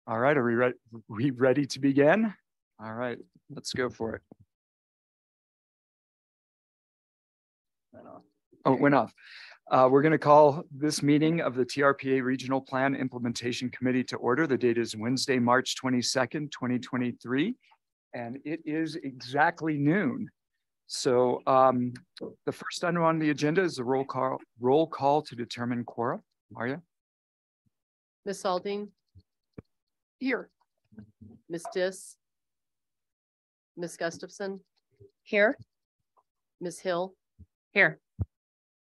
All right, are we ready to begin? All right, let's go for it. Oh, it went off. We're going to call this meeting of the TRPA Regional Plan Implementation Committee to order. The date is Wednesday, March 22nd, 2023, and it is exactly noon. So the first item on the agenda is the roll call to determine quorum. Maria? Ms. Alding? Here. Ms. Diss? Ms. Gustafson? Here. Ms. Hill? Here.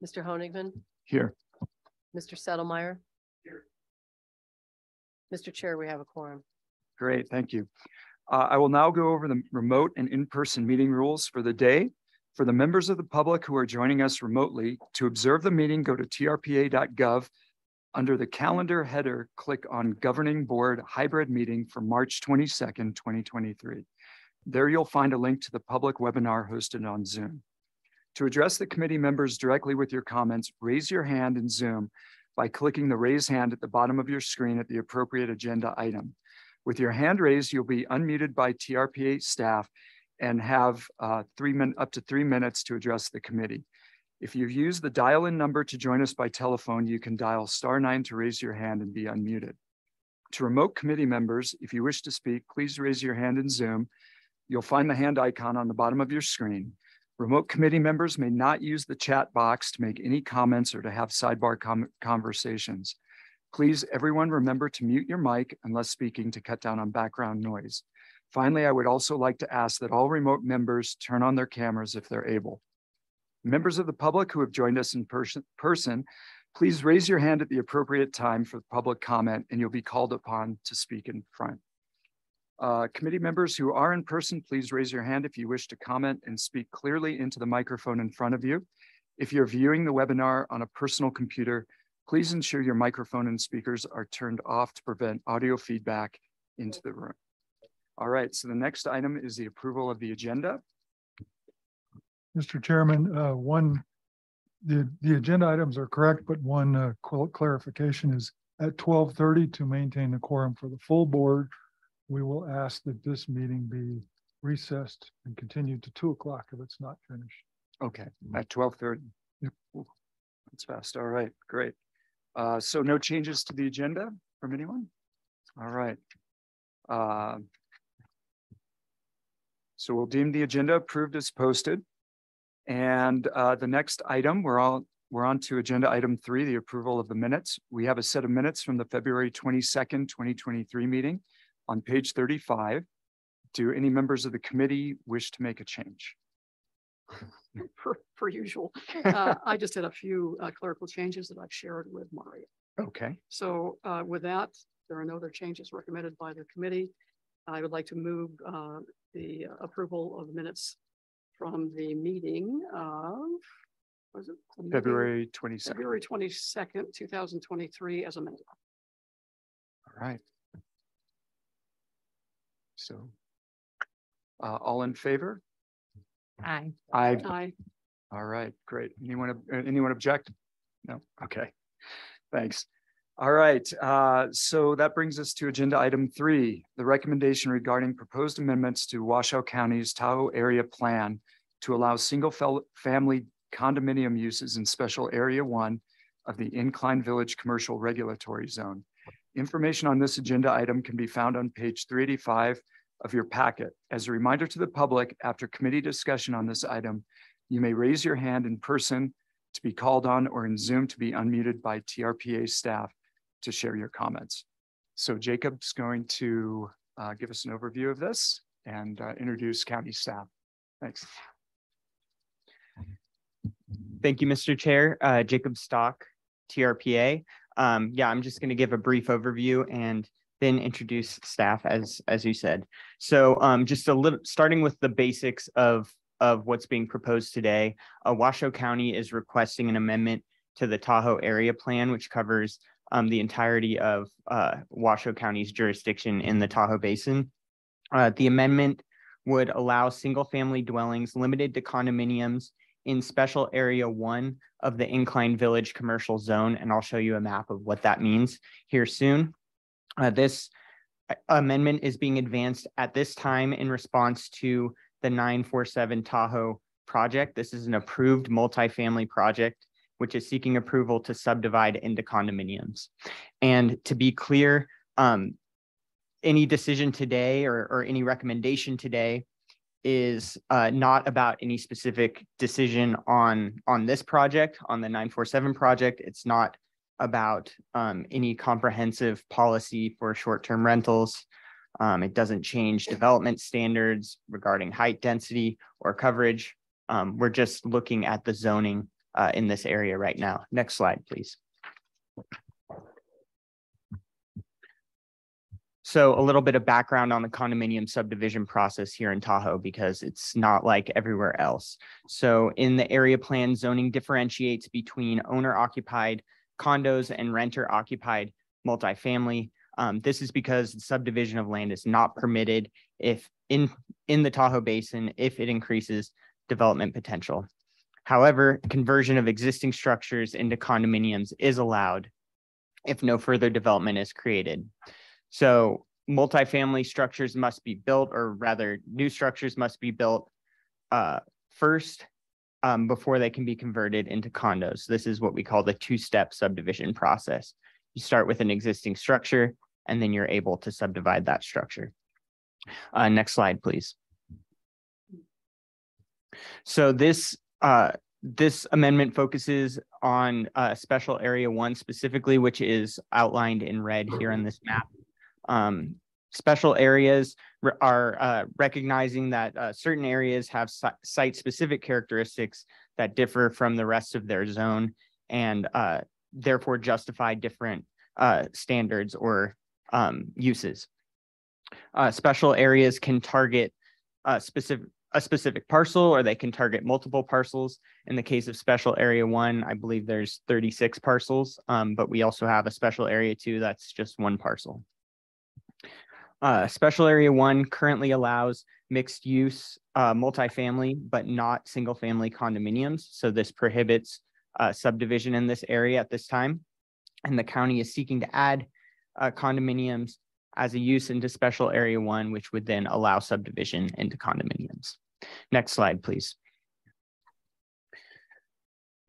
Mr. Honigman? Here. Mr. Settlemeyer? Here. Mr. Chair, we have a quorum. Great, thank you. I will now go over the remote and in-person meeting rules for the day. For the members of the public who are joining us remotely, to observe the meeting, go to trpa.gov. Under the calendar header, click on Governing Board Hybrid Meeting for March 22nd, 2023. There you'll find a link to the public webinar hosted on Zoom. To address the committee members directly with your comments, raise your hand in Zoom by clicking the raise hand at the bottom of your screen at the appropriate agenda item. With your hand raised, you'll be unmuted by TRPA staff and have up to 3 minutes to address the committee. If you've used the dial-in number to join us by telephone, you can dial *9 to raise your hand and be unmuted. To remote committee members, if you wish to speak, please raise your hand in Zoom. You'll find the hand icon on the bottom of your screen. Remote committee members may not use the chat box to make any comments or to have sidebar conversations. Please, everyone, remember to mute your mic unless speaking to cut down on background noise. Finally, I would also like to ask that all remote members turn on their cameras if they're able. Members of the public who have joined us in person, please raise your hand at the appropriate time for public comment and you'll be called upon to speak in front. Committee members who are in person, please raise your hand if you wish to comment and speak clearly into the microphone in front of you. If you're viewing the webinar on a personal computer, please ensure your microphone and speakers are turned off to prevent audio feedback into the room. All right, so the next item is the approval of the agenda. Mr. Chairman, the agenda items are correct, but one clarification is at 12:30 to maintain the quorum for the full board. We will ask that this meeting be recessed and continued to 2 o'clock if it's not finished. Okay, at 12:30. Yep. Ooh, that's fast. All right, great. So no changes to the agenda from anyone? All right. So we'll deem the agenda approved as posted. And the next item, we're on to agenda item 3, the approval of the minutes. We have a set of minutes from the February 22nd, 2023 meeting on page 35. Do any members of the committee wish to make a change? Per usual. I just had a few clerical changes that I've shared with Maria. Okay. So with that, there are no other changes recommended by the committee. I would like to move the approval of the minutes from the meeting of, was it? February 22nd. February 22nd, 2023 as amended. All right. So all in favor? Aye. Aye. Aye. All right, great. Anyone object? No, okay, thanks. All right, so that brings us to agenda item 3, the recommendation regarding proposed amendments to Washoe County's Tahoe area plan to allow single family condominium uses in special area 1 of the Incline Village Commercial Regulatory Zone. Information on this agenda item can be found on page 385 of your packet. As a reminder to the public, after committee discussion on this item, you may raise your hand in person to be called on or in Zoom to be unmuted by TRPA staff to share your comments. So Jacob's going to give us an overview of this and introduce county staff. Thanks. Thank you, Mr. Chair. Jacob Stock, TRPA. Yeah, I'm just going to give a brief overview and then introduce staff as you said. So just a little, starting with the basics of what's being proposed today. Washoe County is requesting an amendment to the Tahoe area plan, which covers the entirety of Washoe County's jurisdiction in the Tahoe Basin. The amendment would allow single-family dwellings limited to condominiums in special area 1 of the Incline Village Commercial Zone, and I'll show you a map of what that means here soon. This amendment is being advanced at this time in response to the 947 Tahoe project. This is an approved multifamily project, which is seeking approval to subdivide into condominiums. And to be clear, any decision today or any recommendation today is not about any specific decision on this project, on the 947 project. It's not about any comprehensive policy for short-term rentals. It doesn't change development standards regarding height, density, or coverage. We're just looking at the zoning in this area right now. Next slide, please. So a little bit of background on the condominium subdivision process here in Tahoe, because it's not like everywhere else. So in the area plan, zoning differentiates between owner-occupied condos and renter-occupied multifamily. This is because the subdivision of land is not permitted if in the Tahoe Basin if it increases development potential. However, conversion of existing structures into condominiums is allowed if no further development is created. So multifamily structures must be built, or rather new structures must be built first before they can be converted into condos. This is what we call the two-step subdivision process. You start with an existing structure, and then you're able to subdivide that structure. Next slide, please. So this amendment focuses on special area 1 specifically, which is outlined in red here on this map. Special areas are recognizing that certain areas have site-specific characteristics that differ from the rest of their zone, and therefore justify different standards or uses. Special areas can target a specific parcel, or they can target multiple parcels. In the case of special area 1, I believe there's 36 parcels, but we also have a special area 2 that's just 1 parcel. Special area 1 currently allows mixed use multifamily, but not single family condominiums. So this prohibits subdivision in this area at this time. And the county is seeking to add condominiums as a use into special area 1, which would then allow subdivision into condominiums. Next slide, please.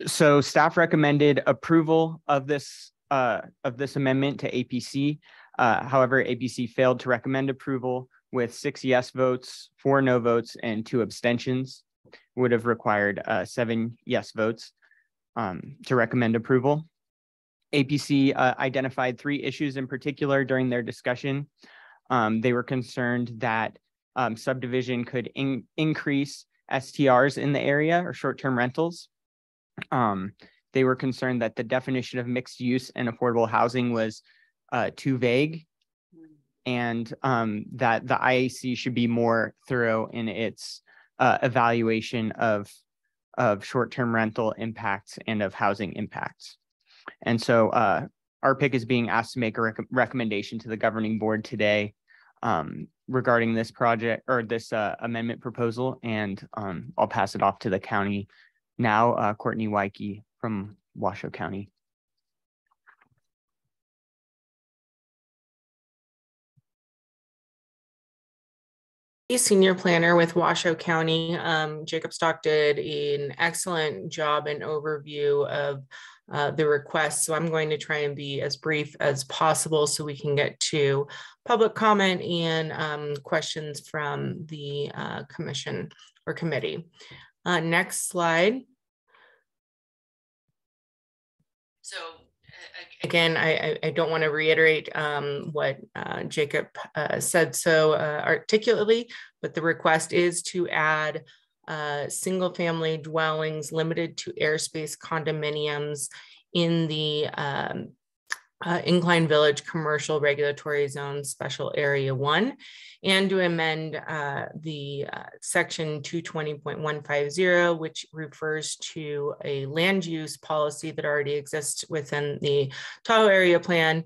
So staff recommended approval of this amendment to APC. However, APC failed to recommend approval with 6 yes votes, 4 no votes, and 2 abstentions. Would have required 7 yes votes to recommend approval. APC identified 3 issues in particular during their discussion. They were concerned that subdivision could increase STRs in the area, or short-term rentals. They were concerned that the definition of mixed use and affordable housing was too vague, and that the IAC should be more thorough in its evaluation of short-term rental impacts and of housing impacts. And so RPIC is being asked to make a recommendation to the governing board today regarding this project, or this amendment proposal, and I'll pass it off to the county now. Courtney Weike from Washoe County. Senior planner with Washoe County. Jacob Stock did an excellent job and overview of the request. So I'm going to try and be as brief as possible so we can get to public comment and questions from the commission or committee. Next slide. So again, I don't want to reiterate what Jacob said so articulately, but the request is to add single family dwellings limited to airspace condominiums in the Incline Village Commercial Regulatory Zone Special Area 1, and to amend the section 220.150, which refers to a land use policy that already exists within the Tahoe area plan,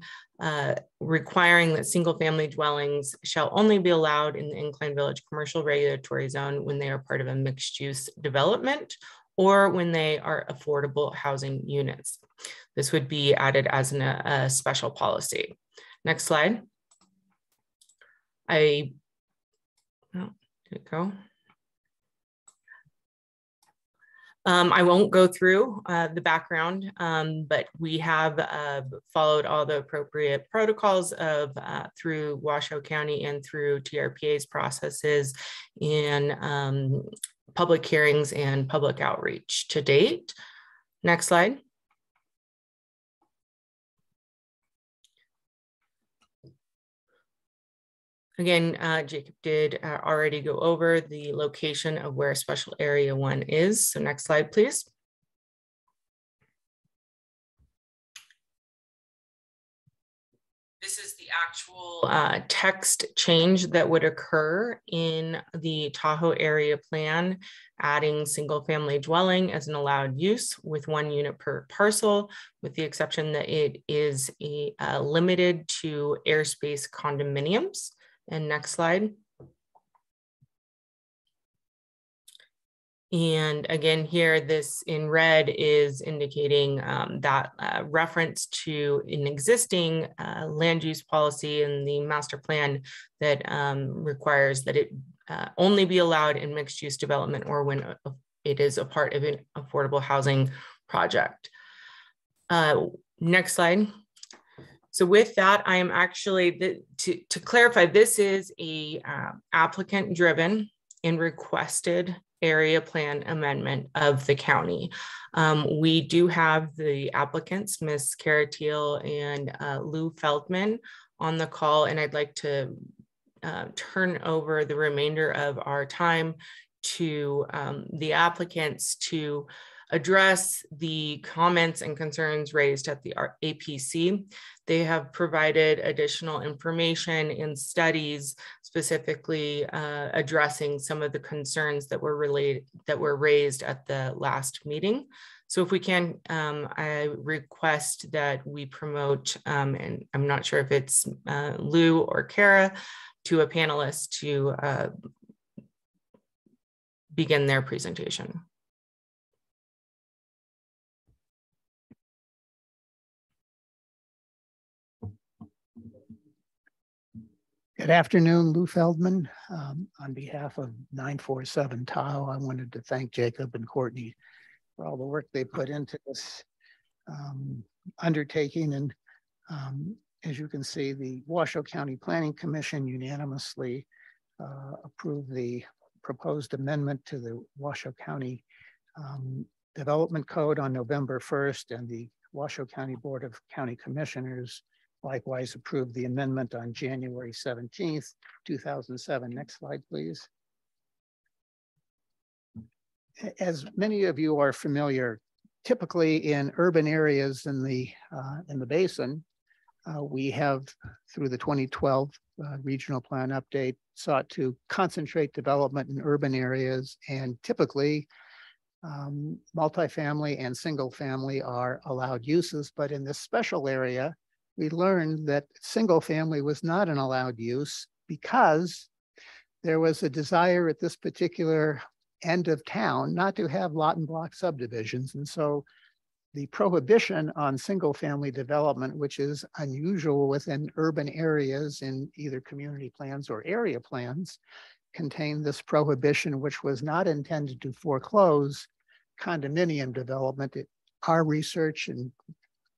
requiring that single family dwellings shall only be allowed in the Incline Village Commercial Regulatory Zone when they are part of a mixed use development or when they are affordable housing units. This would be added as a special policy. Next slide. Did it go? I won't go through the background, but we have followed all the appropriate protocols of through Washoe County and through TRPA's processes in public hearings and public outreach to date. Next slide. Again, Jacob did already go over the location of where Special Area 1 is. So next slide, please. This is the actual text change that would occur in the Tahoe area plan, adding single family dwelling as an allowed use with 1 unit per parcel, with the exception that it is limited to airspace condominiums. And next slide. And again, here, this in red is indicating that reference to an existing land use policy in the master plan that requires that it only be allowed in mixed use development or when it is a part of an affordable housing project. Next slide. So with that, I am actually, to clarify, this is a applicant driven and requested area plan amendment of the county. We do have the applicants, Ms. Caratiel and Lou Feldman, on the call, and I'd like to turn over the remainder of our time to the applicants to address the comments and concerns raised at the APC. They have provided additional information and studies specifically addressing some of the concerns that were raised at the last meeting. So if we can, I request that we promote, and I'm not sure if it's Lou or Kara, to a panelist to begin their presentation. Good afternoon, Lou Feldman. On behalf of 947 Tahoe, I wanted to thank Jacob and Courtney for all the work they put into this undertaking. And as you can see, the Washoe County Planning Commission unanimously approved the proposed amendment to the Washoe County Development Code on November 1st, and the Washoe County Board of County Commissioners likewise approved the amendment on January 17th, 2007. Next slide, please. As many of you are familiar, typically in urban areas in the basin, we have, through the 2012 regional plan update, sought to concentrate development in urban areas, and typically multifamily and single family are allowed uses. But in this special area, we learned that single family was not an allowed use because there was a desire at this particular end of town not to have lot and block subdivisions. And so the prohibition on single family development, which is unusual within urban areas in either community plans or area plans, contained this prohibition, which was not intended to foreclose condominium development. Our research and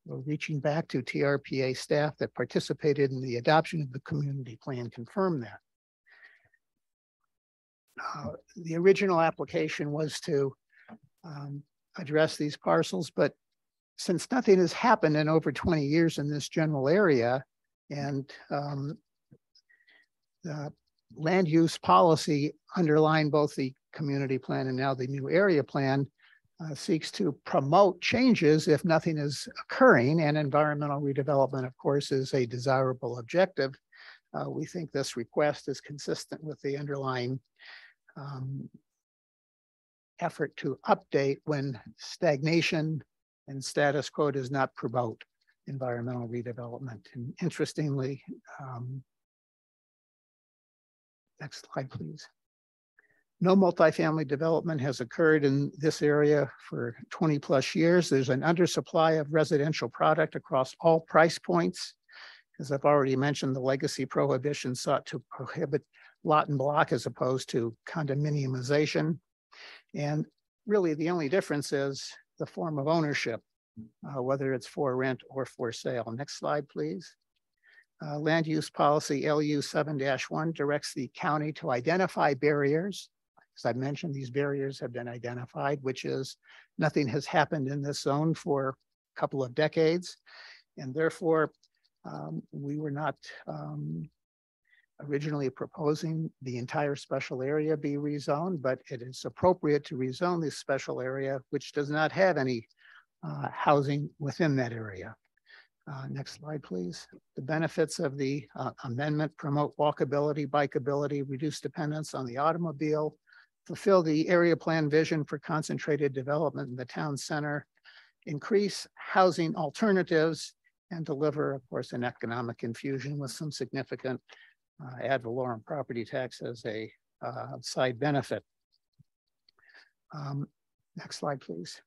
reaching back to TRPA staff that participated in the adoption of the community plan confirmed that. The original application was to address these parcels, but since nothing has happened in over 20 years in this general area, and the land use policy underlying both the community plan and now the new area plan seeks to promote changes if nothing is occurring, and environmental redevelopment, of course, is a desirable objective. We think this request is consistent with the underlying effort to update when stagnation and status quo does not promote environmental redevelopment. And interestingly, next slide, please. No multifamily development has occurred in this area for 20 plus years. There's an undersupply of residential product across all price points. As I've already mentioned, the legacy prohibition sought to prohibit lot and block as opposed to condominiumization. And really the only difference is the form of ownership, whether it's for rent or for sale. Next slide, please. Land use policy LU 7-1 directs the county to identify barriers. As I mentioned, these barriers have been identified, which is nothing has happened in this zone for a couple of decades. And therefore, we were not originally proposing the entire special area be rezoned, but it is appropriate to rezone this special area, which does not have any housing within that area. Next slide, please. The benefits of the amendment: promote walkability, bikeability, reduce dependence on the automobile, fulfill the area plan vision for concentrated development in the town center, increase housing alternatives, and deliver, of course, an economic infusion with some significant ad valorem property tax as a side benefit. Next slide, please.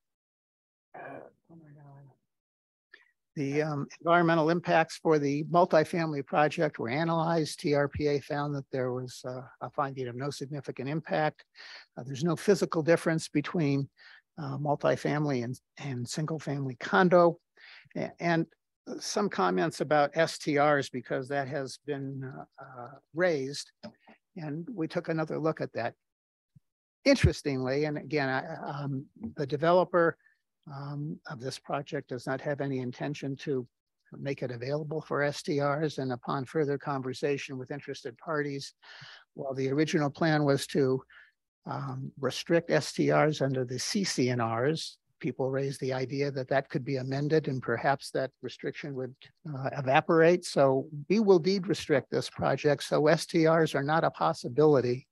The environmental impacts for the multifamily project were analyzed. TRPA found that there was a finding of no significant impact. There's no physical difference between multifamily and single family condo. And some comments about STRs, because that has been raised, and we took another look at that. Interestingly, and again, the developer of this project does not have any intention to make it available for STRs, and upon further conversation with interested parties, while the original plan was to restrict STRs under the CCNRs, people raised the idea that that could be amended and perhaps that restriction would evaporate. So we will deed restrict this project. So STRs are not a possibility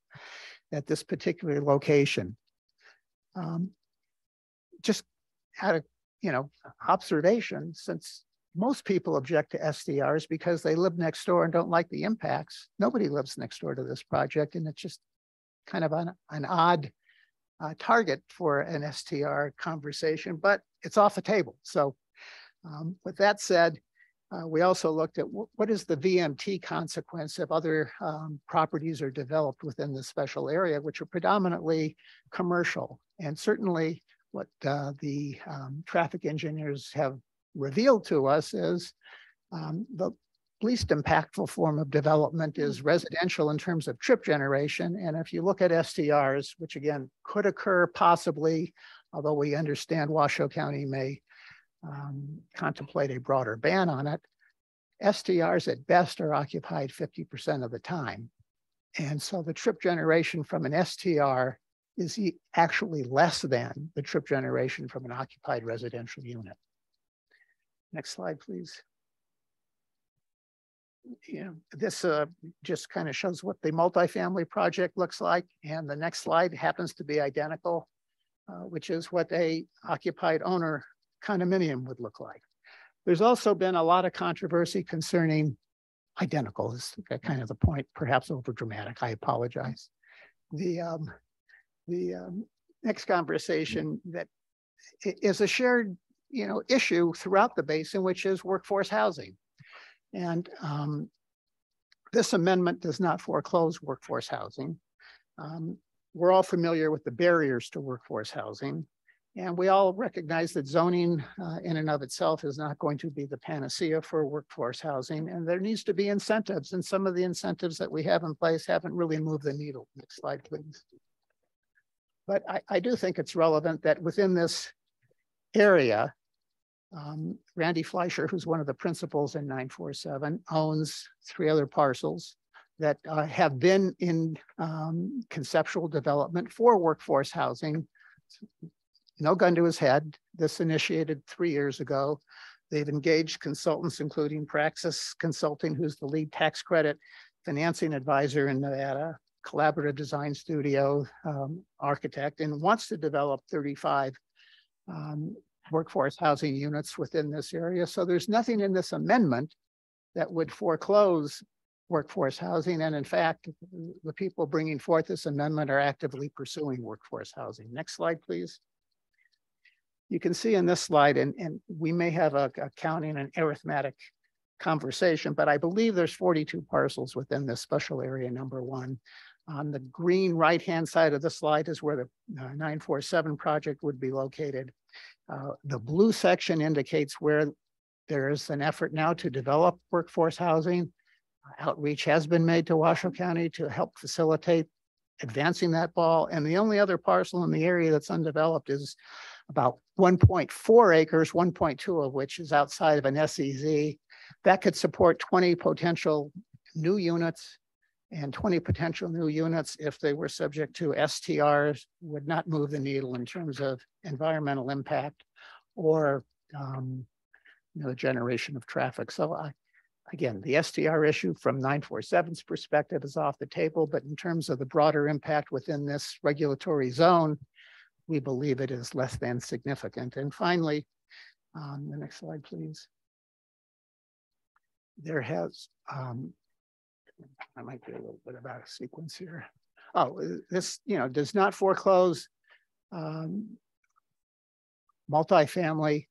at this particular location. Just out of observation, since most people object to STRs because they live next door and don't like the impacts, nobody lives next door to this project, and it's just kind of an odd target for an STR conversation, but it's off the table. So with that said, we also looked at what is the VMT consequence if other properties are developed within the special area, which are predominantly commercial. And certainly what the traffic engineers have revealed to us is the least impactful form of development is residential in terms of trip generation. And if you look at STRs, which again could occur possibly, although we understand Washoe County may contemplate a broader ban on it, STRs at best are occupied 50% of the time. And so the trip generation from an STR is actually less than the trip generation from an occupied residential unit. Next slide, please. This just kind of shows what the multifamily project looks like. And the next slide happens to be identical, which is what a occupied owner condominium would look like. There's also been a lot of controversy concerning identical. This is kind of the point, perhaps over dramatic. I apologize. The next conversation that is a shared issue throughout the basin, which is workforce housing. And this amendment does not foreclose workforce housing. We're all familiar with the barriers to workforce housing, and we all recognize that zoning in and of itself is not going to be the panacea for workforce housing, and there needs to be incentives, and some of the incentives that we have in place haven't really moved the needle. Next slide, please. But I do think it's relevant that within this area, Randy Fleischer, who's one of the principals in 947, owns 3 other parcels that have been in conceptual development for workforce housing. No gun to his head. This initiated 3 years ago. They've engaged consultants, including Praxis Consulting, who's the lead tax credit financing advisor in Nevada, collaborative design studio architect, and wants to develop 35 workforce housing units within this area. So there's nothing in this amendment that would foreclose workforce housing. And in fact, the people bringing forth this amendment are actively pursuing workforce housing. Next slide, please. You can see in this slide, and we may have a counting and arithmetic conversation, but I believe there's 42 parcels within this special area number 1. On the green right-hand side of the slide is where the 947 project would be located. The blue section indicates where there is an effort now to develop workforce housing. Outreach has been made to Washoe County to help facilitate advancing that ball. And the only other parcel in the area that's undeveloped is about 1.4 acres, 1.2 of which is outside of an SEZ. That could support 20 potential new units, and 20 potential new units, if they were subject to STRs, would not move the needle in terms of environmental impact or the generation of traffic. So again, the STR issue from 947's perspective is off the table, but in terms of the broader impact within this regulatory zone, we believe it is less than significant. And finally, the next slide, please. There has, I might do a little bit about a sequence here. Oh, this, does not foreclose multifamily.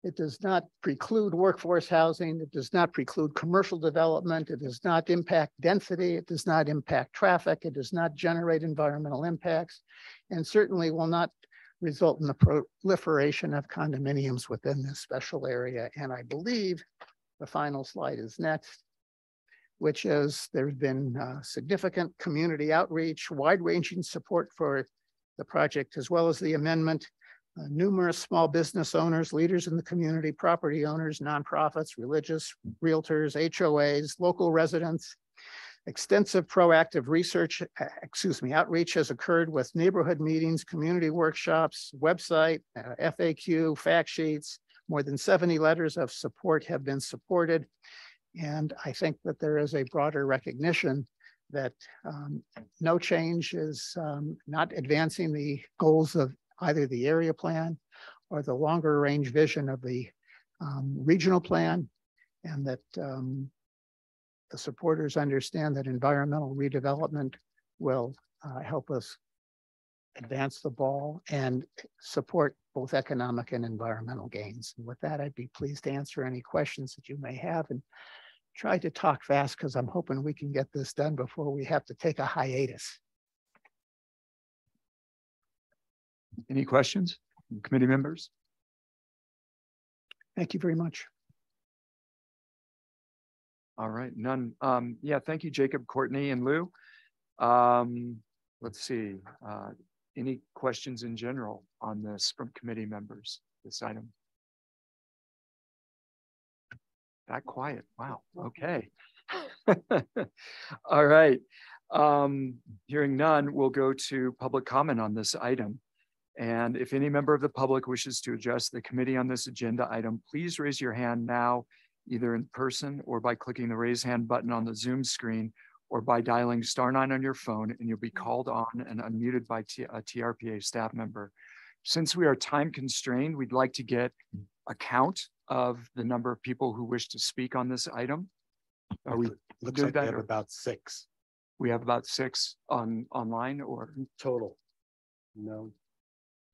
It does not preclude workforce housing. It does not preclude commercial development. It does not impact density. It does not impact traffic. It does not generate environmental impacts, and certainly will not result in the proliferation of condominiums within this special area. And I believe the final slide is next, which is there's been significant community outreach, wide-ranging support for the project, as well as the amendment. Numerous small business owners, leaders in the community, property owners, nonprofits, religious, realtors, HOAs, local residents. Extensive proactive outreach has occurred with neighborhood meetings, community workshops, website, FAQ, fact sheets. More than 70 letters of support have been supported. And I think that there is a broader recognition that no change is not advancing the goals of either the area plan or the longer range vision of the regional plan, and that the supporters understand that environmental redevelopment will help us advance the ball and support both economic and environmental gains. And with that, I'd be pleased to answer any questions that you may have, and try to talk fast because I'm hoping we can get this done before we have to take a hiatus. Any questions from committee members? Thank you very much. All right, none. Yeah, thank you, Jacob, Courtney, and Lou. Let's see. Any questions in general on this from committee members, this item? That quiet. Wow. Okay. All right. Hearing none, we'll go to public comment on this item. And if any member of the public wishes to address the committee on this agenda item, please raise your hand now, either in person or by clicking the raise hand button on the Zoom screen, or by dialing *9 on your phone, and you'll be called on and unmuted by a TRPA staff member. Since we are time constrained, we'd like to get a count of the number of people who wish to speak on this item. Are we looks like we have about 6. We have about 6 online, or Total. No.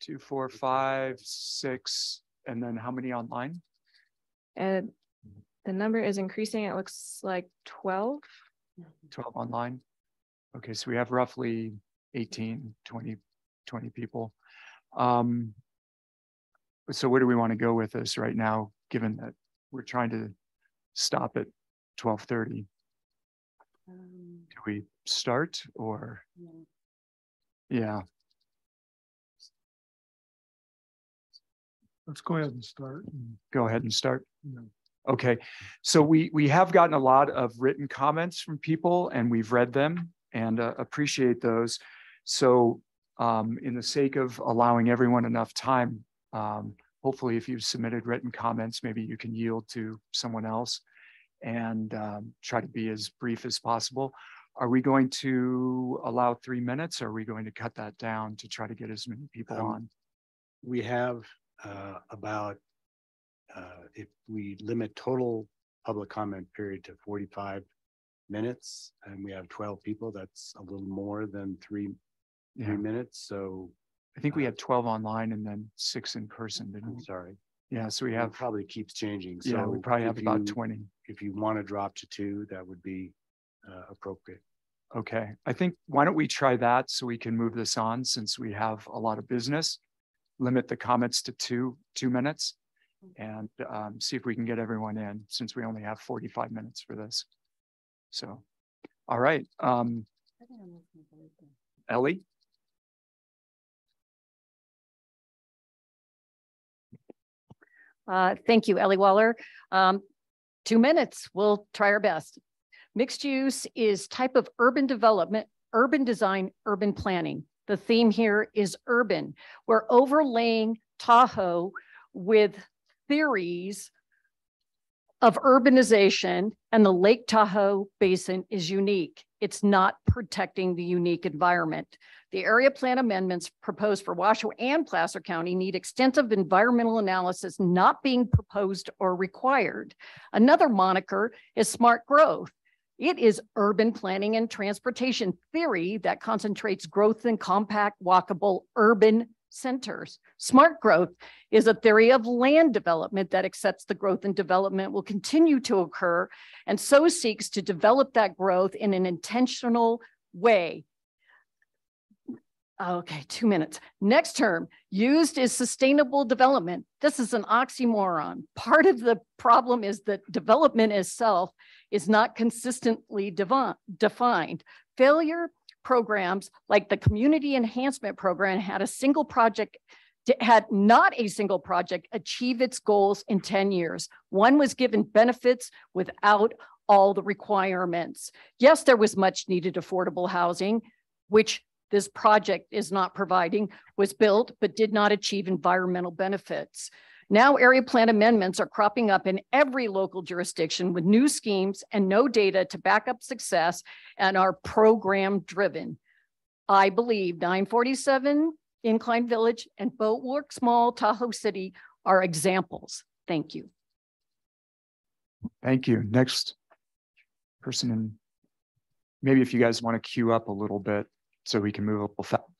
2, 4, 5, 6, and then how many online? And the number is increasing. It looks like 12. 12 online. Okay, so we have roughly 18, 20 people. So where do we want to go with this right now, given that we're trying to stop at 12:30? Do we start or? Yeah. Let's go ahead and start. Go ahead and start. Yeah. Okay, so we have gotten a lot of written comments from people, and we've read them and appreciate those. So in the sake of allowing everyone enough time, hopefully if you've submitted written comments, maybe you can yield to someone else and try to be as brief as possible. Are we going to allow 3 minutes, or are we going to cut that down to try to get as many people on? We have about, if we limit total public comment period to 45 minutes, and we have 12 people, that's a little more than 3 minutes. So I think we had 12 online and then 6 in person, didn't we? I'm sorry. Yeah, so we It have, probably keeps changing. yeah, So we probably have if about you- 20. if you want to drop to 2, that would be appropriate. Okay, I think, why don't we try that so we can move this on since we have a lot of business? Limit the comments to two minutes and see if we can get everyone in since we only have 45 minutes for this. So, all right. Ellie? Thank you, Ellie Waller. 2 minutes, we'll try our best. Mixed use is type of urban development, urban design, urban planning. The theme here is urban. We're overlaying Tahoe with theories of urbanization, and the Lake Tahoe Basin is unique. It's not protecting the unique environment. The area plan amendments proposed for Washoe and Placer County need extensive environmental analysis not being proposed or required. Another moniker is smart growth. It is urban planning and transportation theory that concentrates growth in compact, walkable urban centers. Smart growth is a theory of land development that accepts the growth and development will continue to occur and so seeks to develop that growth in an intentional way. Okay, 2 minutes. Next term, used is sustainable development. This is an oxymoron. Part of the problem is that development itself is not consistently defined. Failure programs like the Community Enhancement Program had not a single project achieve its goals in 10 years. One was given benefits without all the requirements. Yes, there was much needed affordable housing, which this project is not providing, was built, but did not achieve environmental benefits. Now area plan amendments are cropping up in every local jurisdiction with new schemes and no data to back up success and are program driven. I believe 947 Incline Village and Boat Works Mall, Tahoe City are examples. Thank you. Thank you. Next person, in, maybe if you guys want to queue up a little bit so we can move up.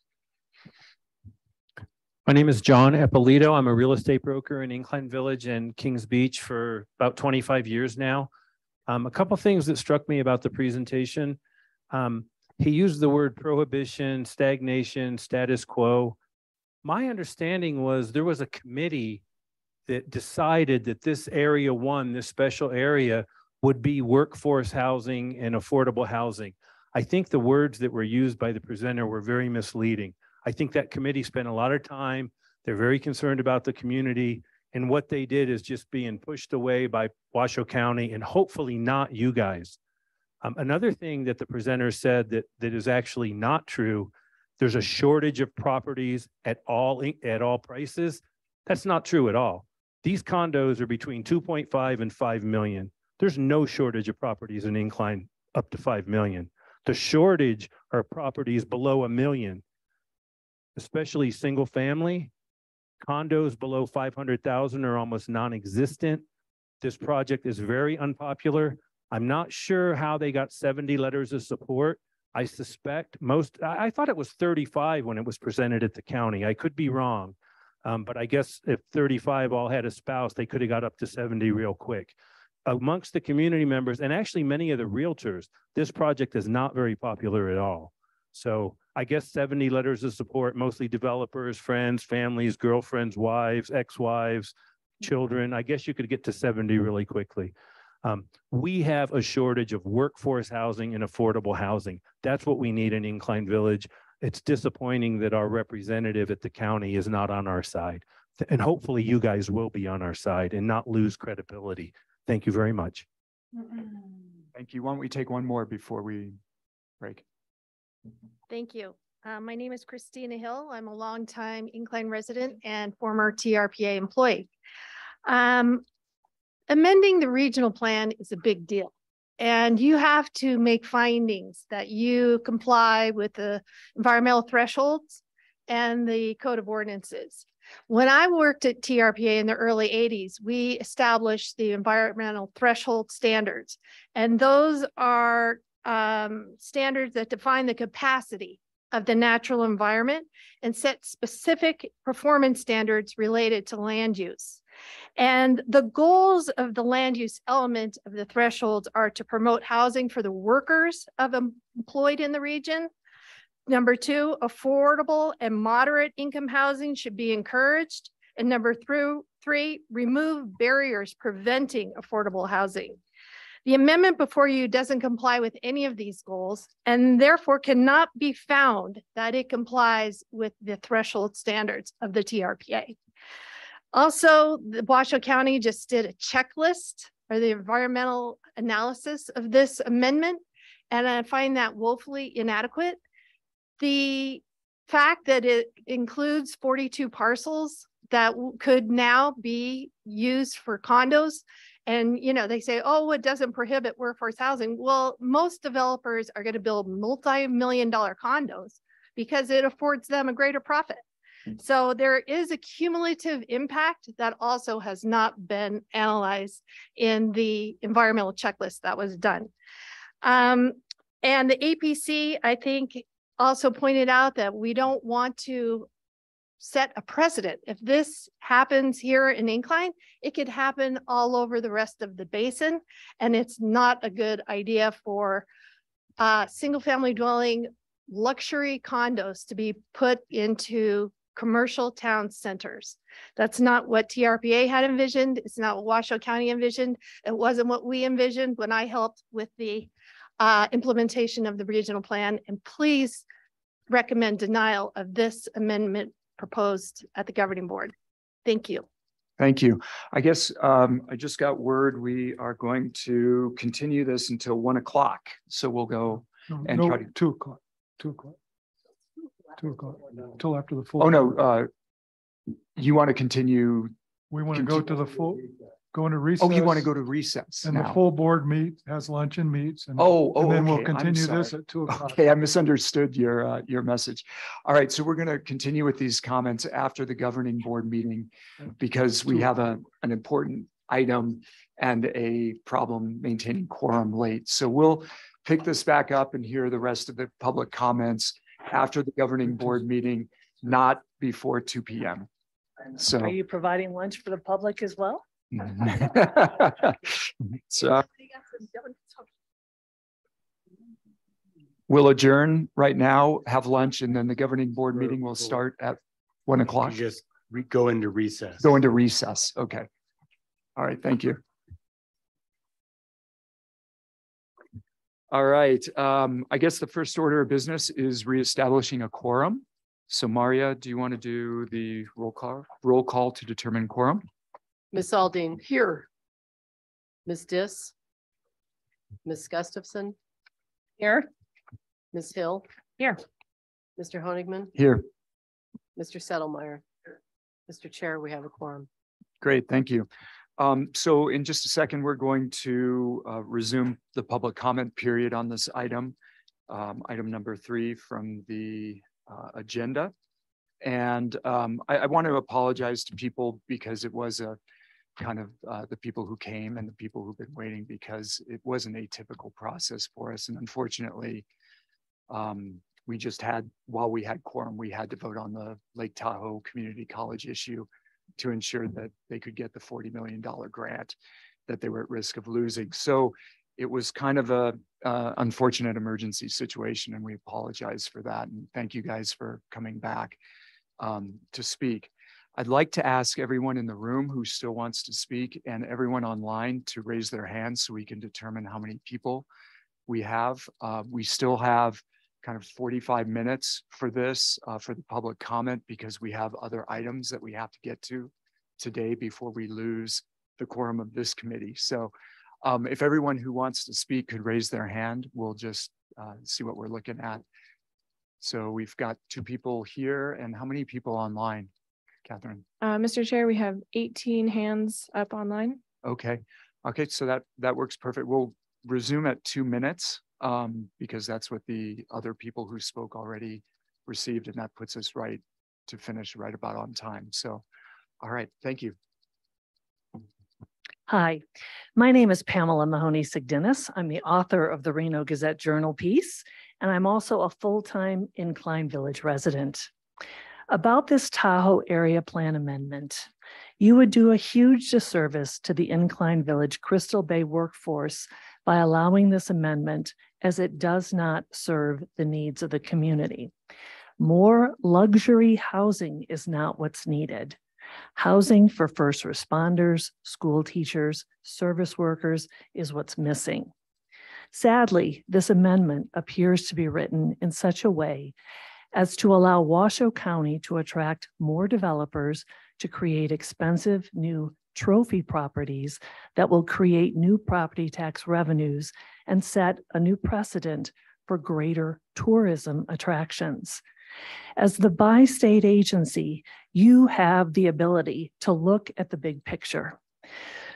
My name is John Eppolito. I'm a real estate broker in Incline Village and Kings Beach for about 25 years now. A couple things that struck me about the presentation. He used the word prohibition, stagnation, status quo. My understanding was there was a committee that decided that this area one, this special area, would be workforce housing and affordable housing. I think the words that were used by the presenter were very misleading. I think that committee spent a lot of time. They're very concerned about the community. And what they did is just being pushed away by Washoe County and hopefully not you guys. Another thing that the presenter said that is actually not true, there's a shortage of properties at all prices. That's not true at all. These condos are between 2.5 and 5 million. There's no shortage of properties in Incline up to 5 million. The shortage are properties below $1 million. Especially single family. Condos below 500,000 are almost non-existent. This project is very unpopular. I'm not sure how they got 70 letters of support. I suspect I thought it was 35 when it was presented at the county. I could be wrong, but I guess if 35 all had a spouse, they could have got up to 70 real quick. Amongst the community members, and actually many of the realtors, this project is not very popular at all. So I guess 70 letters of support, mostly developers, friends, families, girlfriends, wives, ex-wives, children. I guess you could get to 70 really quickly. We have a shortage of workforce housing and affordable housing. That's what we need in Incline Village. It's disappointing that our representative at the county is not on our side. And hopefully you guys will be on our side and not lose credibility. Thank you very much. Thank you. Why don't we take one more before we break? Thank you. My name is Christina Hill. I'm a longtime Incline resident and former TRPA employee. Amending the regional plan is a big deal. And you have to make findings that you comply with the environmental thresholds and the code of ordinances. When I worked at TRPA in the early 80s, we established the environmental threshold standards. And those are standards that define the capacity of the natural environment and set specific performance standards related to land use. And the goals of the land use element of the thresholds are to promote housing for the workers employed in the region. Number two, affordable and moderate income housing should be encouraged. And number three, remove barriers preventing affordable housing. The amendment before you doesn't comply with any of these goals and therefore cannot be found that it complies with the threshold standards of the TRPA. Also, the Washoe County just did a checklist or the environmental analysis of this amendment, and I find that woefully inadequate. The fact that it includes 42 parcels that could now be used for condos. And, you know, they say, oh, it doesn't prohibit workforce housing. Well, most developers are going to build multi-million-dollar condos because it affords them a greater profit. So there is a cumulative impact that also has not been analyzed in the environmental checklist that was done. And the APC, I think, also pointed out that we don't want to set a precedent. If this happens here in Incline, it could happen all over the rest of the basin. And it's not a good idea for single family dwelling luxury condos to be put into commercial town centers. That's not what TRPA had envisioned. It's not what Washoe County envisioned. It wasn't what we envisioned when I helped with the implementation of the regional plan. And please recommend denial of this amendment proposed at the governing board. Thank you. Thank you. I guess I just got word we are going to continue this until 1 o'clock. So we'll go and try to 2 o'clock. 2 o'clock. 2 o'clock until after the full. Oh no, you want to continue? We want to go to the full, go into recess. Oh, you want to go to recess and now. The full board has lunch and meets. And, and then okay. we'll continue this at 2 o'clock. Okay, I misunderstood your message. All right, so we're going to continue with these comments after the governing board meeting because we have an important item and a problem maintaining quorum late. So we'll pick this back up and hear the rest of the public comments after the governing board meeting, not before 2 p.m. So are you providing lunch for the public as well? So we'll adjourn right now, have lunch, and then the governing board meeting will start at 1 o'clock. Just go into recess. Go into recess. Okay. All right. Thank you. All right. I guess the first order of business is reestablishing a quorum. So Maria, do you want to do the roll call to determine quorum? Ms. Aldine. Here. Ms. Dis. Ms. Gustafson. Here. Ms. Hill. Here. Mr. Honigman. Here. Mr. Settlemeyer. Mr. Chair, we have a quorum. Great. Thank you. So in just a second, we're going to resume the public comment period on this item, item number 3 from the agenda. And I want to apologize to people because it was a kind of the people who came and the people who've been waiting because it was an atypical process for us. And unfortunately, we just had, while we had quorum, we had to vote on the Lake Tahoe Community College issue to ensure that they could get the $40 million grant that they were at risk of losing. So it was kind of a unfortunate emergency situation, and we apologize for that. And thank you guys for coming back to speak. I'd like to ask everyone in the room who still wants to speak and everyone online to raise their hands so we can determine how many people we have. We still have kind of 45 minutes for this, for the public comment, because we have other items that we have to get to today before we lose the quorum of this committee. So if everyone who wants to speak could raise their hand, we'll just see what we're looking at. So we've got 2 people here, and how many people online, Catherine? Mr. Chair, we have 18 hands up online. Okay, so that works perfect. We'll resume at 2 minutes. Because that's what the other people who spoke already received, and that puts us right to finish right about on time. So, all right, thank you. Hi, my name is Pamela Mahoney-Sigdinis. I'm the author of the Reno Gazette Journal piece, and I'm also a full-time Incline Village resident. About this Tahoe area plan amendment, You would do a huge disservice to the Incline Village Crystal Bay workforce by allowing this amendment, as it does not serve the needs of the community. More luxury housing is not what's needed. Housing for first responders, school teachers, service workers is what's missing. Sadly, this amendment appears to be written in such a way as to allow Washoe County to attract more developers to create expensive new trophy properties that will create new property tax revenues and set a new precedent for greater tourism attractions. As the bi-state agency, you have the ability to look at the big picture.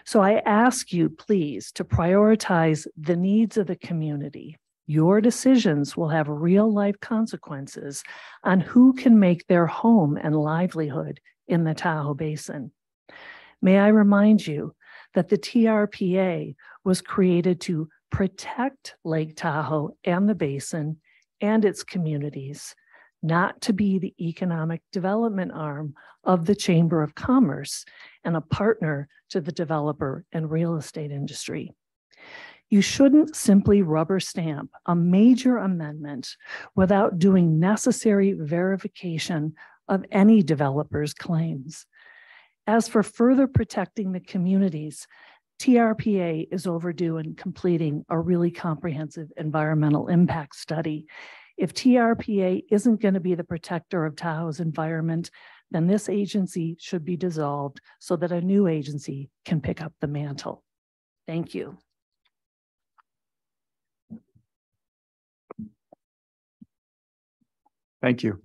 So I ask you, please, to prioritize the needs of the community. Your decisions will have real-life consequences on who can make their home and livelihood in the Tahoe Basin. May I remind you that the TRPA was created to protect Lake Tahoe and the basin and its communities, not to be the economic development arm of the Chamber of Commerce and a partner to the developer and real estate industry. You shouldn't simply rubber stamp a major amendment without doing necessary verification of any developer's claims. As for further protecting the communities, TRPA is overdue in completing a really comprehensive environmental impact study. If TRPA isn't going to be the protector of Tahoe's environment, then this agency should be dissolved so that a new agency can pick up the mantle. Thank you. Thank you.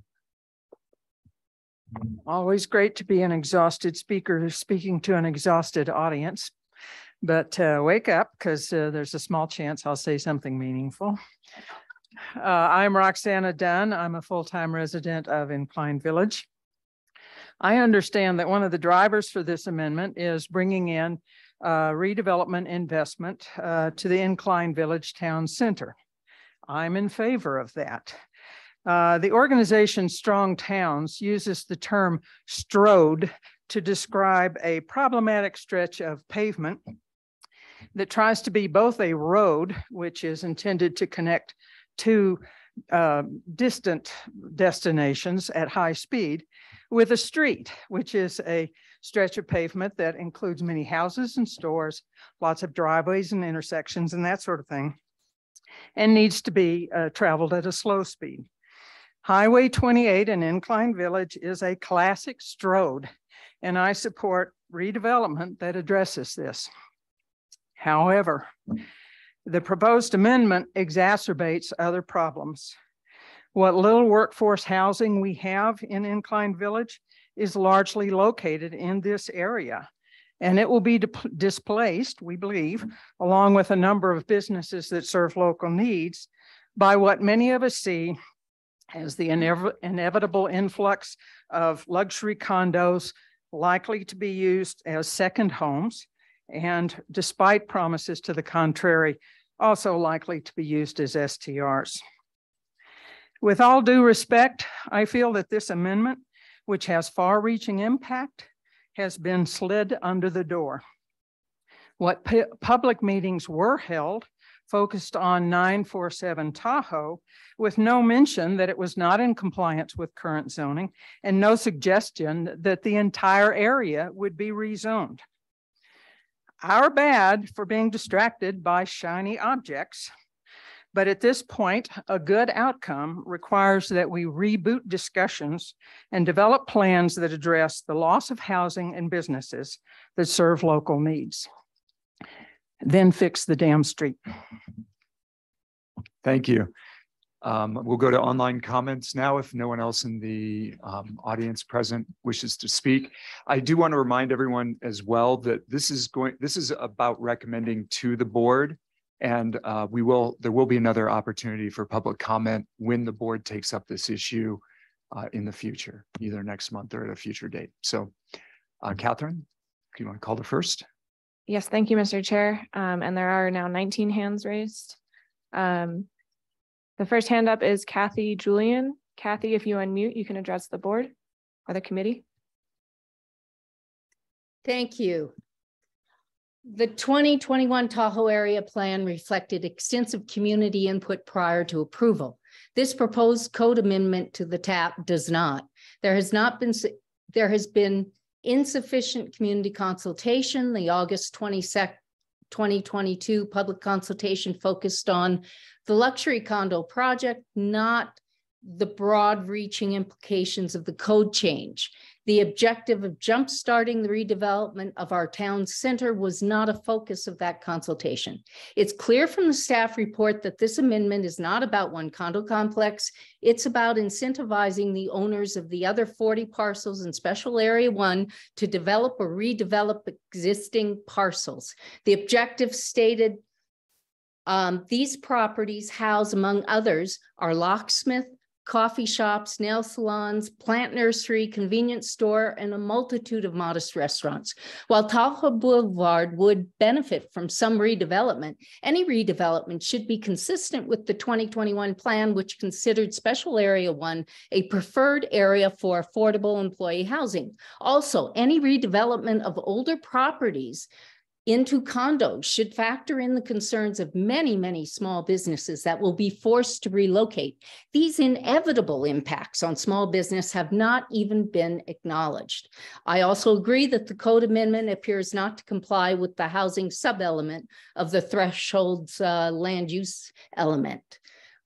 Always great to be an exhausted speaker speaking to an exhausted audience, but wake up, because there's a small chance I'll say something meaningful. I'm Roxana Dunn. I'm a full-time resident of Incline Village. I understand that one of the drivers for this amendment is bringing in redevelopment investment to the Incline Village Town Center. I'm in favor of that. The organization Strong Towns uses the term strode to describe a problematic stretch of pavement that tries to be both a road, which is intended to connect two distant destinations at high speed, with a street, which is a stretch of pavement that includes many houses and stores, lots of driveways and intersections and that sort of thing, and needs to be traveled at a slow speed. Highway 28 in Incline Village is a classic strode, and I support redevelopment that addresses this. However, the proposed amendment exacerbates other problems. What little workforce housing we have in Incline Village is largely located in this area, and it will be displaced, we believe, along with a number of businesses that serve local needs, by what many of us see as the inevitable influx of luxury condos likely to be used as second homes, and despite promises to the contrary, also likely to be used as STRs. With all due respect, I feel that this amendment, which has far-reaching impact, has been slid under the door. What public meetings were held focused on 947 Tahoe, with no mention that it was not in compliance with current zoning and no suggestion that the entire area would be rezoned. Our bad for being distracted by shiny objects, but at this point, a good outcome requires that we reboot discussions and develop plans that address the loss of housing and businesses that serve local needs. Then fix the damn street. Thank you. We'll go to online comments now if no one else in the audience present wishes to speak. I do want to remind everyone as well that this is about recommending to the board, and there will be another opportunity for public comment when the board takes up this issue in the future, either next month or at a future date. So Catherine, do you want to call the first? Yes, thank you, Mr. Chair. And there are now 19 hands raised. The first hand up is Kathy Julian. Kathy, if you unmute, you can address the board or the committee. Thank you. The 2021 Tahoe Area Plan reflected extensive community input prior to approval. This proposed code amendment to the TAP does not. There has been insufficient community consultation. The August 22nd, 2022 public consultation focused on the luxury condo project, not the broad reaching implications of the code change. The objective of jumpstarting the redevelopment of our town center was not a focus of that consultation. It's clear from the staff report that this amendment is not about one condo complex. It's about incentivizing the owners of the other 40 parcels in Special Area 1 to develop or redevelop existing parcels. The objective stated these properties house, among others, our locksmith, coffee shops, nail salons, plant nursery, convenience store, and a multitude of modest restaurants. While Tahoe Boulevard would benefit from some redevelopment, any redevelopment should be consistent with the 2021 plan, which considered Special Area 1 a preferred area for affordable employee housing. Also, any redevelopment of older properties into condos should factor in the concerns of many, many small businesses that will be forced to relocate. These inevitable impacts on small business have not even been acknowledged. I also agree that the code amendment appears not to comply with the housing sub-element of the thresholds land use element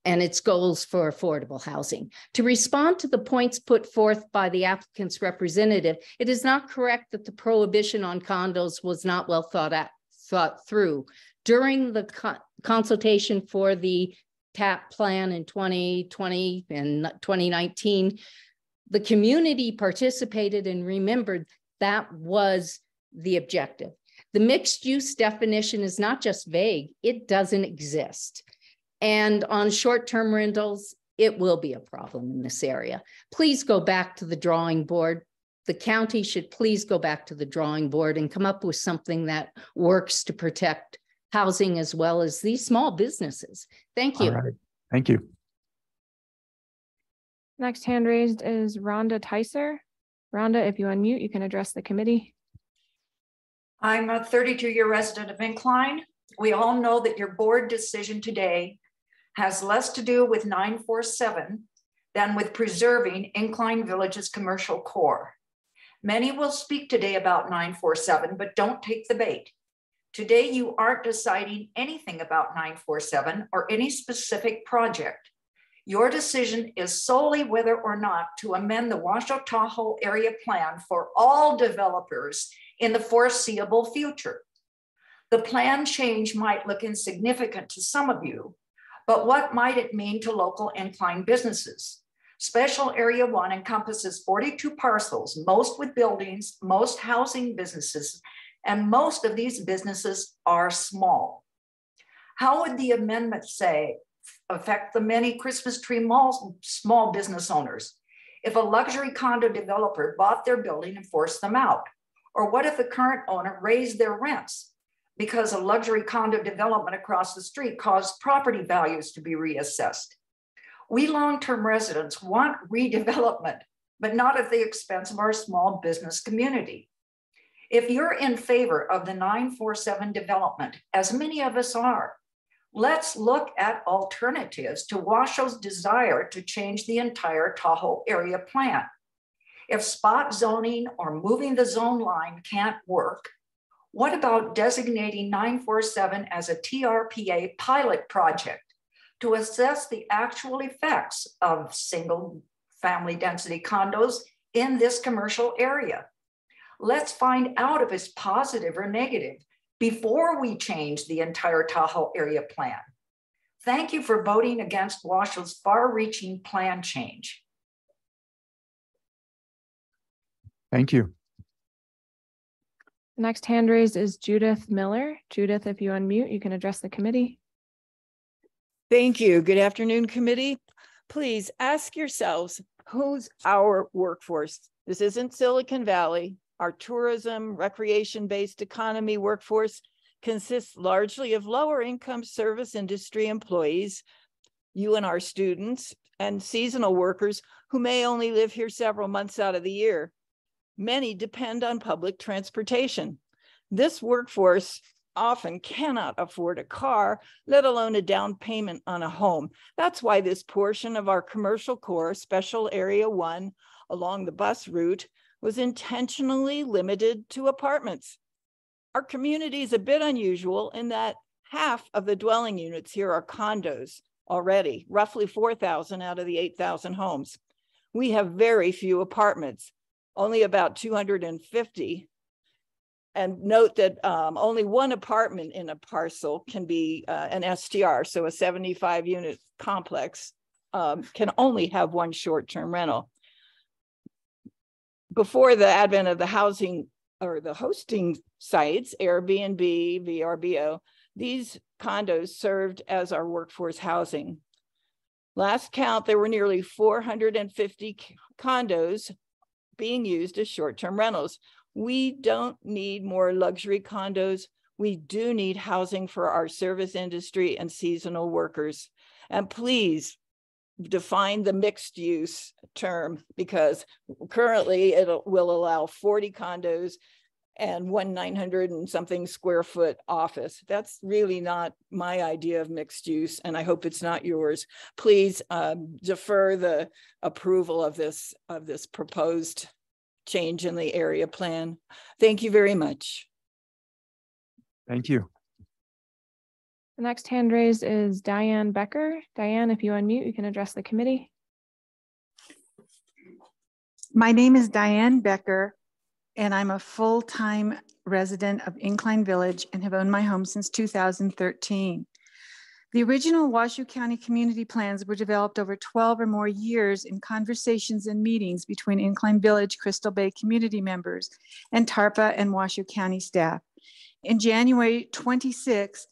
and its goals for affordable housing. To respond to the points put forth by the applicant's representative, it is not correct that the prohibition on condos was not well thought through. During the consultation for the TAP plan in 2020 and 2019, the community participated and remembered that was the objective. The mixed use definition is not just vague, it doesn't exist. And on short-term rentals, it will be a problem in this area. Please go back to the drawing board. The county should please go back to the drawing board and come up with something that works to protect housing as well as these small businesses. Thank you. All right. Thank you. Next hand raised is Rhonda Tyser. Rhonda, if you unmute, you can address the committee. I'm a 32-year resident of Incline. We all know that your board decision today has less to do with 947 than with preserving Incline Village's commercial core. Many will speak today about 947, but don't take the bait. Today, you aren't deciding anything about 947 or any specific project. Your decision is solely whether or not to amend the Washoe Tahoe area plan for all developers in the foreseeable future. The plan change might look insignificant to some of you, but what might it mean to local incline businesses? Special Area 1 encompasses 42 parcels, most with buildings, most housing businesses, and most of these businesses are small. How would the amendment say affect the many Christmas tree malls, small business owners? If a luxury condo developer bought their building and forced them out? Or what if the current owner raised their rents because a luxury condo development across the street caused property values to be reassessed? We long-term residents want redevelopment, but not at the expense of our small business community. If you're in favor of the 947 development, as many of us are, let's look at alternatives to Washoe's desire to change the entire Tahoe area plan. If spot zoning or moving the zone line can't work, what about designating 947 as a TRPA pilot project to assess the actual effects of single family density condos in this commercial area? Let's find out if it's positive or negative before we change the entire Tahoe area plan. Thank you for voting against Washoe's far-reaching plan change. Thank you. The next hand raised is Judith Miller. Judith, if you unmute, you can address the committee. Thank you. Good afternoon, committee. Please ask yourselves, who's our workforce? This isn't Silicon Valley. Our tourism, recreation-based economy workforce consists largely of lower income service industry employees, you and our students, and seasonal workers who may only live here several months out of the year. Many depend on public transportation. This workforce often cannot afford a car, let alone a down payment on a home. That's why this portion of our commercial core, Special Area 1, along the bus route, was intentionally limited to apartments. Our community is a bit unusual in that half of the dwelling units here are condos already, roughly 4,000 out of the 8,000 homes. We have very few apartments, only about 250. And note that only one apartment in a parcel can be an STR, so a 75 unit complex can only have one short-term rental. Before the advent of the housing or the hosting sites, Airbnb, VRBO, these condos served as our workforce housing. Last count, there were nearly 450 condos being used as short-term rentals. We don't need more luxury condos. We do need housing for our service industry and seasonal workers. And please define the mixed use term, because currently it will allow 40 condos and one 900 and something square foot office. That's really not my idea of mixed use, and I hope it's not yours. Please defer the approval of this proposed change in the area plan. Thank you very much. Thank you. The next hand raised is Diane Becker. Diane, if you unmute, you can address the committee. My name is Diane Becker, and I'm a full-time resident of Incline Village and have owned my home since 2013. The original Washoe County community plans were developed over 12 or more years in conversations and meetings between Incline Village, Crystal Bay community members, and TRPA and Washoe County staff. In January 26,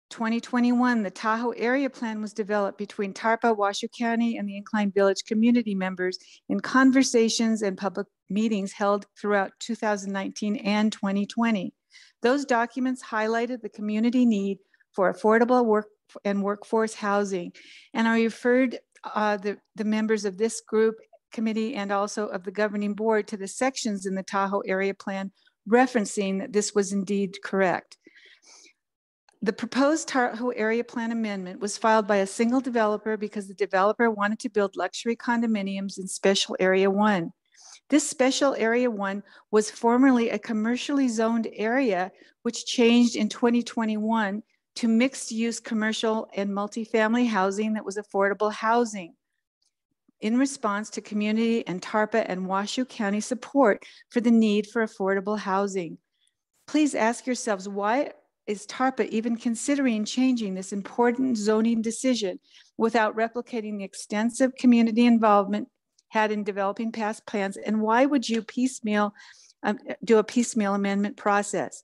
2021, the Tahoe area plan was developed between TRPA, Washoe County, and the Incline Village community members in conversations and public meetings held throughout 2019 and 2020. Those documents highlighted the community need for affordable workforce housing, and I referred the members of this group committee and also of the governing board to the sections in the Tahoe area plan referencing that this was indeed correct. The proposed Tahoe area plan amendment was filed by a single developer because the developer wanted to build luxury condominiums in Special Area 1. This Special Area 1 was formerly a commercially zoned area, which changed in 2021 to mixed-use commercial and multifamily housing that was affordable housing in response to community and TRPA and Washoe County support for the need for affordable housing. Please ask yourselves, why is TRPA even considering changing this important zoning decision without replicating the extensive community involvement had in developing past plans? And why would you do a piecemeal amendment process?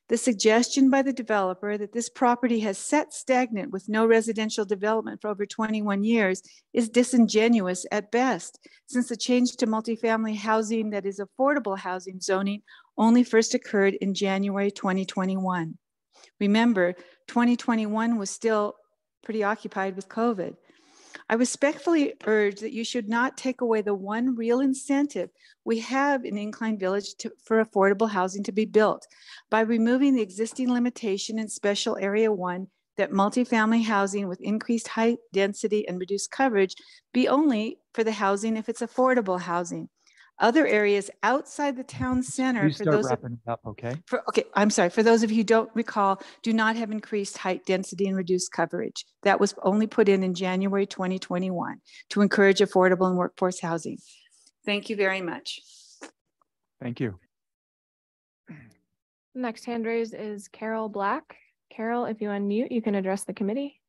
The suggestion by the developer that this property has sat stagnant with no residential development for over 21 years is disingenuous at best, since the change to multifamily housing that is affordable housing zoning only first occurred in January 2021. Remember, 2021 was still pretty occupied with COVID. I respectfully urge that you should not take away the one real incentive we have in Incline Village for affordable housing to be built by removing the existing limitation in Special Area 1 that multifamily housing with increased height, density, and reduced coverage be only for the housing if it's affordable housing. Other areas outside the town center, Please start wrapping it up, okay? I'm sorry, for those of you who don't recall, do not have increased height, density, and reduced coverage. That was only put in January 2021 to encourage affordable and workforce housing. Thank you very much. Thank you. Next hand raised is Carol Black. Carol, if you unmute, you can address the committee.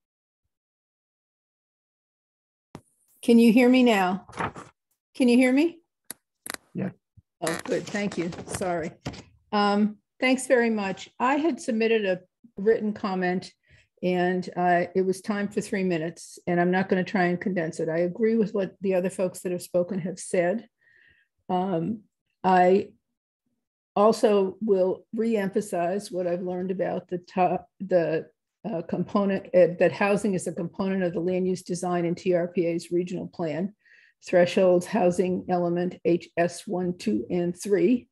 Can you hear me now? Can you hear me? Yeah. Oh, good. Thank you. Sorry. Thanks very much. I had submitted a written comment and it was time for 3 minutes, and I'm not going to try and condense it. I agree with what the other folks that have spoken have said. I also will re-emphasize what I've learned about the component that housing is a component of the land use design in TRPA's regional plan. thresholds housing element HS 1, 2, and 3,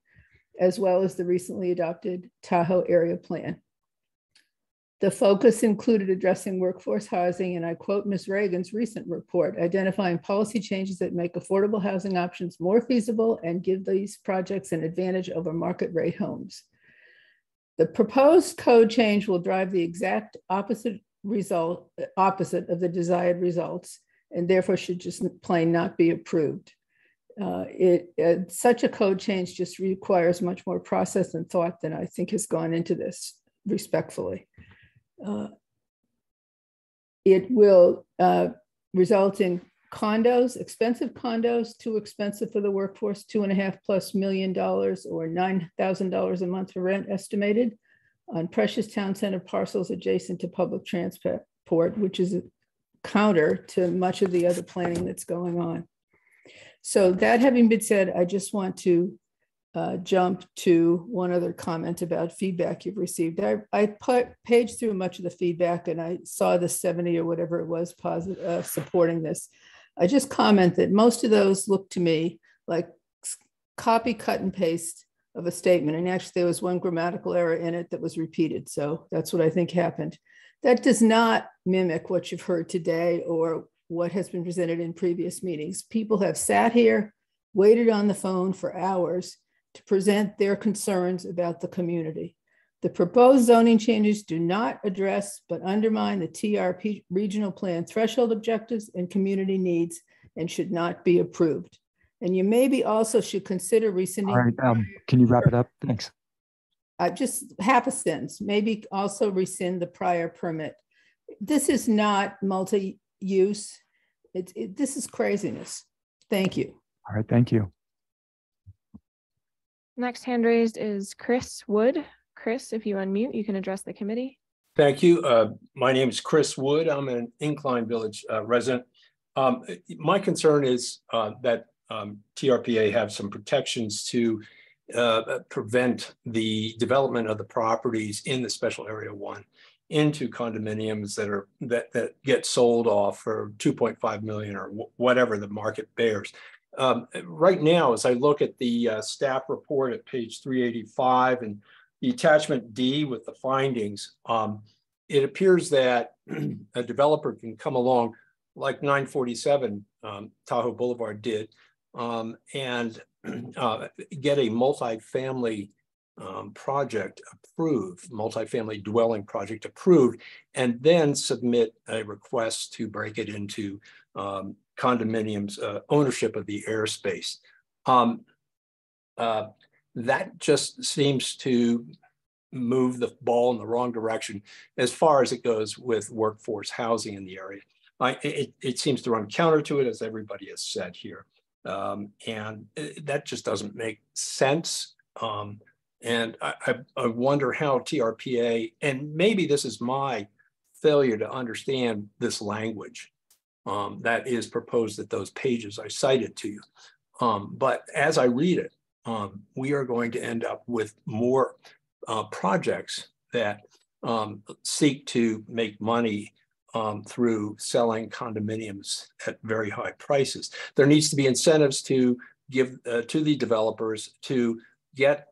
as well as the recently adopted Tahoe area plan. The focus included addressing workforce housing, and I quote Ms. Reagan's recent report, identifying policy changes that make affordable housing options more feasible and give these projects an advantage over market rate homes. The proposed code change will drive the exact opposite of the desired results, and therefore should just plain not be approved. Such a code change just requires much more process and thought than I think has gone into this, respectfully. It will result in condos, expensive condos, too expensive for the workforce, $2.5+ million or $9,000 a month for rent estimated on precious town center parcels adjacent to public transport, which is a counter to much of the other planning that's going on. So that having been said, I just want to jump to one other comment about feedback you've received. I paged through much of the feedback and I saw the 70 or whatever it was supporting this. I just comment that most of those look to me like copy, cut, and paste of a statement. And actually there was one grammatical error in it that was repeated. So that's what I think happened. That does not mimic what you've heard today or what has been presented in previous meetings. People have sat here, waited on the phone for hours to present their concerns about the community. The proposed zoning changes do not address but undermine the TRP regional plan threshold objectives and community needs and should not be approved. And you maybe also should consider rescinding. All right, can you wrap it up? Thanks. Just half a sentence, maybe also rescind the prior permit. This is not multi-use. This is craziness. Thank you. All right, thank you. Next hand raised is Chris Wood. Chris, if you unmute, you can address the committee. Thank you. My name is Chris Wood. I'm an Incline Village resident. My concern is that TRPA have some protections to prevent the development of the properties in the special area 1 into condominiums that get sold off for 2.5 million or whatever the market bears. Right now, as I look at the staff report at page 385 and the attachment D with the findings, it appears that a developer can come along like 947 Tahoe Boulevard did and get a multifamily project approved, multifamily dwelling project approved, and then submit a request to break it into condominiums, ownership of the airspace. That just seems to move the ball in the wrong direction as far as it goes with workforce housing in the area. It seems to run counter to it, as everybody has said here. And that just doesn't make sense. And I wonder how TRPA, and maybe this is my failure to understand this language that is proposed at those pages I cited to you. But as I read it, we are going to end up with more projects that seek to make money through selling condominiums at very high prices. There needs to be incentives to give to the developers to get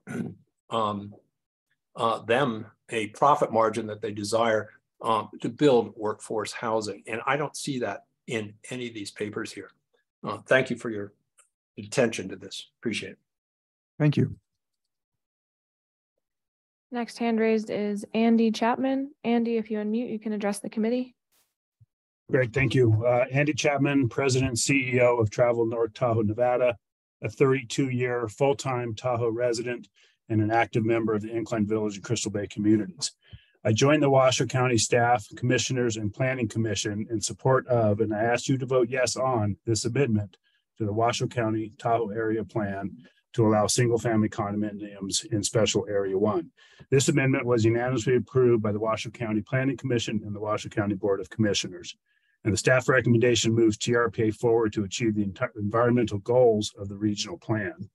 them a profit margin that they desire to build workforce housing. And I don't see that in any of these papers here. Thank you for your attention to this. Appreciate it. Thank you. Next hand raised is Andy Chapman. Andy, if you unmute, you can address the committee. Great, thank you. Andy Chapman, President and CEO of Travel North Tahoe, Nevada, a 32-year full-time Tahoe resident and an active member of the Incline Village and Crystal Bay communities. I joined the Washoe County staff, commissioners, and planning commission in support of, and I asked you to vote yes on this amendment to the Washoe County Tahoe area plan to allow single-family condominiums in special area 1. This amendment was unanimously approved by the Washoe County Planning Commission and the Washoe County Board of Commissioners. And the staff recommendation moves TRPA forward to achieve the environmental goals of the regional plan.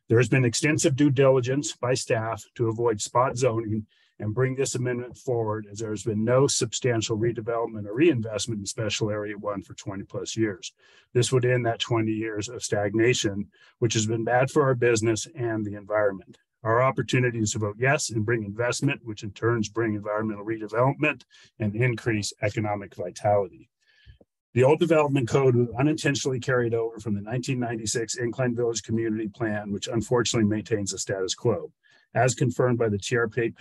There has been extensive due diligence by staff to avoid spot zoning and bring this amendment forward, as there has been no substantial redevelopment or reinvestment in Special Area 1 for 20+ years. This would end that 20 years of stagnation, which has been bad for our business and the environment. Our opportunity is to vote yes and bring investment, which in turns bring environmental redevelopment and increase economic vitality. The old development code was unintentionally carried over from the 1996 Incline Village Community Plan, which unfortunately maintains the status quo. As confirmed by the TRPA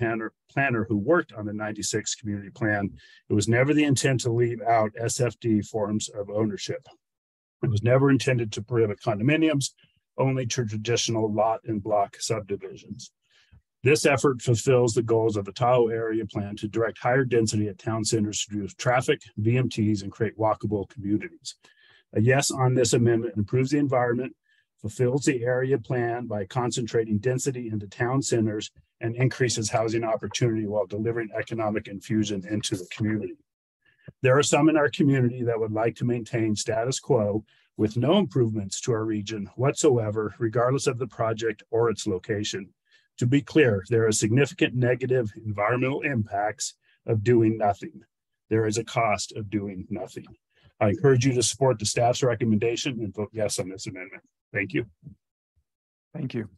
planner who worked on the 96 community plan, it was never the intent to leave out SFD forms of ownership. It was never intended to prohibit condominiums, only to traditional lot and block subdivisions. This effort fulfills the goals of the Tahoe area plan to direct higher density at town centers to reduce traffic, VMTs, and create walkable communities. A yes on this amendment improves the environment, fulfills the area plan by concentrating density into town centers, and increases housing opportunity while delivering economic infusion into the community. There are some in our community that would like to maintain status quo with no improvements to our region whatsoever, regardless of the project or its location. To be clear, there are significant negative environmental impacts of doing nothing. There is a cost of doing nothing. I encourage you to support the staff's recommendation and vote yes on this amendment. Thank you. Thank you.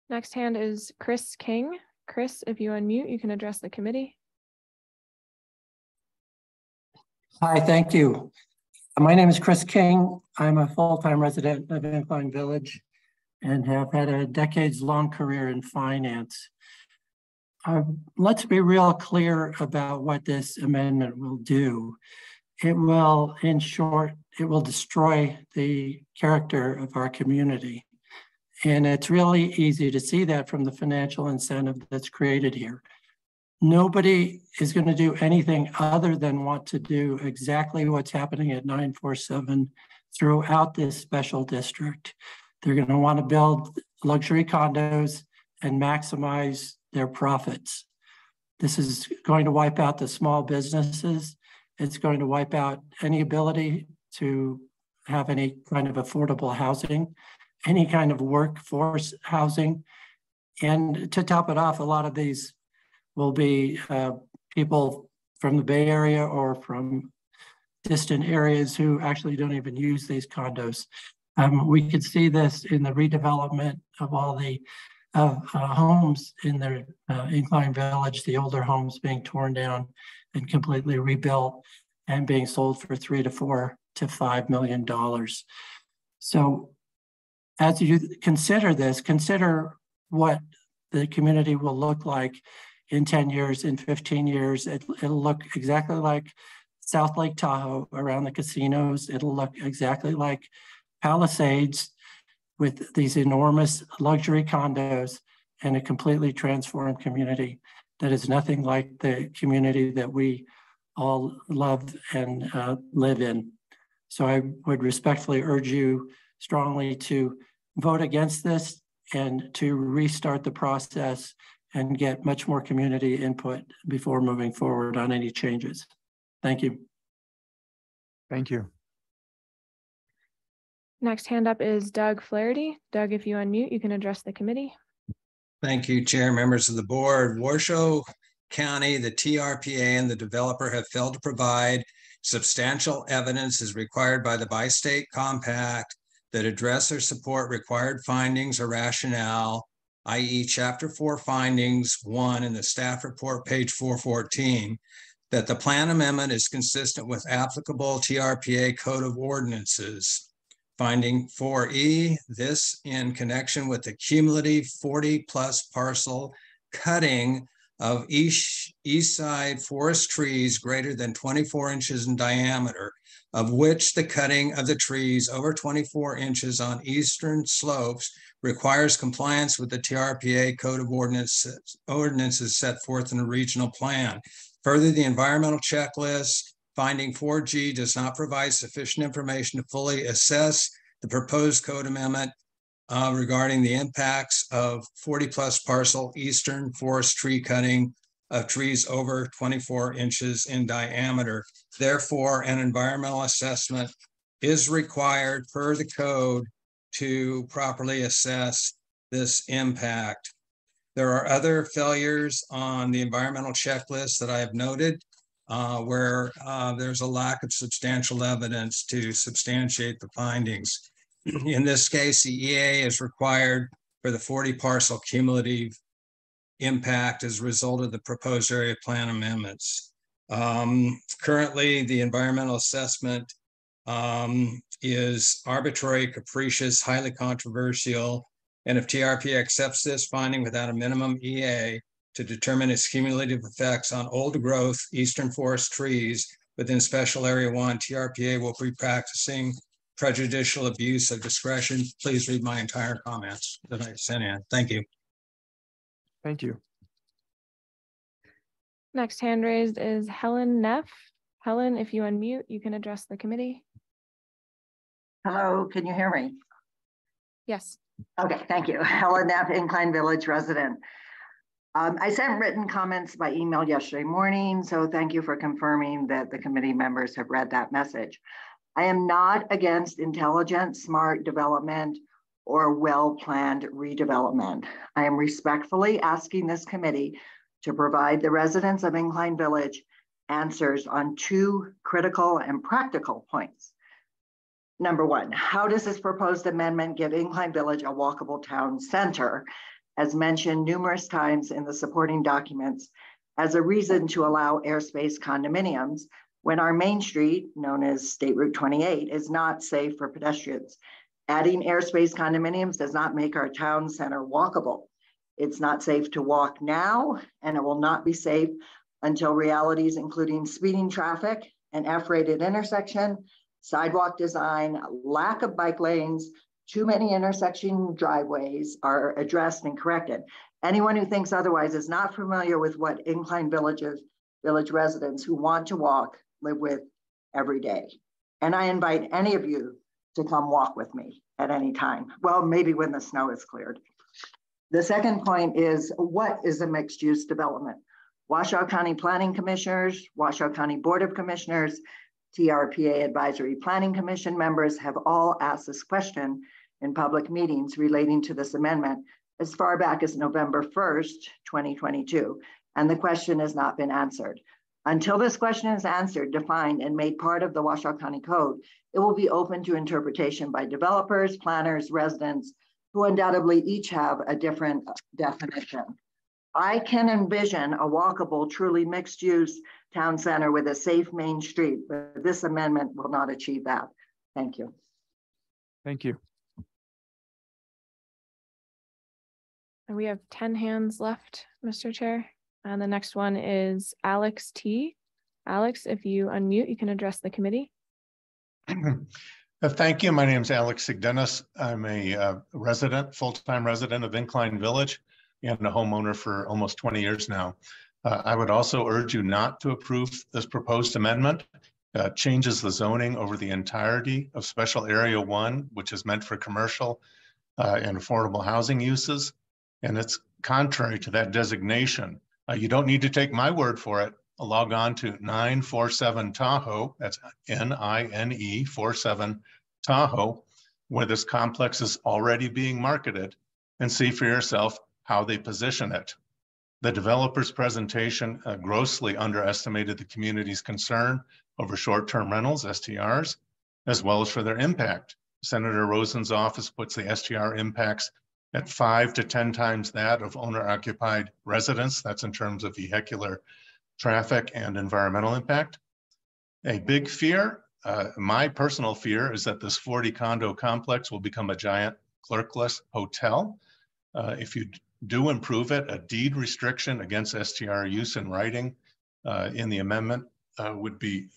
Next hand is Chris King. Chris, if you unmute, you can address the committee. Hi, thank you. My name is Chris King. I'm a full-time resident of Incline Village and have had a decades-long career in finance. Let's be real clear about what this amendment will do. It will, in short, it will destroy the character of our community. And it's really easy to see that from the financial incentive that's created here. Nobody is going to do anything other than want to do exactly what's happening at 947 throughout this special district. They're going to want to build luxury condos and maximize their profits. This is going to wipe out the small businesses. It's going to wipe out any ability to have any kind of affordable housing, any kind of workforce housing. And to top it off, a lot of these will be people from the Bay Area or from distant areas who actually don't even use these condos. We could see this in the redevelopment of all the homes in the Incline Village, the older homes being torn down and completely rebuilt and being sold for $3 to $4 to $5 million. So as you consider this, consider what the community will look like in 10 years, in 15 years. It'll look exactly like South Lake Tahoe around the casinos. It'll look exactly like Palisades with these enormous luxury condos and a completely transformed community that is nothing like the community that we all love and live in. So I would respectfully urge you strongly to vote against this and to restart the process and get much more community input before moving forward on any changes. Thank you. Thank you. Next hand up is Doug Flaherty. Doug, if you unmute, you can address the committee. Thank you, Chair, members of the board. Washoe County, the TRPA, and the developer have failed to provide substantial evidence as required by the bi-state compact that address or support required findings or rationale, i.e. Chapter 4 findings 1 in the staff report, page 414, that the plan amendment is consistent with applicable TRPA Code of Ordinances. Finding 4E, this in connection with the cumulative 40+ parcel cutting of east side forest trees greater than 24 inches in diameter, of which the cutting of the trees over 24 inches on eastern slopes requires compliance with the TRPA Code of Ordinances set forth in the regional plan. Further, the environmental checklist finding 4G does not provide sufficient information to fully assess the proposed code amendment regarding the impacts of 40+ parcel eastern forest tree cutting of trees over 24 inches in diameter. Therefore, an environmental assessment is required per the code to properly assess this impact. There are other failures on the environmental checklist that I have noted where there's a lack of substantial evidence to substantiate the findings. In this case, the EA is required for the 40 parcel cumulative impact as a result of the proposed area plan amendments. Currently, the environmental assessment is arbitrary, capricious, highly controversial, and if TRPA accepts this finding without a minimum EA to determine its cumulative effects on old growth eastern forest trees within Special Area 1, TRPA will be practicing prejudicial abuse of discretion. Please read my entire comments that I sent in. Thank you. Thank you. Next hand raised is Helen Neff. Helen, if you unmute, you can address the committee. Hello, can you hear me? Yes. Okay, thank you. Helen Neff, Incline Village resident. I sent written comments by email yesterday morning, so thank you for confirming that the committee members have read that message. I am not against intelligent, smart development or well-planned redevelopment. I am respectfully asking this committee to provide the residents of Incline Village answers on two critical and practical points. Number one, how does this proposed amendment give Incline Village a walkable town center, as mentioned numerous times in the supporting documents, as a reason to allow airspace condominiums when our main street, known as State Route 28, is not safe for pedestrians? Adding airspace condominiums does not make our town center walkable. It's not safe to walk now, and it will not be safe until realities including speeding traffic, an F-rated intersection, sidewalk design, lack of bike lanes, too many intersection driveways are addressed and corrected. Anyone who thinks otherwise is not familiar with what Incline Village residents who want to walk live with every day. And I invite any of you to come walk with me at any time. Well, maybe when the snow is cleared. The second point is, what is a mixed use development? Washoe County Planning Commissioners, Washoe County Board of Commissioners, TRPA Advisory Planning Commission members have all asked this question in public meetings relating to this amendment as far back as November 1st, 2022, and the question has not been answered. Until this question is answered, defined, and made part of the Washoe County Code, it will be open to interpretation by developers, planners, residents, who undoubtedly each have a different definition. I can envision a walkable, truly mixed use town center with a safe main street, but this amendment will not achieve that. Thank you. Thank you. And we have 10 hands left, Mr. Chair. And the next one is Alex T. Alex, if you unmute, you can address the committee. Thank you. My name is Alex Sigdenis. I'm a resident, full-time resident of Incline Village and a homeowner for almost 20 years now. I would also urge you not to approve this proposed amendment. Changes the zoning over the entirety of Special Area 1, which is meant for commercial and affordable housing uses. And it's contrary to that designation. You don't need to take my word for it. Log on to 947 Tahoe, that's N-I-N-E 47 Tahoe, where this complex is already being marketed, and see for yourself how they position it. The developer's presentation grossly underestimated the community's concern over short-term rentals, STRs, as well as for their impact. Senator Rosen's office puts the STR impacts at 5 to 10 times that of owner-occupied residents. That's in terms of vehicular traffic and environmental impact. A big fear, my personal fear, is that this 40 condo complex will become a giant clerkless hotel. If you do improve it, a deed restriction against STR use in writing in the amendment would be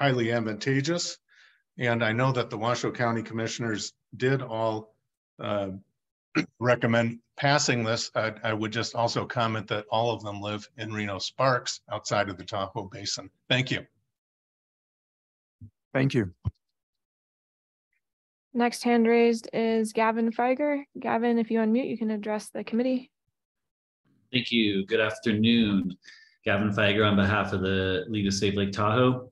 highly advantageous. And I know that the Washoe County Commissioners did all recommend passing this. I would just also comment that all of them live in Reno Sparks outside of the Tahoe Basin. Thank you. Thank you. Next hand raised is Gavin Feiger. Gavin, if you unmute, you can address the committee. Thank you. Good afternoon. Gavin Feiger on behalf of the League of Save Lake Tahoe.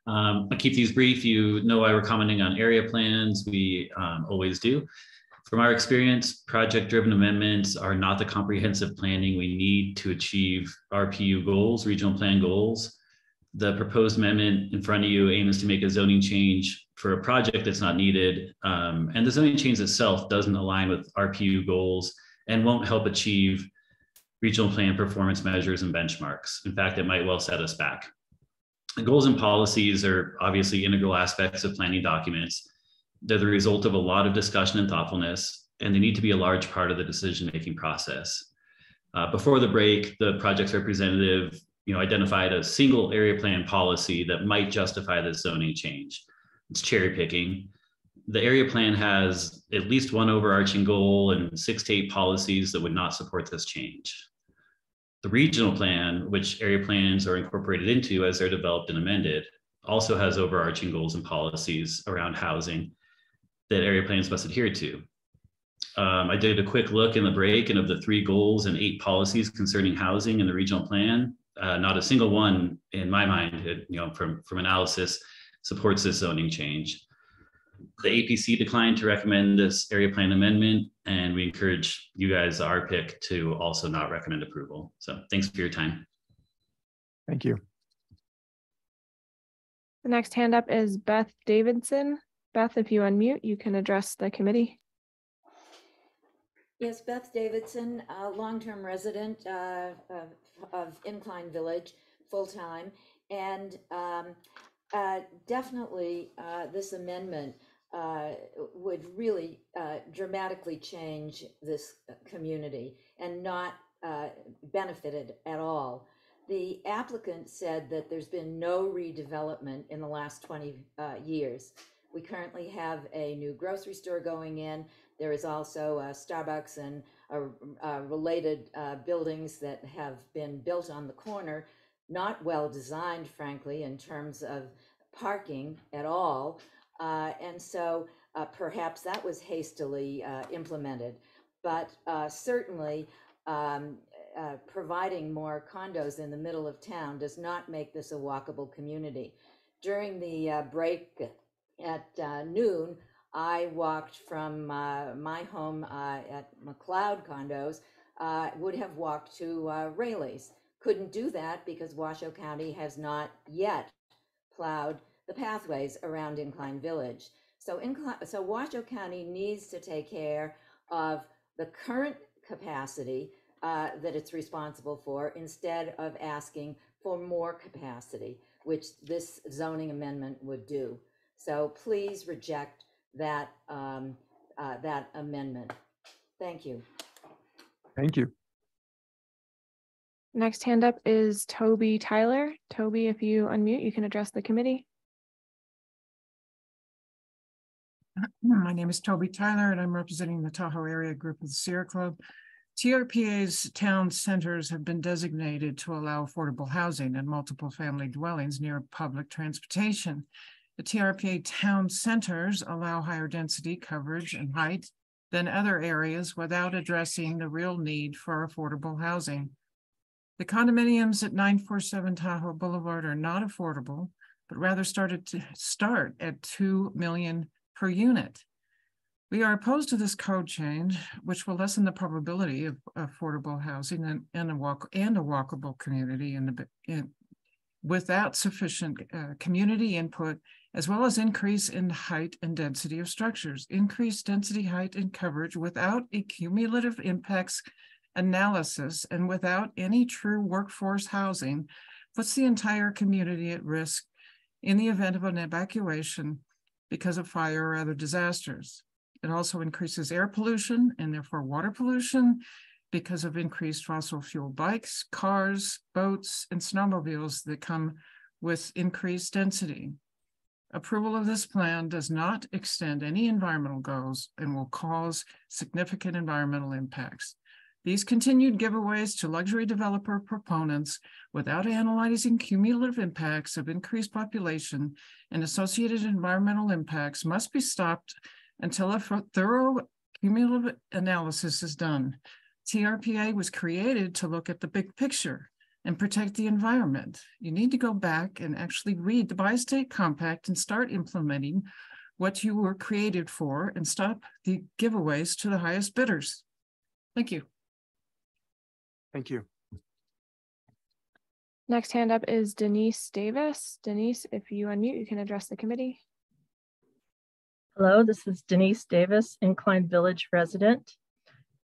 I'll keep these brief. You know why we're commenting on area plans. We always do. From our experience, project-driven amendments are not the comprehensive planning we need to achieve RPU goals, regional plan goals. The proposed amendment in front of you aims to make a zoning change for a project that's not needed. And the zoning change itself doesn't align with RPU goals and won't help achieve regional plan performance measures and benchmarks. In fact, it might well set us back. The goals and policies are obviously integral aspects of planning documents. They're the result of a lot of discussion and thoughtfulness, and they need to be a large part of the decision-making process. Before the break, the project's representative identified a single area plan policy that might justify this zoning change. It's cherry picking. The area plan has at least one overarching goal and 6 to 8 policies that would not support this change. The regional plan, which area plans are incorporated into as they're developed and amended, also has overarching goals and policies around housing that area plans must adhere to. I did a quick look in the break, and of the 3 goals and 8 policies concerning housing in the regional plan, not a single one in my mind, from analysis, supports this zoning change. The APC declined to recommend this area plan amendment, and we encourage you guys, our pick, to also not recommend approval. So thanks for your time. Thank you. The next hand up is Beth Davidson. Beth, if you unmute, you can address the committee. Yes, Beth Davidson, a long-term resident of Incline Village, full-time, and definitely this amendment would really dramatically change this community and not benefit it at all. The applicant said that there's been no redevelopment in the last 20 years. We currently have a new grocery store going in. There is also a Starbucks and related buildings that have been built on the corner, not well designed, frankly, in terms of parking at all. And so perhaps that was hastily implemented. But certainly providing more condos in the middle of town does not make this a walkable community. During the break at noon, I walked from my home at McLeod Condos, would have walked to Rayleigh's. Couldn't do that because Washoe County has not yet plowed the pathways around Incline Village. So Washoe County needs to take care of the current capacity that it's responsible for instead of asking for more capacity, which this zoning amendment would do. So please reject that that amendment. Thank you. Thank you. Next hand up is Toby Tyler. Toby, if you unmute, you can address the committee. My name is Toby Tyler, and I'm representing the Tahoe area group of the Sierra Club. TRPA's town centers have been designated to allow affordable housing and multiple family dwellings near public transportation. The TRPA town centers allow higher density coverage and height than other areas without addressing the real need for affordable housing. The condominiums at 947 Tahoe Boulevard are not affordable, but rather start at $2 million per unit. We are opposed to this code change, which will lessen the probability of affordable housing and a walkable community without sufficient community input, as well as increase in height and density of structures. Increased density, height, and coverage without a cumulative impacts analysis and without any true workforce housing puts the entire community at risk in the event of an evacuation because of fire or other disasters. It also increases air pollution and therefore water pollution because of increased fossil fuel bikes, cars, boats, and snowmobiles that come with increased density. Approval of this plan does not extend any environmental goals and will cause significant environmental impacts. These continued giveaways to luxury developer proponents without analyzing cumulative impacts of increased population and associated environmental impacts must be stopped until a thorough cumulative analysis is done. TRPA was created to look at the big picture and protect the environment. You need to go back and actually read the bi-state compact and start implementing what you were created for and stop the giveaways to the highest bidders. Thank you. Thank you. Next hand up is Denise Davis. Denise, if you unmute, you can address the committee. Hello, this is Denise Davis, Incline Village resident.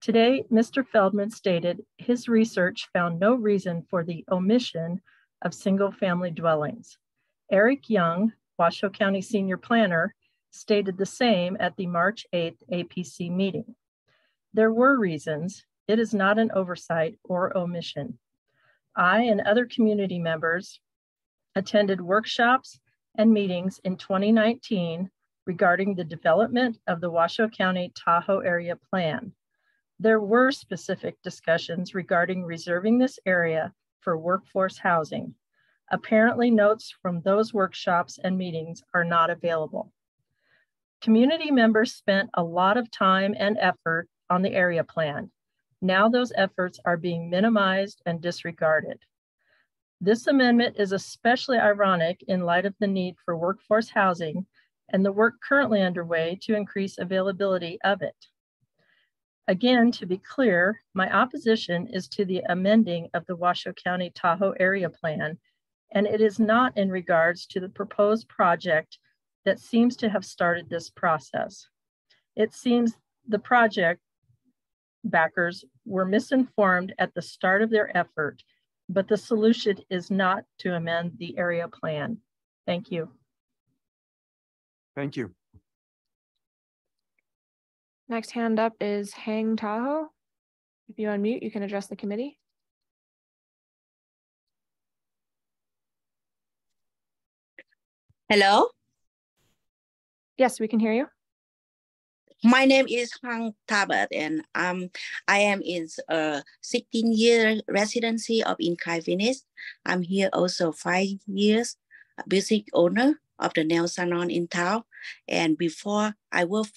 Today, Mr. Feldman stated his research found no reason for the omission of single-family dwellings. Eric Young, Washoe County Senior Planner, stated the same at the March 8th APC meeting. There were reasons. It is not an oversight or omission. I and other community members attended workshops and meetings in 2019 regarding the development of the Washoe County Tahoe area plan. There were specific discussions regarding reserving this area for workforce housing. Apparently, notes from those workshops and meetings are not available. Community members spent a lot of time and effort on the area plan. Now those efforts are being minimized and disregarded. This amendment is especially ironic in light of the need for workforce housing and the work currently underway to increase availability of it. Again, to be clear, my opposition is to the amending of the Washoe County Tahoe area plan, and it is not in regards to the proposed project that seems to have started this process. It seems the project backers were misinformed at the start of their effort, but the solution is not to amend the area plan. Thank you. Thank you. Next hand up is Hang Tahoe. If you unmute, you can address the committee. Hello? Yes, we can hear you. My name is Hang Tabat, and I am in a 16-year residency of Incline Village. I'm here also 5 years, a business owner of the nail salon in town. And before I was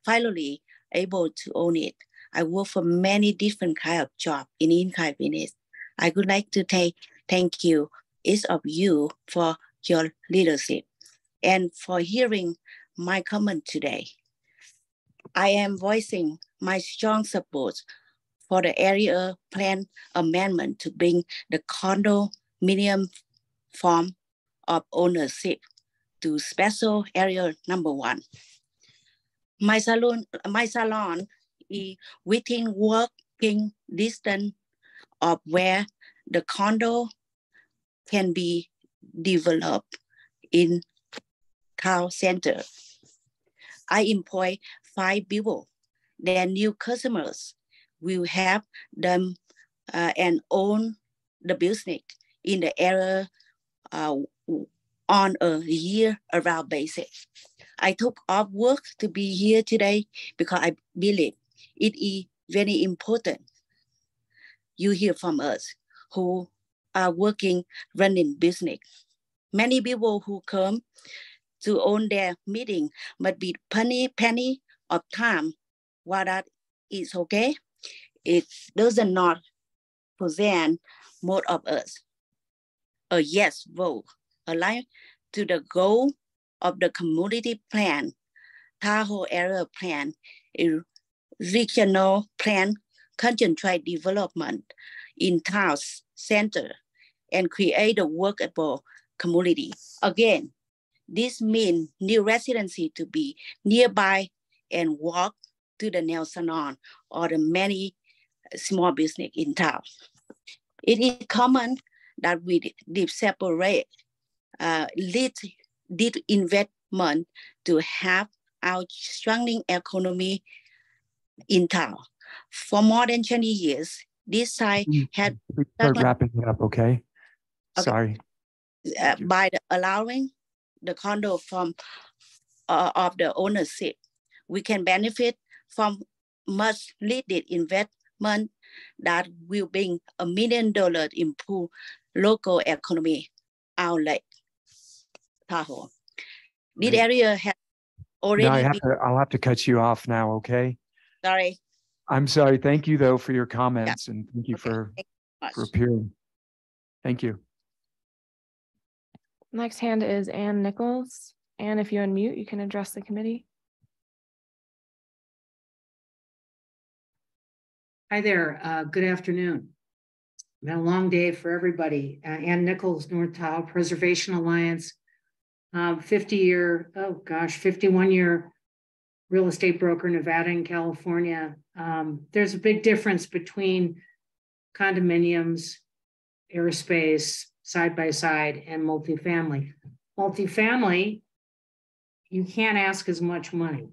finally able to own it, I worked for many different kinds of jobs in Incline Village. I would like to thank you, each of you, for your leadership and for hearing my comment today. I am voicing my strong support for the area plan amendment to bring the condominium form of ownership to special area number 1. My salon is within walking distance of where the condo can be developed in town center. I employ 5 people. Their new customers will have them and own the business in the area on a year-around basis. I took off work to be here today because I believe it is very important you hear from us who are working, running business. Many people who come to own their meeting but be penny of time. While that is okay, it does not present most of us a yes vote aligned to the goal of the community plan, Tahoe area plan, a regional plan, concentrate development in town center and create a workable community. Again, this means new residency to be nearby and walk to the nail salon or the many small business in town. It is common that we did separate did investment to have our strengthening economy in town. For more than 20 years, this site had start wrapping it up, okay? Sorry. By allowing the condo from of the ownership, we can benefit from much needed investment that will bring $1 million improve local economy our Lake Tahoe. This area has already I'll have to cut you off now, okay? Sorry. I'm sorry. Thank you though for your comments and thank you for appearing. Thank you. Next hand is Ann Nichols. And if you unmute, you can address the committee. Hi there. Good afternoon. Been a long day for everybody. Ann Nichols, North Tahoe Preservation Alliance, 51-year real estate broker, Nevada and California. There's a big difference between condominiums, airspace, side by side, and multifamily. Multifamily, you can't ask as much money.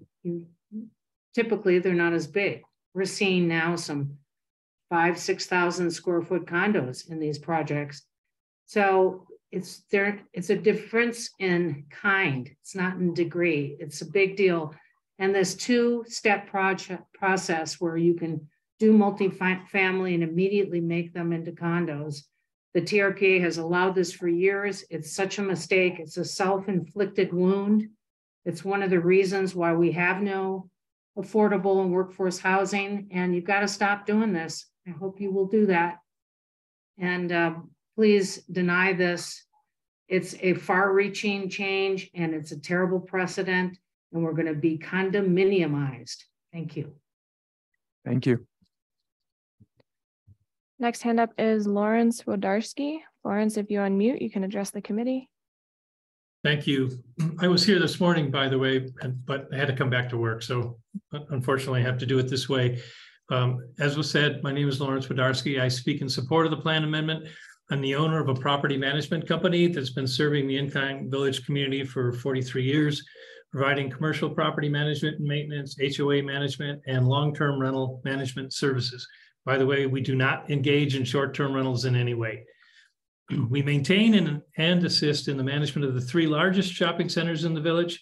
Typically, they're not as big. We're seeing now some 5,000-6,000 square foot condos in these projects. So it's a difference in kind. It's not in degree. It's a big deal. And this two-step process where you can do multifamily and immediately make them into condos. The TRPA has allowed this for years. It's such a mistake. It's a self-inflicted wound. It's one of the reasons why we have no affordable and workforce housing, and you've got to stop doing this. I hope you will do that. And please deny this. It's a far-reaching change, and it's a terrible precedent, and we're going to be condominiumized. Thank you. Thank you. Next hand up is Lawrence Wodarski. Lawrence, if you unmute, you can address the committee. Thank you. I was here this morning, by the way, but I had to come back to work. So unfortunately, I have to do it this way. As was said, my name is Lawrence Wodarski. I speak in support of the plan amendment. I'm the owner of a property management company that's been serving the Incline Village community for 43 years, providing commercial property management and maintenance, HOA management, and long-term rental management services. By the way, we do not engage in short-term rentals in any way. We maintain and assist in the management of the 3 largest shopping centers in the village.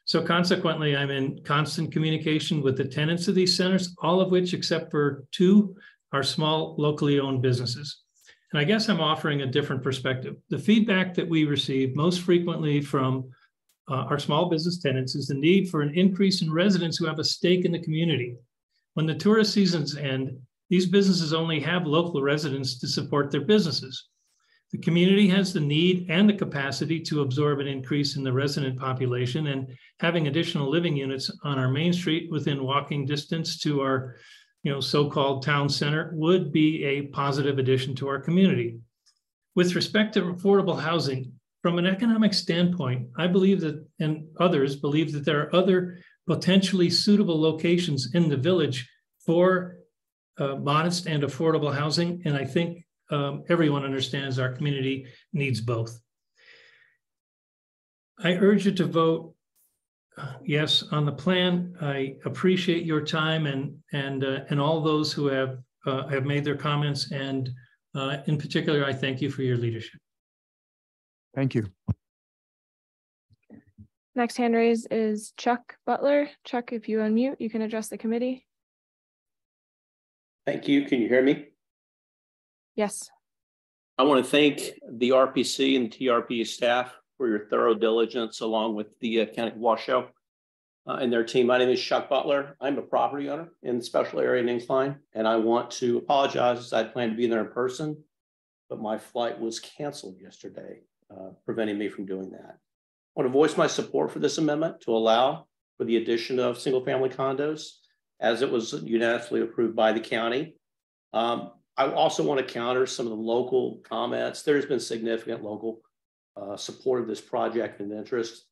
So consequently, I'm in constant communication with the tenants of these centers, all of which, except for 2, are small, locally owned businesses. And I guess I'm offering a different perspective. The feedback that we receive most frequently from our small business tenants is the need for an increase in residents who have a stake in the community. When the tourist seasons end, these businesses only have local residents to support their businesses. The community has the need and the capacity to absorb an increase in the resident population, and having additional living units on our main street within walking distance to our so-called town center would be a positive addition to our community. With respect to affordable housing, from an economic standpoint, I believe that, and others believe that there are other potentially suitable locations in the village for modest and affordable housing, and I think everyone understands our community needs both. I urge you to vote yes on the plan. I appreciate your time and all those who have made their comments, and in particular, I thank you for your leadership. Thank you. Next hand raised is Chuck Butler. Chuck, if you unmute, you can address the committee. Thank you. Can you hear me? Yes. I want to thank the RPC and the TRPA staff for your thorough diligence, along with the County of Washoe and their team. My name is Chuck Butler. I'm a property owner in the special area in Incline, and I want to apologize as I planned to be there in person, but my flight was canceled yesterday, preventing me from doing that. I want to voice my support for this amendment to allow for the addition of single-family condos, as it was unanimously approved by the county. I also want to counter some of the local comments. There's been significant local support of this project and interest.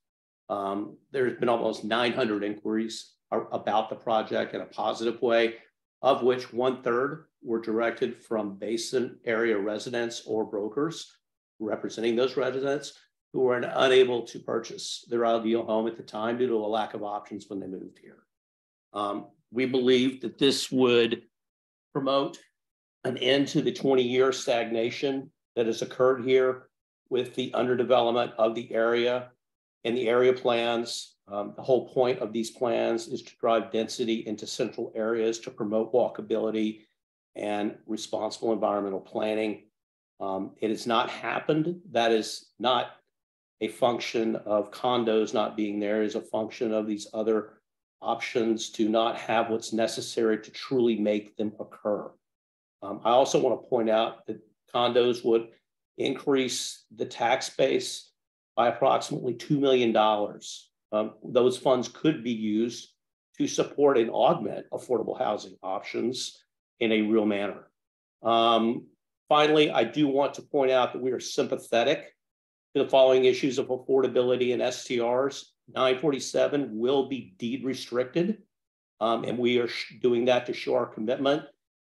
There's been almost 900 inquiries about the project in a positive way, of which 1/3 were directed from basin area residents or brokers representing those residents who were unable to purchase their ideal home at the time due to a lack of options when they moved here. We believe that this would promote an end to the 20-year stagnation that has occurred here with the underdevelopment of the area and the area plans. The whole point of these plans is to drive density into central areas to promote walkability and responsible environmental planning. It has not happened. That is not a function of condos not being there. It is a function of these other options to not have what's necessary to truly make them occur. I also want to point out that condos would increase the tax base by approximately $2 million. Those funds could be used to support and augment affordable housing options in a real manner. Finally, I do want to point out that we are sympathetic to the following issues of affordability and STRs. 947 will be deed restricted, and we are doing that to show our commitment.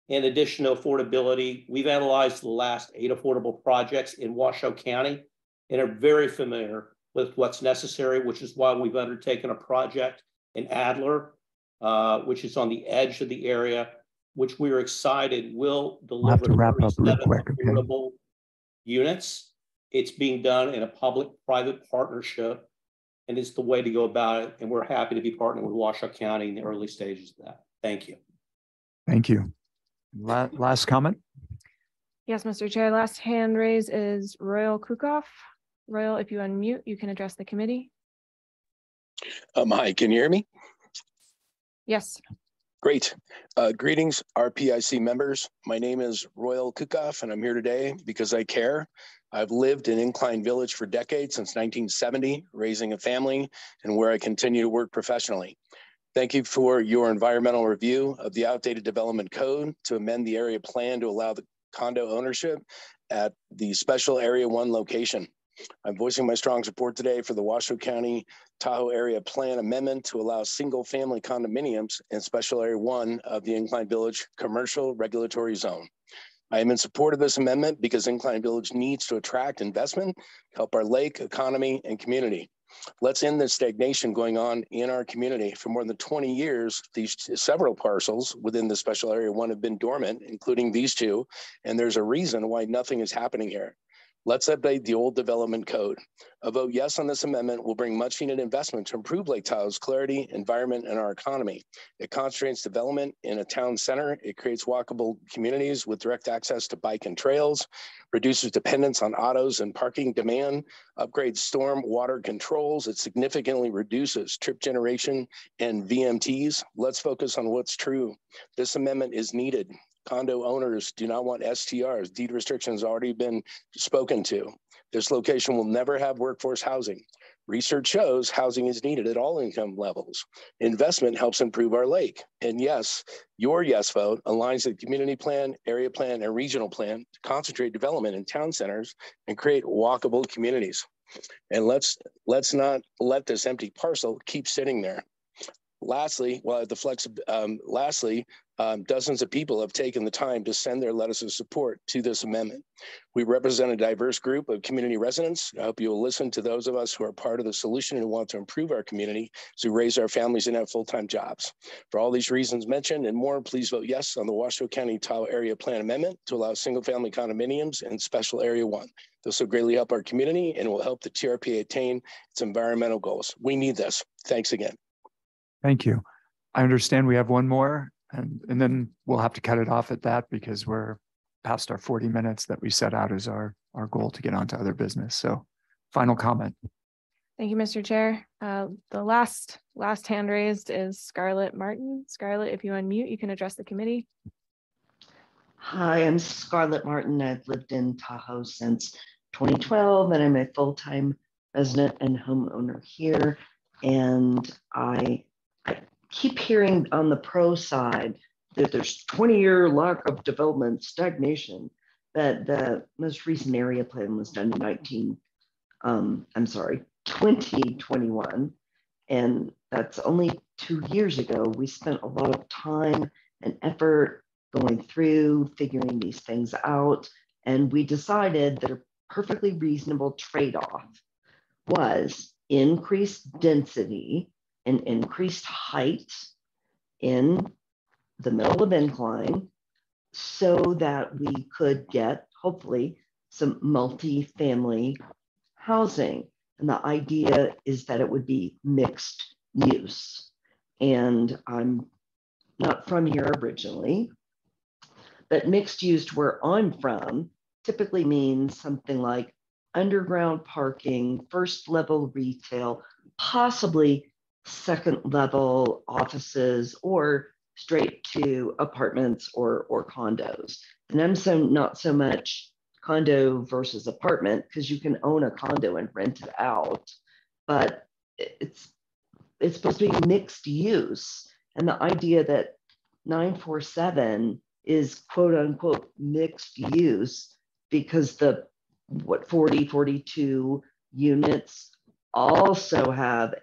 In addition to affordability, we've analyzed the last 8 affordable projects in Washoe County and are very familiar with what's necessary, which is why we've undertaken a project in Adler, which is on the edge of the area, which we are excited will deliver have to wrap up real quick, affordable units. It's being done in a public-private partnership, and it's the way to go about it. And we're happy to be partnering with Washoe County in the early stages of that. Thank you. Thank you. Last comment? Yes, Mr. Chair. Last hand raise is Royal Kukoff. Royal, if you unmute, you can address the committee. Hi, can you hear me? Yes. Great. Greetings, RPIC members. My name is Royal Kukoff, and I'm here today because I care. I've lived in Incline Village for decades, since 1970, raising a family, and where I continue to work professionally. Thank you for your environmental review of the outdated development code to amend the area plan to allow the condo ownership at the special Area 1 location. I'm voicing my strong support today for the Washoe County Tahoe Area Plan Amendment to allow single-family condominiums in Special Area 1 of the Incline Village Commercial Regulatory Zone. I am in support of this amendment because Incline Village needs to attract investment, help our lake, economy, and community. Let's end the stagnation going on in our community. For more than 20 years, these several parcels within the Special Area 1 have been dormant, including these 2, and there's a reason why nothing is happening here. Let's update the old development code. A vote yes on this amendment will bring much needed investment to improve Lake Tahoe's clarity, environment, and our economy. It concentrates development in a town center. It creates walkable communities with direct access to bike and trails, reduces dependence on autos and parking demand, upgrades storm water controls. It significantly reduces trip generation and VMTs. Let's focus on what's true. This amendment is needed. Condo owners do not want STRs. Deed restrictions already been spoken to. This location will never have workforce housing. Research shows housing is needed at all income levels. Investment helps improve our lake. And yes, your yes vote aligns the community plan, area plan, and regional plan to concentrate development in town centers and create walkable communities. And let's not let this empty parcel keep sitting there. Lastly, dozens of people have taken the time to send their letters of support to this amendment. We represent a diverse group of community residents. I hope you will listen to those of us who are part of the solution and want to improve our community as we raise our families and have full-time jobs. For all these reasons mentioned and more, please vote yes on the Washoe County Tahoe Area Plan Amendment to allow single-family condominiums in Special Area 1. This will greatly help our community and will help the TRPA attain its environmental goals. We need this. Thanks again. Thank you. I understand we have one more, and then we'll have to cut it off at that because we're past our 40 minutes that we set out as our goal to get on to other business. So final comment. Thank you, Mr. Chair. The last hand raised is Scarlett Martin. Scarlett, if you unmute, you can address the committee. Hi, I'm Scarlett Martin. I've lived in Tahoe since 2012, and I'm a full-time resident and homeowner here. And I keep hearing on the pro side that there's 20-year lack of development, stagnation, that the most recent area plan was done in 2021. And that's only 2 years ago. We spent a lot of time and effort going through, figuring these things out. And we decided that a perfectly reasonable trade-off was increased density and increased height in the middle of Incline so that we could get, hopefully, some multi-family housing. And the idea is that it would be mixed use. And I'm not from here originally, but mixed use where I'm from typically means something like underground parking, first level retail, possibly second level offices, or straight to apartments or condos. And I'm not so much condo versus apartment, because you can own a condo and rent it out, but it's supposed to be mixed use. And the idea that 947 is quote unquote mixed use because the 42 units also have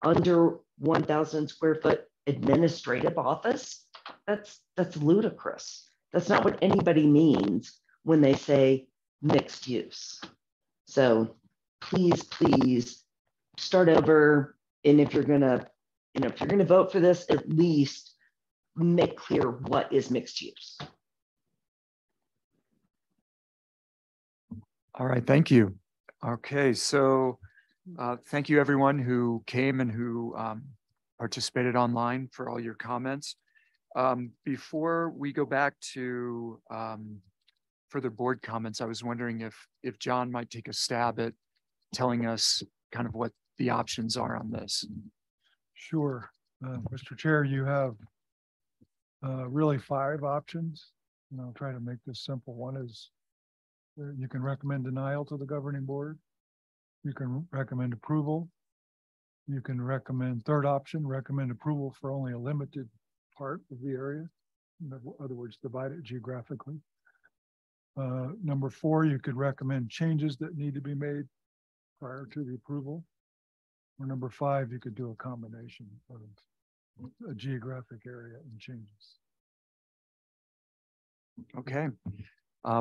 under 1,000 square foot administrative office. That's ludicrous. That's not what anybody means when they say mixed use. So please start over. And if you're gonna vote for this, at least make clear what is mixed use. All right, thank you. Okay, so thank you everyone who came and who participated online for all your comments. Before we go back to further board comments, I was wondering if John might take a stab at telling us kind of what the options are on this. Sure. Mr. Chair, you have really 5 options, and I'll try to make this simple. One is you can recommend denial to the governing board. You can recommend approval. You can recommend, third option, recommend approval for only a limited part of the area. In other words, divide it geographically. Number 4, you could recommend changes that need to be made prior to the approval. Or number 5, you could do a combination of a geographic area and changes. Okay.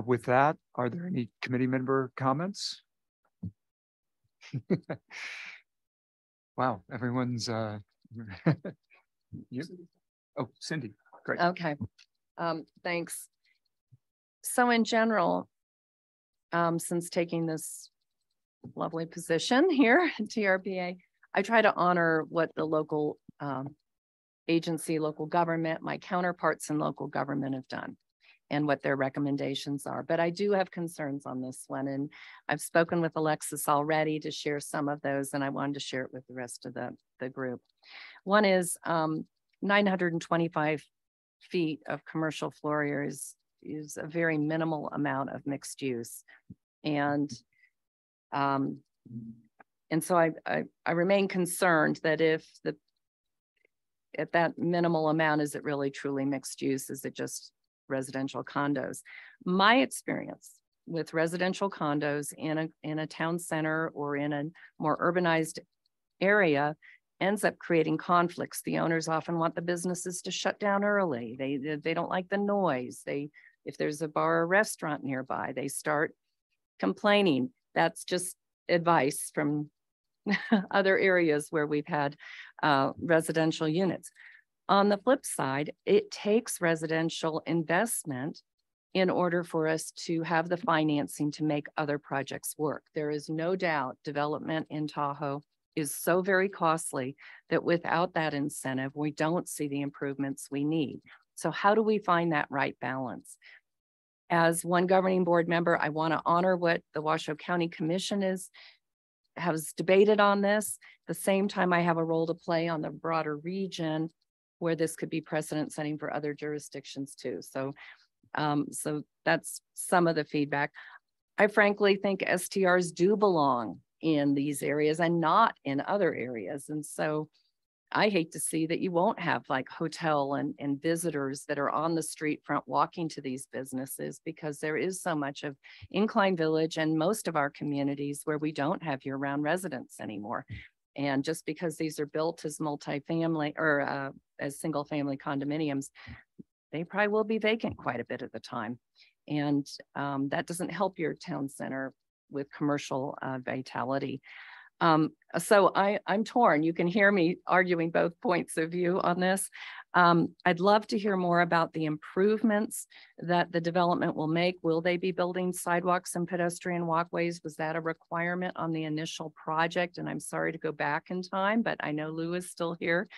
With that, are there any committee member comments? Wow, everyone's you? Oh, Cindy, great. Okay, thanks. So in general, since taking this lovely position here at TRPA, I try to honor what the local agency, local government, my counterparts in local government have done and what their recommendations are. But I do have concerns on this one. And I've spoken with Alexis already to share some of those, and I wanted to share it with the rest of the group. One is 925 feet of commercial floor area is a very minimal amount of mixed use. And so I remain concerned that if at that minimal amount, is it really truly mixed use? Is it just residential condos? My experience with residential condos in a town center or in a more urbanized area ends up creating conflicts. The owners often want the businesses to shut down early. They don't like the noise. If there's a bar or restaurant nearby, they start complaining. That's just advice from other areas where we've had residential units. On the flip side, it takes residential investment in order for us to have the financing to make other projects work. There is no doubt development in Tahoe is so very costly that without that incentive, we don't see the improvements we need. So how do we find that right balance? As one governing board member, I want to honor what the Washoe County Commission has debated on this. At the same time, I have a role to play on the broader region where this could be precedent setting for other jurisdictions too. So that's some of the feedback. I frankly think STRs do belong in these areas and not in other areas. And so I hate to see that you won't have like hotel and visitors that are on the street front walking to these businesses, because there is so much of Incline Village and most of our communities where we don't have year-round residents anymore. And just because these are built as multifamily or as single family condominiums, they probably will be vacant quite a bit of the time. And that doesn't help your town center with commercial vitality. So I'm torn. You can hear me arguing both points of view on this. I'd love to hear more about the improvements that the development will make. Will they be building sidewalks and pedestrian walkways? Was that a requirement on the initial project? And I'm sorry to go back in time, but I know Lou is still here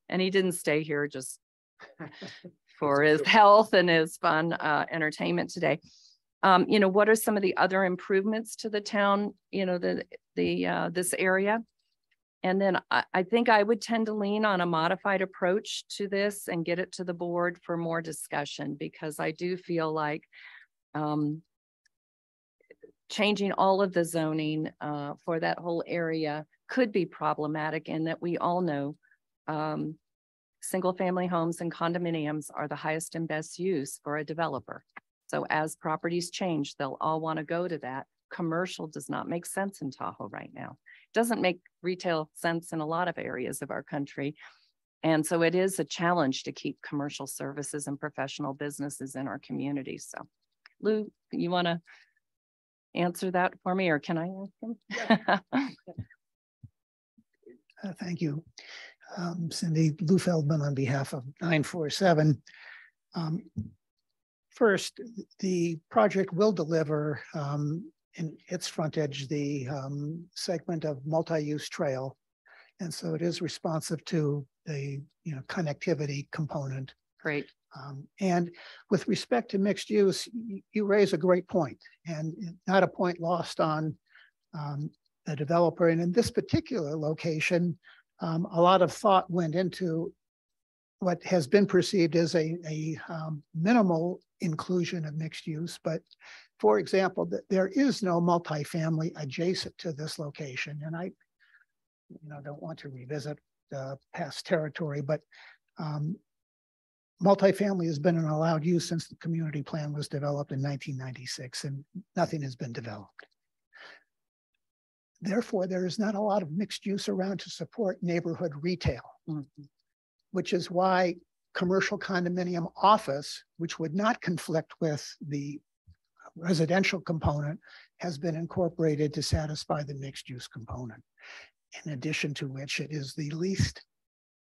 and he didn't stay here just for his health and his fun entertainment today. What are some of the other improvements to the town, this area? And then I think I would tend to lean on a modified approach to this and get it to the board for more discussion, because I do feel like changing all of the zoning for that whole area could be problematic, in that we all know single family homes and condominiums are the highest and best use for a developer. So as properties change, they'll all want to go to that. Commercial does not make sense in Tahoe right now. It doesn't make retail sense in a lot of areas of our country. And so it is a challenge to keep commercial services and professional businesses in our community. So Lou, you want to answer that for me, or can I ask him? Yeah. Thank you. Cindy, Lou Feldman on behalf of 947. First, the project will deliver in its frontage the segment of multi-use trail. And so it is responsive to the connectivity component. Great. And with respect to mixed use, you raise a great point, and not a point lost on the developer. And in this particular location, a lot of thought went into what has been perceived as a minimal inclusion of mixed use. But for example, there is no multifamily adjacent to this location. And I don't want to revisit past territory, but multifamily has been an allowed use since the community plan was developed in 1996, and nothing has been developed. Therefore, there is not a lot of mixed use around to support neighborhood retail, which is why commercial condominium office, which would not conflict with the residential component, has been incorporated to satisfy the mixed use component. In addition to which, it is the least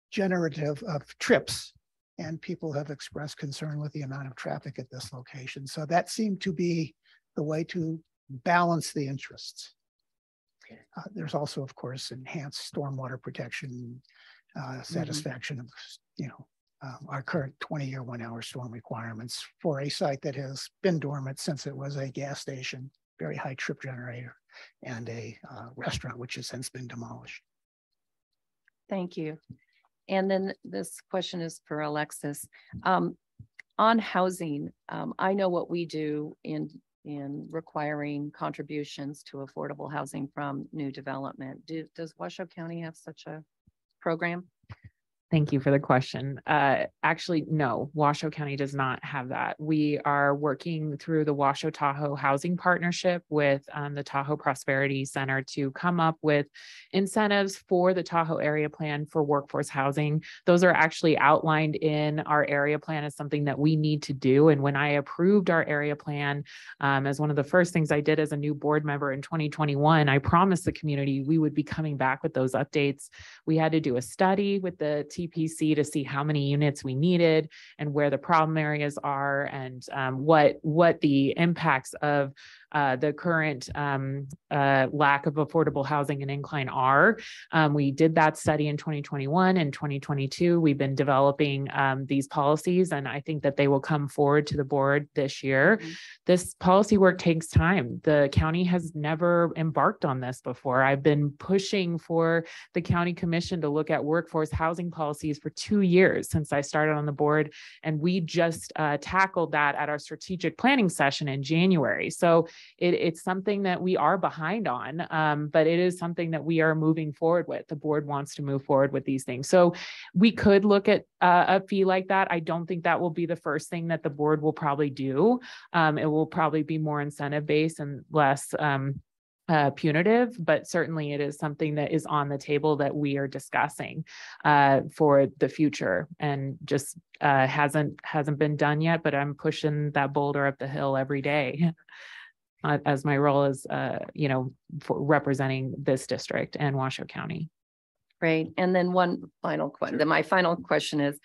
generative of trips, and people have expressed concern with the amount of traffic at this location. So that seemed to be the way to balance the interests. There's also, of course, enhanced stormwater protection, satisfaction of, our current 20-year 1-hour storm requirements for a site that has been dormant since it was a gas station, very high trip generator, and a restaurant, which has since been demolished. Thank you. And then this question is for Alexis. On housing, I know what we do in requiring contributions to affordable housing from new development. Does Washoe County have such a program? Thank you for the question. Actually, no, Washoe County does not have that. We are working through the Washoe Tahoe Housing Partnership with the Tahoe Prosperity Center to come up with incentives for the Tahoe area plan for workforce housing. Those are actually outlined in our area plan as something that we need to do. And when I approved our area plan, as one of the first things I did as a new board member in 2021, I promised the community we would be coming back with those updates. We had to do a study with the TPC to see how many units we needed and where the problem areas are, and what the impacts of the current lack of affordable housing in Incline are. We did that study in 2021 and 2022. We've been developing these policies, and I think that they will come forward to the board this year. Mm-hmm. This policy work takes time. The county has never embarked on this before. I've been pushing for the county commission to look at workforce housing policies for 2 years since I started on the board, and we just tackled that at our strategic planning session in January. So it's something that we are behind on, but it is something that we are moving forward with. The board wants to move forward with these things. So we could look at a fee like that. I don't think that will be the first thing that the board will probably do. It will probably be more incentive-based and less punitive, but certainly it is something that is on the table that we are discussing for the future, and just hasn't been done yet, but I'm pushing that boulder up the hill every day. As my role is, for representing this district and Washoe County. Great. And then one final question. Sure. My final question is,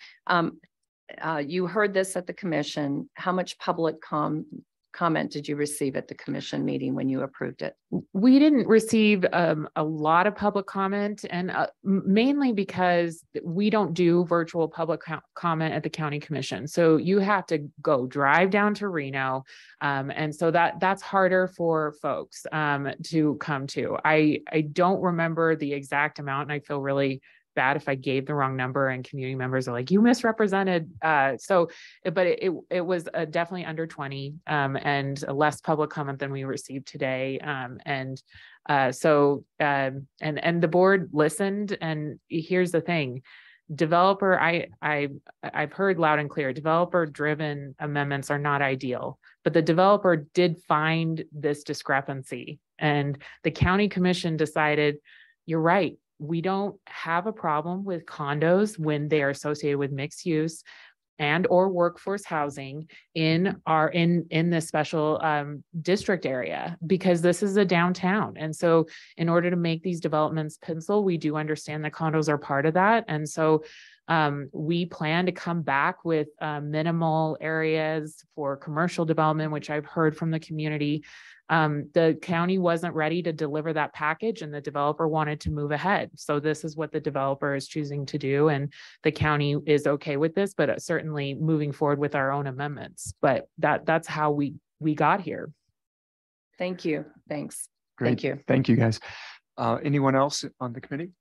you heard this at the commission. How much public comment did you receive at the commission meeting when you approved it? We didn't receive a lot of public comment, and mainly because we don't do virtual public comment at the county commission. So you have to drive down to Reno. And so that's harder for folks to come to. I don't remember the exact amount, and I feel really bad if I gave the wrong number and community members are like, you misrepresented. But it was definitely under 20 and a less public comment than we received today. And the board listened. And here's the thing. Developer, I've heard loud and clear, developer driven amendments are not ideal, but the developer did find this discrepancy, and the county commission decided, you're right, we don't have a problem with condos when they are associated with mixed use and or workforce housing in this special district area, because this is a downtown. And so in order to make these developments pencil, we do understand that condos are part of that. And so we plan to come back with minimal areas for commercial development, which I've heard from the community. The county wasn't ready to deliver that package and the developer wanted to move ahead. So this is what the developer is choosing to do. And the county is okay with this, but certainly moving forward with our own amendments. But that's how we got here. Thank you. Thanks. Great. Thank you. Thank you, guys. Anyone else on the committee?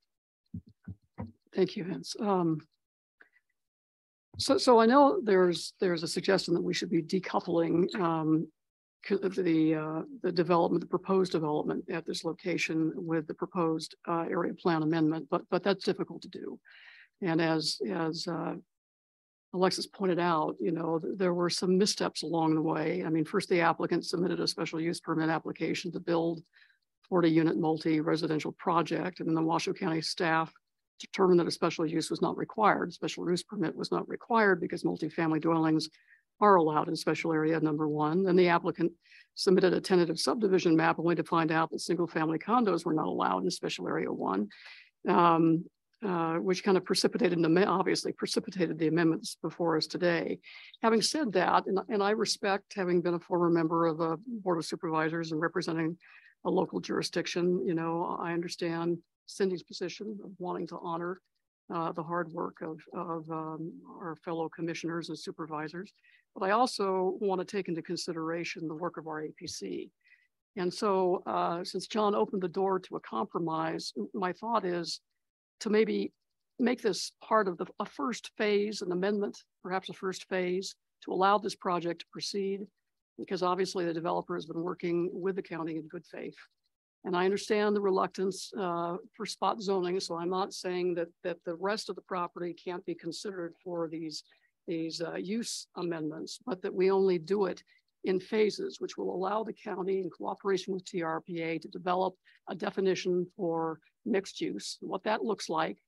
Thank you, Vince. So I know there's a suggestion that we should be decoupling the proposed development at this location with the proposed area plan amendment, but that's difficult to do. And as Alexis pointed out, there were some missteps along the way. I mean, first the applicant submitted a special use permit application to build 40-unit multi-residential project, and then the Washoe County staff determined that a special use was not required. Special use permit was not required because multifamily dwellings are allowed in special area number 1. Then the applicant submitted a tentative subdivision map only to find out that single family condos were not allowed in special area 1, which kind of obviously precipitated the amendments before us today. Having said that, and I respect, having been a former member of a board of supervisors and representing a local jurisdiction, I understand Cindy's position of wanting to honor the hard work of our fellow commissioners and supervisors. But I also want to take into consideration the work of our APC. And so since John opened the door to a compromise, my thought is to maybe make this part of a first phase, an amendment, perhaps a first phase, to allow this project to proceed, because obviously the developer has been working with the county in good faith. And I understand the reluctance for spot zoning, so I'm not saying that the rest of the property can't be considered for these use amendments, but that we only do it in phases, which will allow the county, in cooperation with TRPA, to develop a definition for mixed use. What that looks like,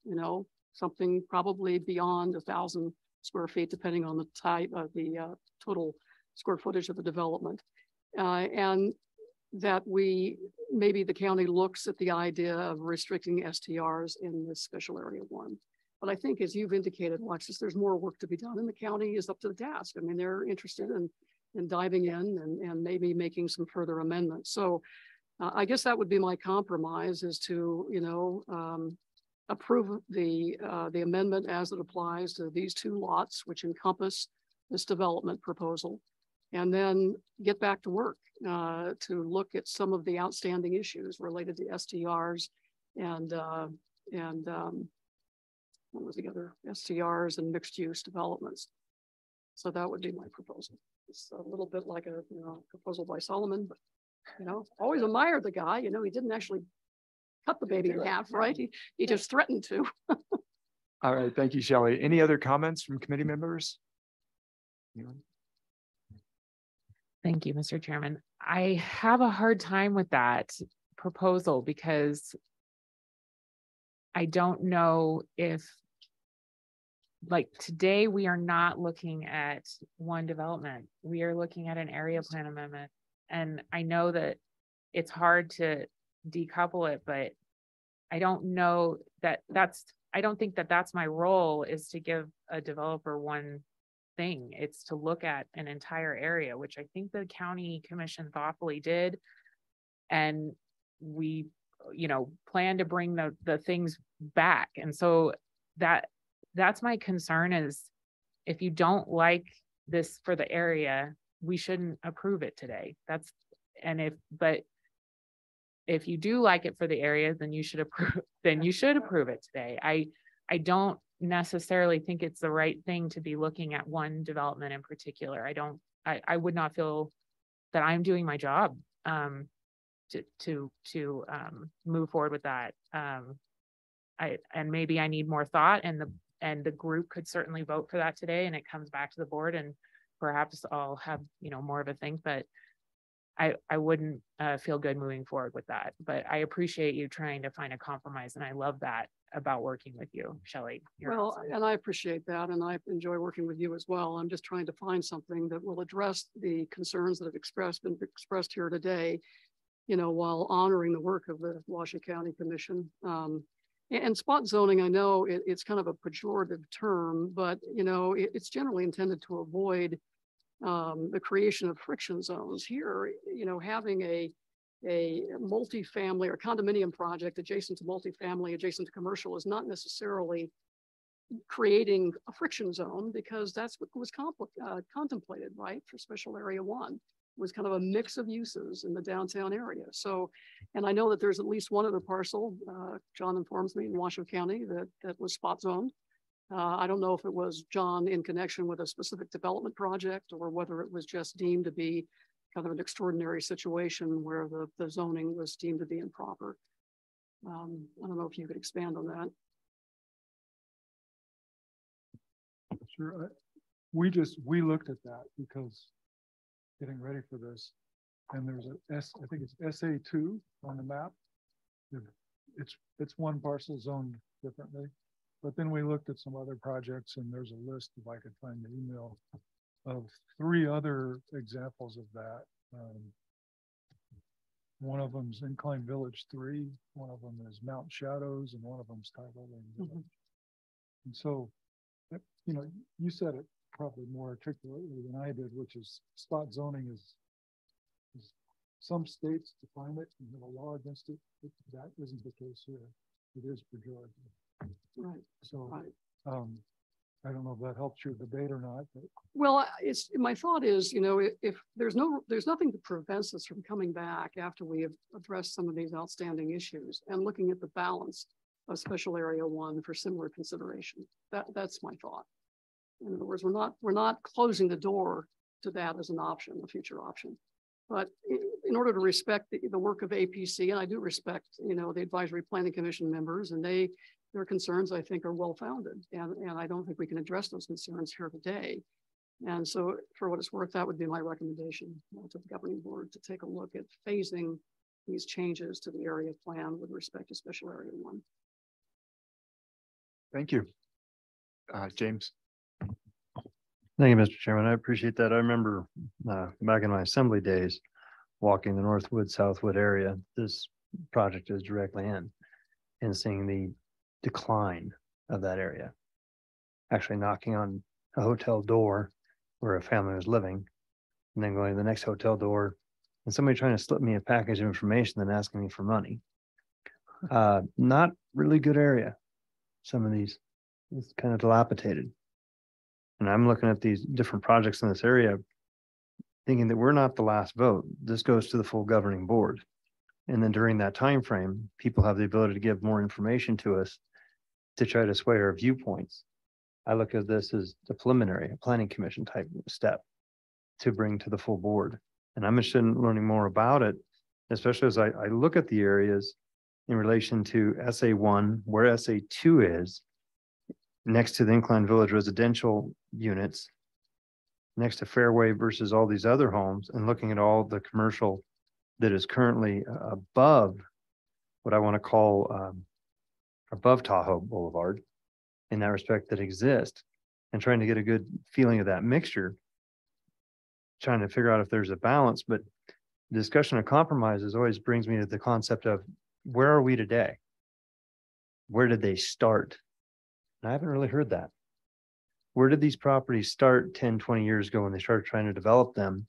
something probably beyond 1,000 square feet, depending on the type of the total square footage of the development. And that maybe the county looks at the idea of restricting STRs in this special area 1. But I think, as you've indicated, Alexis, there's more work to be done, and the county is up to the task. I mean, they're interested in diving in and maybe making some further amendments. So I guess that would be my compromise, is to, approve the amendment as it applies to these 2 lots, which encompass this development proposal, and then get back to work to look at some of the outstanding issues related to STRs and what was the other, STRs and mixed use developments. So that would be my proposal. It's a little bit like a proposal by Solomon, but always admired the guy. He didn't actually cut the baby in half, right? He just threatened to. All right, thank you, Shelley. Any other comments from committee members? Anyone? Thank you, Mr. Chairman. I have a hard time with that proposal because I don't know if, like today, we are not looking at one development. We are looking at an area plan amendment. And I know that it's hard to decouple it, but I don't know that I don't think that that's my role, is to give a developer one thing. It's to look at an entire area, which I think the county commission thoughtfully did. And we, plan to bring the things back. And so that's my concern, is if you don't like this for the area, we shouldn't approve it today. But if you do like it for the area, then you should approve it today. I don't necessarily think it's the right thing to be looking at one development in particular. I would not feel that I'm doing my job to move forward with that. And maybe I need more thought, and the group could certainly vote for that today, and it comes back to the board, and perhaps I'll have, more of a think, but I wouldn't feel good moving forward with that. But I appreciate you trying to find a compromise, and I love that about working with you, Shelley. Well, awesome. And I appreciate that, and I enjoy working with you as well. I'm just trying to find something that will address the concerns that have been expressed here today, while honoring the work of the Washoe County Commission. And spot zoning, I know it's kind of a pejorative term, but it's generally intended to avoid the creation of friction zones. Here, having a multifamily or condominium project adjacent to multifamily, adjacent to commercial, is not necessarily creating a friction zone, because that's what was contemplated, right, for special area 1. Was kind of a mix of uses in the downtown area. So, and I know that there's at least one other parcel, John informs me, in Washoe County that was spot zoned. I don't know if it was, John, in connection with a specific development project, or whether it was just deemed to be kind of an extraordinary situation where the zoning was deemed to be improper. I don't know if you could expand on that. Sure. We looked at that because getting ready for this, and there's I think it's SA2 on the map. It's one parcel zoned differently, but then we looked at some other projects, and there's a list, if I could find the email, of 3 other examples of that. One of them's Incline Village 3, one of them is Mount Shadows, and one of them's Tahoe Village. And so, you said it probably more articulately than I did, which is spot zoning is some states define it and have a law against it. That isn't the case here. It is pejorative. Right. So I don't know if that helps your debate or not. But. Well, my thought is, if there's nothing that prevents us from coming back after we have addressed some of these outstanding issues and looking at the balance of special area 1 for similar consideration. That's my thought. In other words, we're not closing the door to that as an option, a future option. But in order to respect the work of APC, and I do respect, the Advisory Planning Commission members, and their concerns, I think, are well-founded. And I don't think we can address those concerns here today. And so for what it's worth, that would be my recommendation to the governing board, to take a look at phasing these changes to the area plan with respect to special area 1. Thank you. James. Thank you, Mr. Chairman. I appreciate that. I remember back in my assembly days, walking the Northwood, Southwood area, this project is directly in, and seeing the decline of that area. Actually knocking on a hotel door where a family was living, and then going to the next hotel door, and somebody trying to slip me a package of information, then asking me for money. Not really good area. Some of these, it's kind of dilapidated. And I'm looking at these different projects in this area, thinking that we're not the last vote. This goes to the full governing board. And then during that time frame, people have the ability to give more information to us to try to sway our viewpoints. I look at this as the preliminary, a planning commission type step to bring to the full board. And I'm interested in learning more about it, especially as I look at the areas in relation to SA1, where SA2 is, next to the Incline Village residential units, next to Fairway versus all these other homes, and looking at all the commercial that is currently above what I want to call above Tahoe Boulevard in that respect that exist, and trying to get a good feeling of that mixture, trying to figure out if there's a balance. But the discussion of compromises always brings me to the concept of where are we today? Where did they start? And I haven't really heard that. Where did these properties start 10, 20 years ago when they started trying to develop them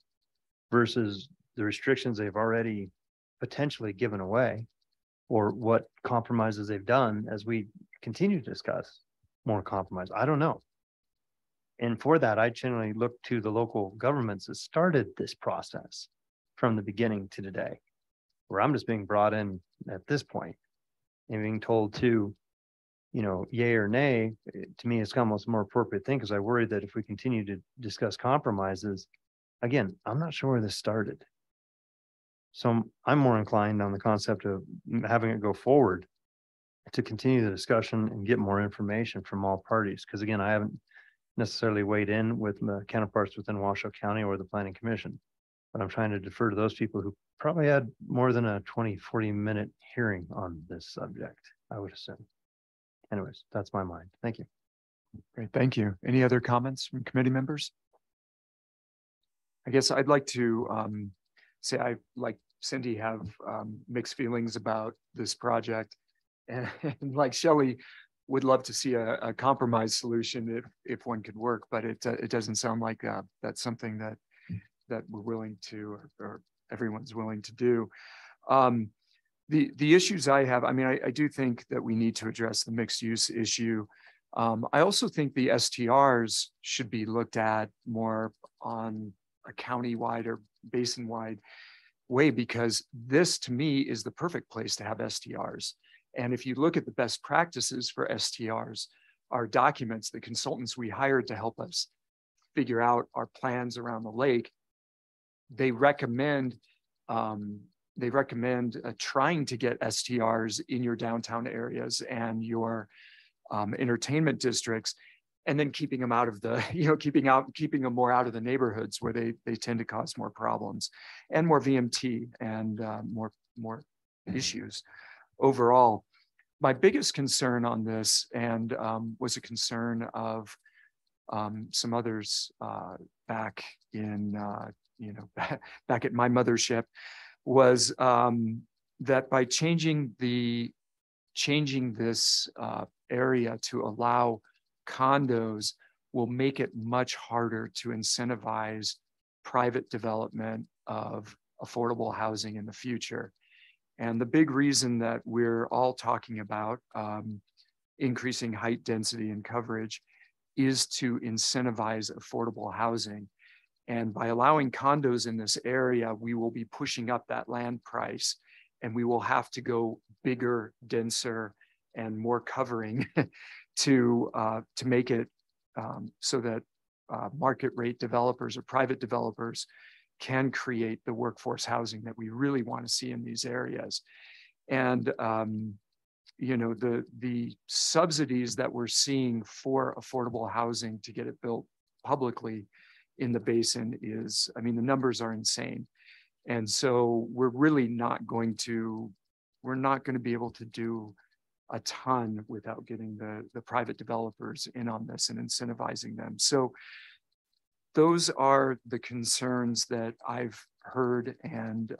versus the restrictions they've already potentially given away, or what compromises they've done as we continue to discuss more compromise? I don't know. And for that, I generally look to the local governments that started this process from the beginning to today, where I'm just being brought in at this point and being told to yay or nay, to me, it's almost a more appropriate thing because I worry that if we continue to discuss compromises, again, I'm not sure where this started. So I'm more inclined on the concept of having it go forward to continue the discussion and get more information from all parties. Because again, I haven't necessarily weighed in with the counterparts within Washoe County or the Planning Commission, but I'm trying to defer to those people who probably had more than a 20-40 minute hearing on this subject, I would assume. Anyways, that's my mind. Thank you. Great, thank you. Any other comments from committee members? I guess I'd like to say I, like Cindy, have mixed feelings about this project. And like Shelley, would love to see a compromise solution if one could work, but it doesn't sound like that's something that we're willing to, or everyone's willing to do. The issues I have, I mean, I do think that we need to address the mixed use issue. I also think the STRs should be looked at more on a county-wide or basin-wide way, because this to me is the perfect place to have STRs. And if you look at the best practices for STRs, our documents, the consultants we hired to help us figure out our plans around the lake, they recommend trying to get STRs in your downtown areas and your entertainment districts, and then keeping them out of the, keeping them more out of the neighborhoods where they tend to cause more problems and more VMT and more issues overall. My biggest concern on this, and was a concern of some others back in, back at my mothership, was that by changing this area to allow condos will make it much harder to incentivize private development of affordable housing in the future. And the big reason that we're all talking about increasing height density and coverage is to incentivize affordable housing. And by allowing condos in this area, we will be pushing up that land price, and we will have to go bigger, denser, and more covering to make it so that market rate developers or private developers can create the workforce housing that we really want to see in these areas. And the subsidies that we're seeing for affordable housing to get it built publicly in the basin is, I mean, the numbers are insane. And so we're really not going to be able to do a ton without getting the private developers in on this and incentivizing them. So those are the concerns that I've heard and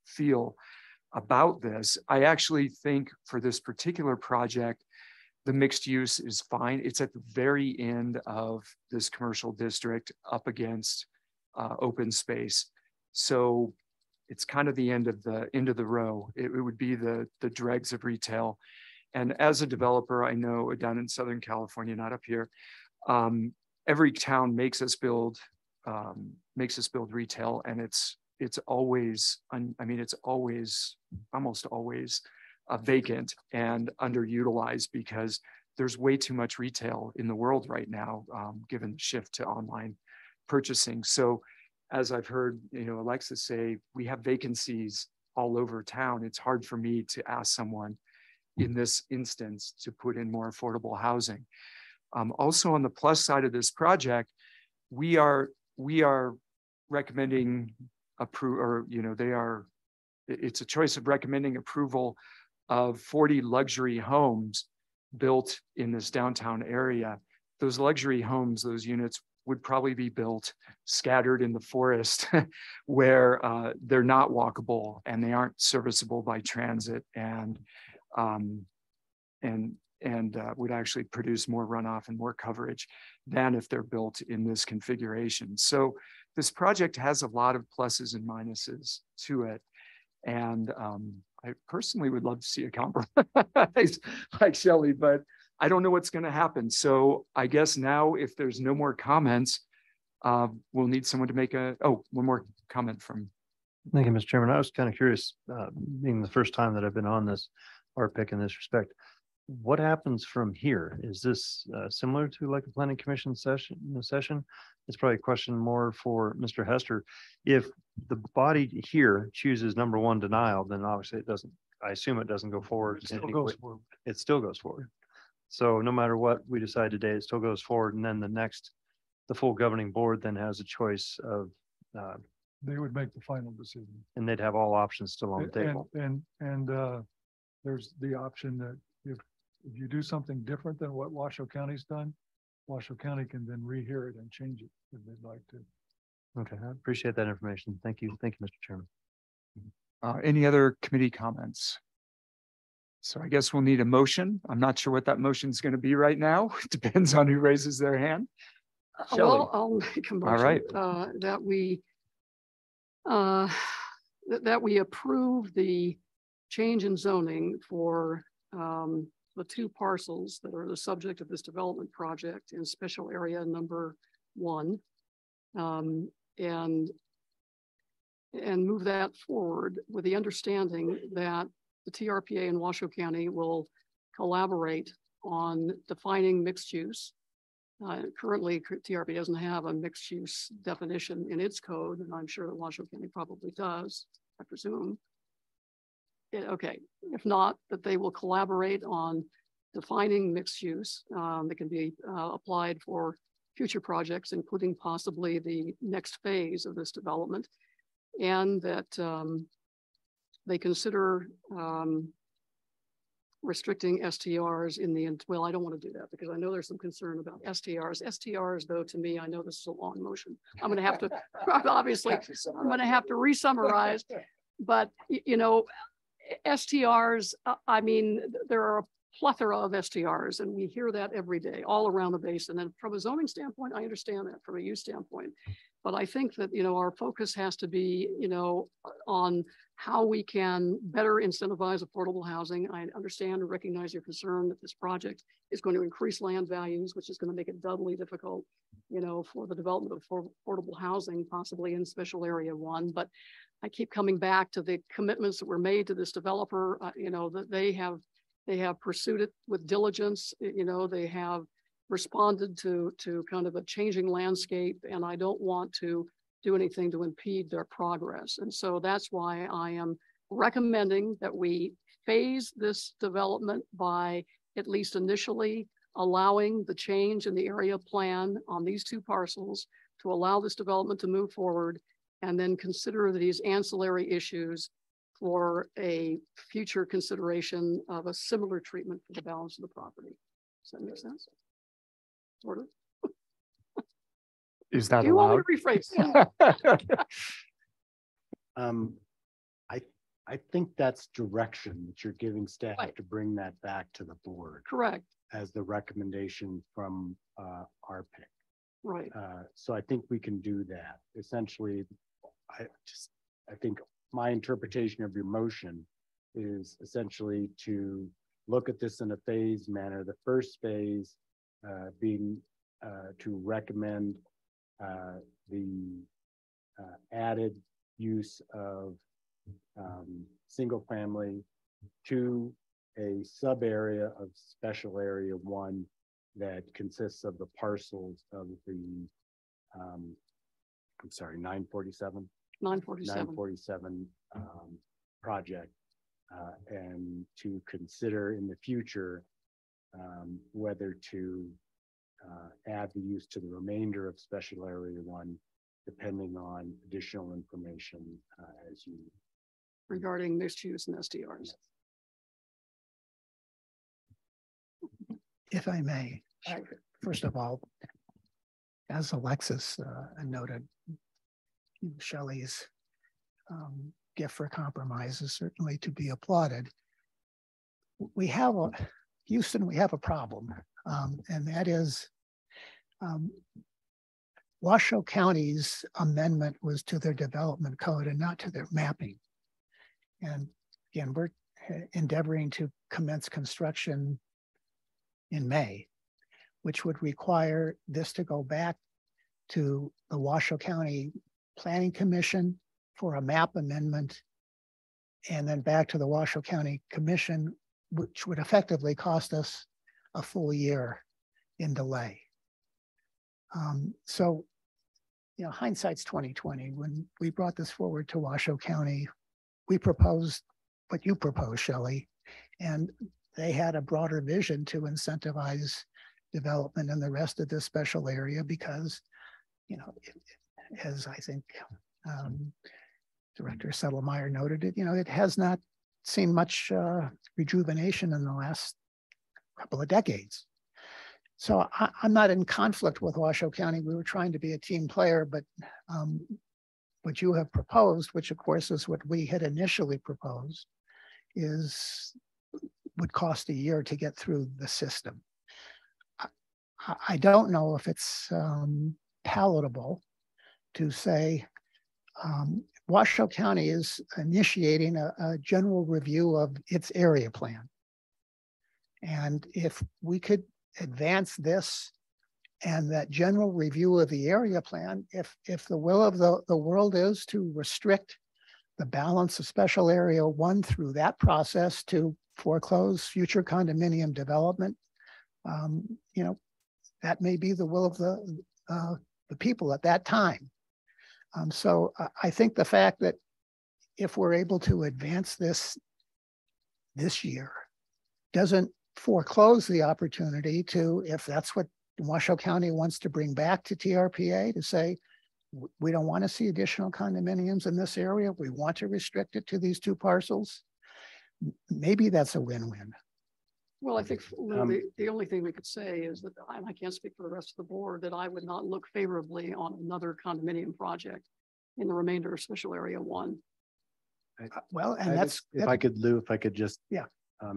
feel about this. I actually think for this particular project, the mixed use is fine. It's at the very end of this commercial district up against open space. So it's kind of the end of the row. It would be the dregs of retail. And as a developer, I know down in Southern California, not up here, every town makes us build retail, and it's always, it's almost always vacant and underutilized because there's way too much retail in the world right now, given the shift to online purchasing. So as I've heard, Alexis say, we have vacancies all over town. It's hard for me to ask someone in this instance to put in more affordable housing. Also on the plus side of this project, we are recommending it's a choice of recommending approval of 40 luxury homes built in this downtown area. Those luxury homes, those units would probably be built scattered in the forest where they're not walkable and they aren't serviceable by transit, and would actually produce more runoff and more coverage than if they're built in this configuration. So this project has a lot of pluses and minuses to it. And I personally would love to see a compromise like Shelley, but I don't know what's going to happen. So I guess now, if there's no more comments, we'll need someone to make one more comment from. Thank you, Mr. Chairman. I was kind of curious, being the first time that I've been on this RPIC in this respect. what happens from here? Is this similar to like a planning commission session? It's probably a question more for Mr. Hester. If the body here chooses number one, denial, then obviously it doesn't, I assume it doesn't go forward. It still goes forward. It still goes forward. So no matter what we decide today, it still goes forward. And then the full governing board then has a choice of they would make the final decision. And they'd have all options still on the table. And there's the option that if you do something different than what Washoe County's done, Washoe County can then rehear it and change it if they'd like to. Okay, I appreciate that information. Thank you. Thank you, Mr. Chairman. Any other committee comments? So I guess we'll need a motion. I'm not sure what that motion is going to be right now. It depends on who raises their hand. Well, I'll make a motion. All right. That we approve the change in zoning for the two parcels that are the subject of this development project in special area number 1, and move that forward with the understanding that the TRPA in Washoe County will collaborate on defining mixed use. Currently, TRPA doesn't have a mixed use definition in its code, and I'm sure that Washoe County probably does, I presume. Okay, if not, that they will collaborate on defining mixed use that can be applied for future projects, including possibly the next phase of this development, and that they consider restricting STRs in the, well, I don't want to do that because I know there's some concern about STRs. STRs, though, to me, I know this is a long motion. I'm going to have to, obviously, I'm going to have to re-summarize, but, you know, STRs, I mean, there are a plethora of STRs and we hear that every day all around the basin. And from a zoning standpoint, I understand that from a use standpoint, but I think that, you know, our focus has to be, you know, on how we can better incentivize affordable housing. I understand and recognize your concern that this project is going to increase land values, which is going to make it doubly difficult, you know, for the development of affordable housing, possibly in special area 1. But I keep coming back to the commitments that were made to this developer, you know, that they have pursued it with diligence, you know, they have responded to kind of a changing landscape, and I don't want to do anything to impede their progress. And so that's why I am recommending that we phase this development by at least initially allowing the change in the area plan on these two parcels to allow this development to move forward, and then consider these ancillary issues for a future consideration of a similar treatment for the balance of the property. Does that make sense? Sort of. Is that Do you allowed? want me to rephrase? I think that's direction that you're giving staff to bring that back to the board. Correct. As the recommendation from our pick. Right. So I think we can do that. Essentially, I think my interpretation of your motion is essentially to look at this in a phased manner. The first phase being to recommend the added use of single family to a sub area of special area 1 that consists of the parcels of the 947 project, and to consider in the future whether to add the use to the remainder of special area 1, depending on additional information as you regarding mixed use and SDRs. If I may, first of all, as Alexis noted, Shelley's gift for compromise is certainly to be applauded. We have Houston, we have a problem, and that is Washoe County's amendment was to their development code and not to their mapping. And again, we're endeavoring to commence construction in May, which would require this to go back to the Washoe County Planning Commission for a map amendment, and then back to the Washoe County Commission which would effectively cost us a full year in delay. So, you know, hindsight's 2020. When we brought this forward to Washoe County, we proposed what you proposed, Shelley, and they had a broader vision to incentivize development in the rest of this special area because, you know, as I think Director Settlemeyer noted it, you know, it has not seen much rejuvenation in the last couple of decades. So I'm not in conflict with Washoe County. We were trying to be a team player, but what you have proposed, which of course is what we had initially proposed, would cost a year to get through the system. I don't know if it's palatable to say Washoe County is initiating a general review of its area plan. And if we could advance this and that general review of the area plan, if the will of the world is to restrict the balance of special area 1 through that process to foreclose future condominium development, you know, that may be the will of the people at that time. So I think the fact that if we're able to advance this year doesn't foreclose the opportunity to, if that's what Washoe County wants to bring back to TRPA, to say, we don't want to see additional condominiums in this area. We want to restrict it to these 2 parcels. Maybe that's a win-win. Well, I think the only thing we could say is that, and I can't speak for the rest of the board, that I would not look favorably on another condominium project in the remainder of special area 1. Well, and that's, if I could, Lou, if I could just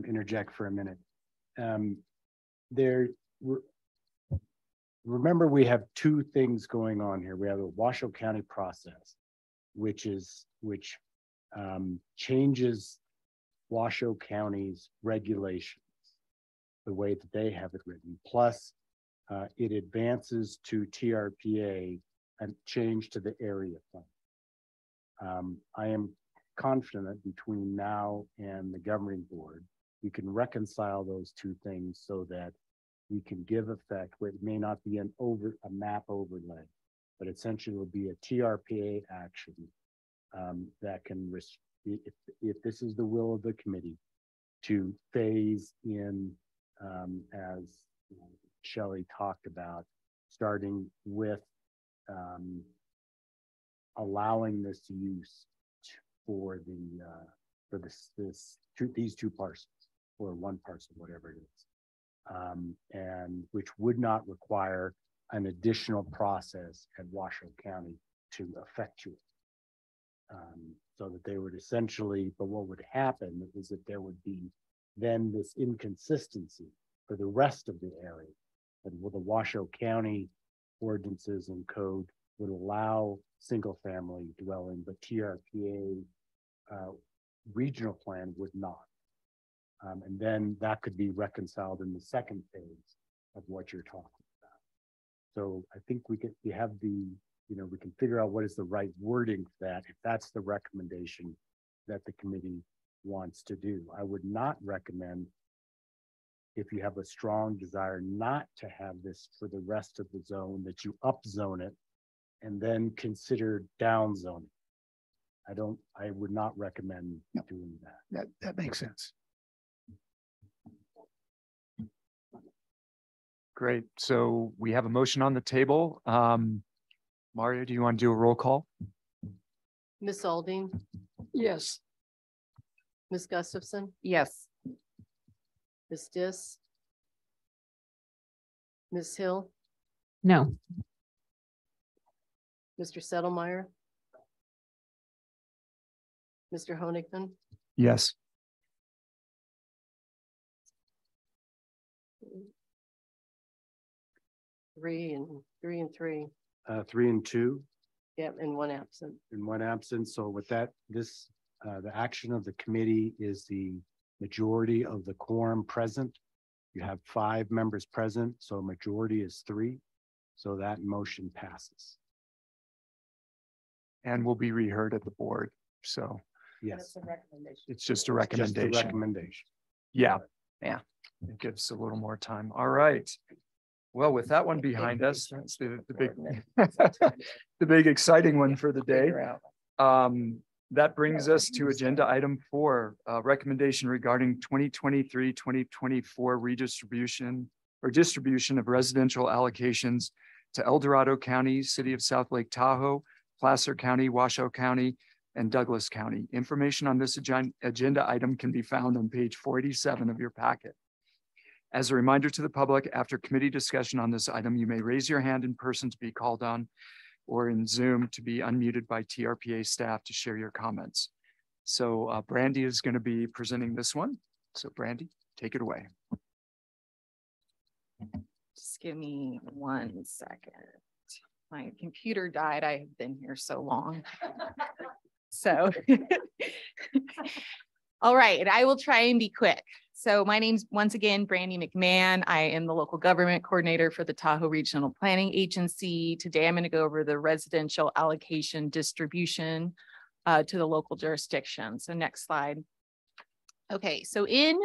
interject for a minute. Remember, we have 2 things going on here. We have a Washoe County process, which changes Washoe County's regulations, the way that they have it written. Plus, it advances to TRPA and change to the area plan. I am confident that between now and the governing board, we can reconcile those 2 things so that we can give effect where it may not be a map overlay, but essentially will be a TRPA action that can, if this is the will of the committee, to phase in, as Shelley talked about, starting with allowing this use for these 2 parcels, or 1 parcel, whatever it is. And which would not require an additional process at Washoe County to effectuate. So that they would essentially, but what would happen is that there would be then this inconsistency for the rest of the area. And the Washoe County ordinances and code would allow single family dwelling, but TRPA regional plan would not. And then that could be reconciled in the second phase of what you're talking about. So I think we have the, we can figure out what is the right wording for that, if that's the recommendation that the committee wants to do. I would not recommend, if you have a strong desire not to have this for the rest of the zone, that you upzone it and then consider down zoning. I would not recommend doing that. That makes sense. Great. So we have a motion on the table. Mario, do you want to do a roll call? Ms. Aldine? Yes. Ms. Gustafson? Yes. Ms. Dis? Ms. Hill? No. Mr. Settlemeyer? Mr. Honigman? Yes. Three and three. 3 and 2. Yep, and 1 absent. And 1 absent. So with that, the action of the committee is the majority of the quorum present. You have 5 members present, so majority is 3. So that motion passes. And will be reheard at the board. So yes, it's just a recommendation. Just a recommendation. Yeah. Yeah. It gives a little more time. All right. Well, with that one behind us, that's the big, the big exciting one for the day. That brings us to agenda item 4, recommendation regarding 2023-2024 redistribution or distribution of residential allocations to El Dorado County, City of South Lake Tahoe, Placer County, Washoe County, and Douglas County. Information on this agenda item can be found on page 487 of your packet. As a reminder to the public, after committee discussion on this item, you may raise your hand in person to be called on, or in Zoom to be unmuted by TRPA staff to share your comments. So Brandy is going to be presenting this one. So Brandy, take it away. Just give me 1 second. My computer died. I have been here so long. So, all right, I will try and be quick. So my name's once again, Brandy McMahon. I am the local government coordinator for the Tahoe Regional Planning Agency. Today, I'm going to go over the residential allocation distribution to the local jurisdiction. So next slide. Okay, so in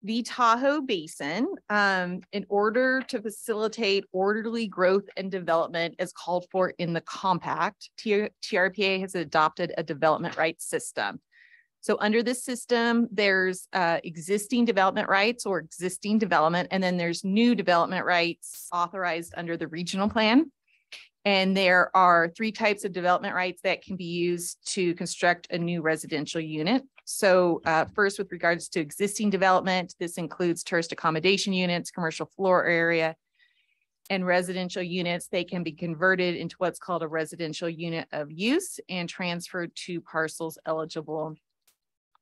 the Tahoe Basin, in order to facilitate orderly growth and development as called for in the compact, TRPA has adopted a development rights system. So under this system, there's existing development rights or existing development, and then there's new development rights authorized under the regional plan. And there are 3 types of development rights that can be used to construct a new residential unit. So first, with regards to existing development, this includes tourist accommodation units, commercial floor area, and residential units. They can be converted into what's called a residential unit of use and transferred to parcels eligible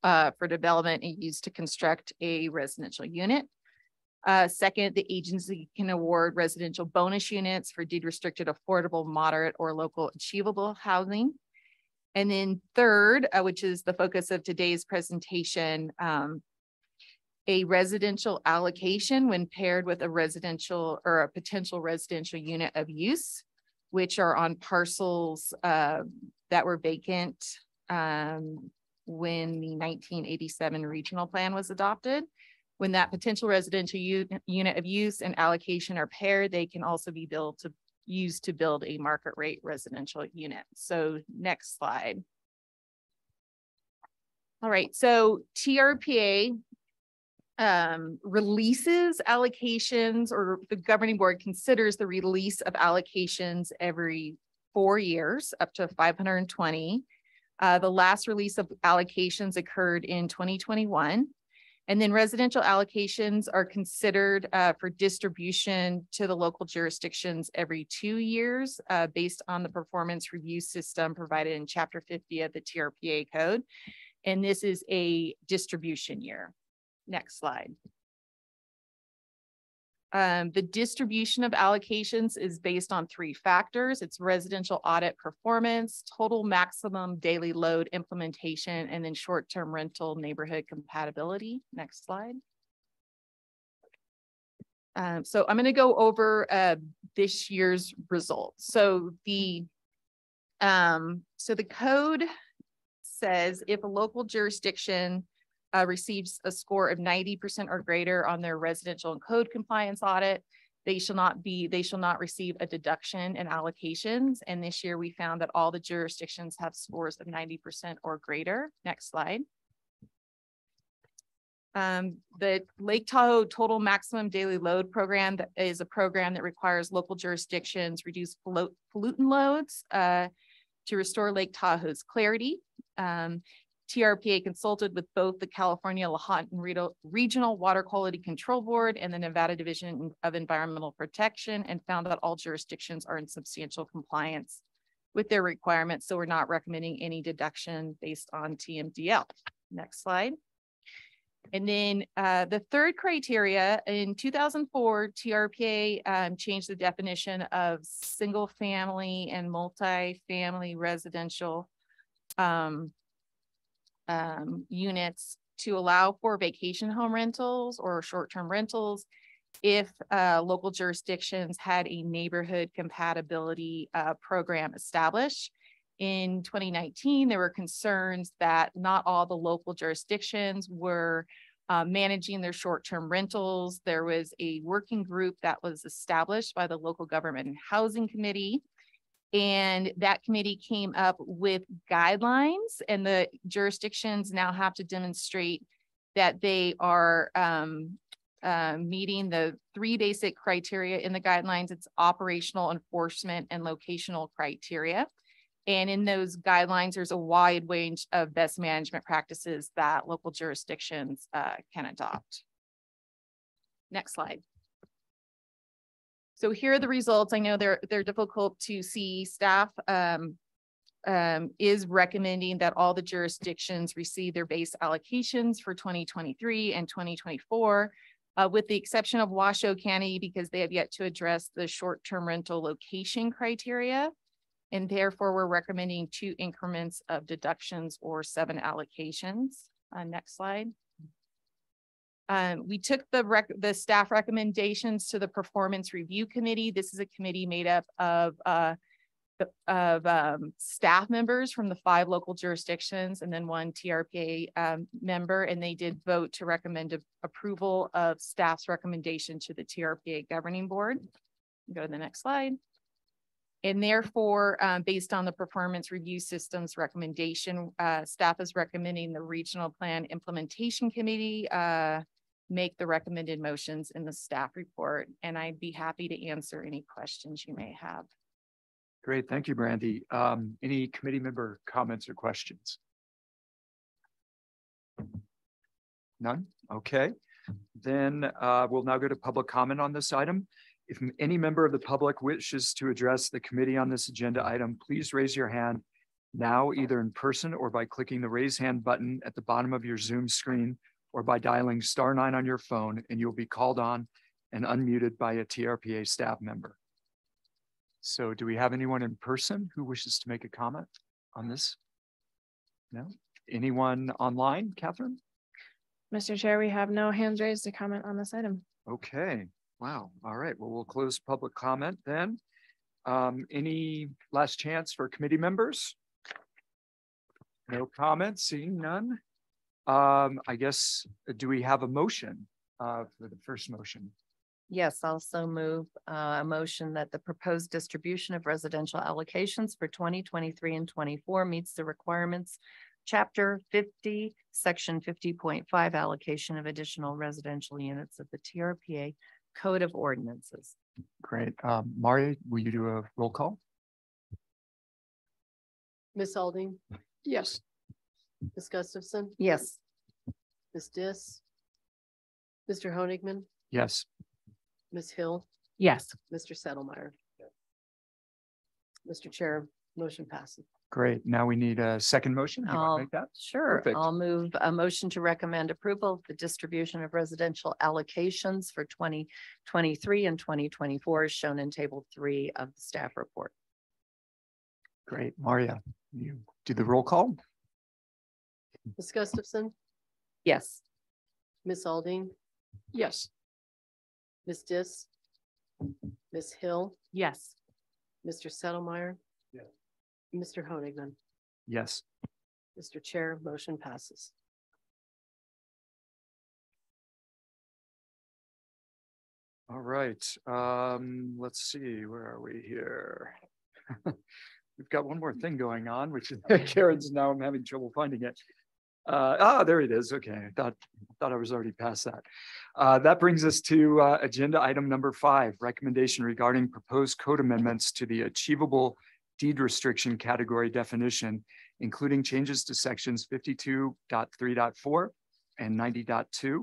for development and used to construct a residential unit. Second, the agency can award residential bonus units for deed restricted, affordable, moderate, or local achievable housing. And then third, which is the focus of today's presentation, a residential allocation when paired with a residential or a potential residential unit of use, which are on parcels that were vacant when the 1987 regional plan was adopted. When that potential residential unit of use and allocation are paired, they can also be used to build a market rate residential unit. So next slide. All right, so TRPA releases allocations, or the governing board considers the release of allocations every 4 years, up to 520. The last release of allocations occurred in 2021. And then residential allocations are considered for distribution to the local jurisdictions every 2 years based on the performance review system provided in Chapter 50 of the TRPA code. And this is a distribution year. Next slide. The distribution of allocations is based on 3 factors. It's residential audit performance, total maximum daily load implementation, and then short-term rental neighborhood compatibility. Next slide. So I'm going to go over this year's results. So the code says if a local jurisdiction receives a score of 90% or greater on their residential and code compliance audit, they shall not receive a deduction in allocations. And this year we found that all the jurisdictions have scores of 90% or greater. Next slide. The Lake Tahoe Total Maximum Daily Load Program is a program that requires local jurisdictions reduce pollutant loads to restore Lake Tahoe's clarity. TRPA consulted with both the California Lahontan Regional Water Quality Control Board and the Nevada Division of Environmental Protection, and found that all jurisdictions are in substantial compliance with their requirements. So we're not recommending any deduction based on TMDL. Next slide. And then the third criteria, in 2004, TRPA changed the definition of single family and multi-family residential units to allow for vacation home rentals or short-term rentals if local jurisdictions had a neighborhood compatibility program established. In 2019, there were concerns that not all the local jurisdictions were managing their short-term rentals. There was a working group that was established by the local government and housing committee. And that committee came up with guidelines, and the jurisdictions now have to demonstrate that they are meeting the 3 basic criteria in the guidelines. It's operational, enforcement, and locational criteria. And in those guidelines, there's a wide range of best management practices that local jurisdictions can adopt. Next slide. So here are the results. I know they're difficult to see. Staff is recommending that all the jurisdictions receive their base allocations for 2023 and 2024, with the exception of Washoe County, because they have yet to address the short-term rental location criteria. And therefore, we're recommending 2 increments of deductions or 7 allocations. Next slide. We took the staff recommendations to the Performance Review Committee. This is a committee made up of staff members from the 5 local jurisdictions and then 1 TRPA member, and they did vote to recommend approval of staff's recommendation to the TRPA Governing Board. Go to the next slide. And therefore, based on the Performance Review Systems recommendation, staff is recommending the Regional Plan Implementation Committee make the recommended motions in the staff report. And I'd be happy to answer any questions you may have. Great, thank you, Brandy. Any committee member comments or questions? None? Okay. Then we'll now go to public comment on this item. If any member of the public wishes to address the committee on this agenda item, please raise your hand now, either in person or by clicking the raise hand button at the bottom of your Zoom screen, or by dialing *9 on your phone, and you'll be called on and unmuted by a TRPA staff member. So do we have anyone in person who wishes to make a comment on this? No? Anyone online, Catherine? Mr. Chair, we have no hands raised to comment on this item. Okay. Wow. All right. Well, we'll close public comment then. Any last chance for committee members? No comments, seeing none. I guess, do we have a motion for the first motion? Yes, also move a motion that the proposed distribution of residential allocations for 2023 and 24 meets the requirements. Chapter 50, Section 50.5, allocation of additional residential units of the TRPA Code of Ordinances. Great. Maria, will you do a roll call? Ms. Alding? Yes. Ms. Gustafson? Yes. Ms. Dis? Mr. Honigman? Yes. Ms. Hill? Yes. Mr. Settlemeyer? Mr. Chair, motion passes. Great. Now we need a second motion. You want to make that? Sure. Perfect. I'll move a motion to recommend approval of the distribution of residential allocations for 2023 and 2024 as shown in Table 3 of the staff report. Great. Maria, you do the roll call? Ms. Gustafson? Yes. Ms. Alding? Yes. Ms. Dis? Ms. Hill? Yes. Mr. Settlemeyer? Yes. Mr. Honigman? Yes. Mr. Chair, motion passes. All right. Let's see, where are we here? We've got one more thing going on, which is Karen's now, I'm having trouble finding it. There it is. Okay, I thought I was already past that. That brings us to agenda item number 5, recommendation regarding proposed code amendments to the achievable deed restriction category definition, including changes to sections 52.3.4 and 90.2,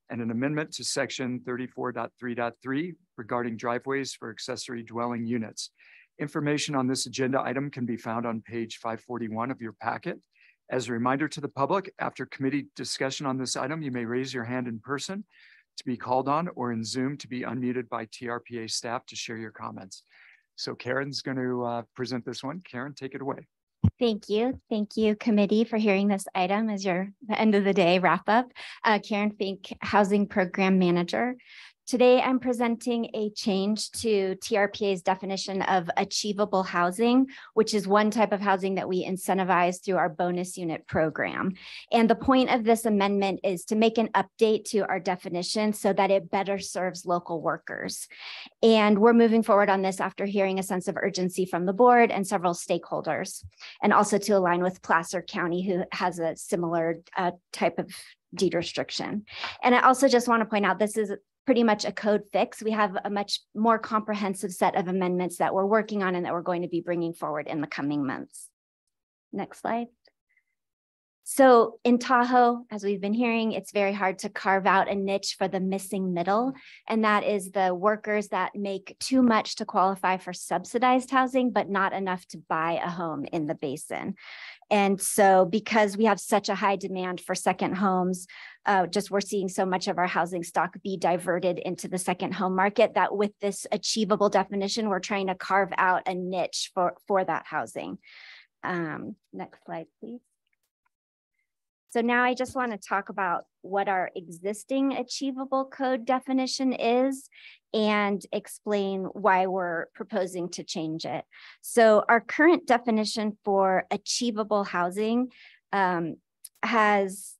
and an amendment to section 34.3.3 regarding driveways for accessory dwelling units. Information on this agenda item can be found on page 541 of your packet. As a reminder to the public, after committee discussion on this item, you may raise your hand in person to be called on, or in Zoom to be unmuted by TRPA staff to share your comments. So Karen's going to present this one. Karen, take it away. Thank you. Thank you, committee, for hearing this item as your the end of the day wrap up. Karen Fink, Housing Program Manager. Today, I'm presenting a change to TRPA's definition of achievable housing, which is one type of housing that we incentivize through our bonus unit program. And the point of this amendment is to make an update to our definition so that it better serves local workers. And we're moving forward on this after hearing a sense of urgency from the board and several stakeholders, and also to align with Placer County, who has a similar type of deed restriction. And I also just want to point out, this is pretty much a code fix. We have a much more comprehensive set of amendments that we're working on and that we're going to be bringing forward in the coming months. Next slide. So in Tahoe, as we've been hearing, it's very hard to carve out a niche for the missing middle. And that is the workers that make too much to qualify for subsidized housing, but not enough to buy a home in the basin. And so because we have such a high demand for second homes, we're seeing so much of our housing stock be diverted into the second home market that with this achievable definition, we're trying to carve out a niche for that housing. Next slide, please. So now I just want to talk about what our existing achievable code definition is and explain why we're proposing to change it. So our current definition for achievable housing has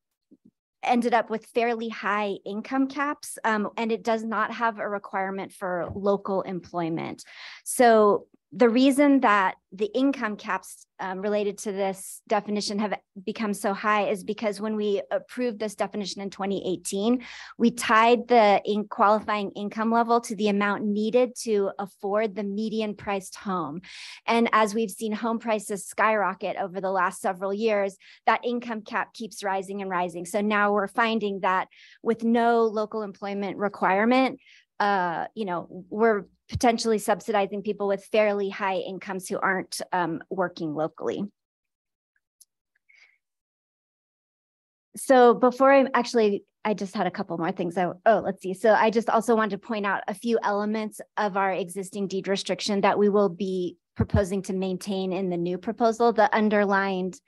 ended up with fairly high income caps, and it does not have a requirement for local employment. So the reason that the income caps related to this definition have become so high is because when we approved this definition in 2018, we tied the qualifying income level to the amount needed to afford the median priced home. And as we've seen home prices skyrocket over the last several years, that income cap keeps rising and rising. So now we're finding that with no local employment requirement, we're potentially subsidizing people with fairly high incomes who aren't working locally. So before I just had a couple more things. Let's see. So I just also wanted to point out a few elements of our existing deed restriction that we will be proposing to maintain in the new proposal. The underlined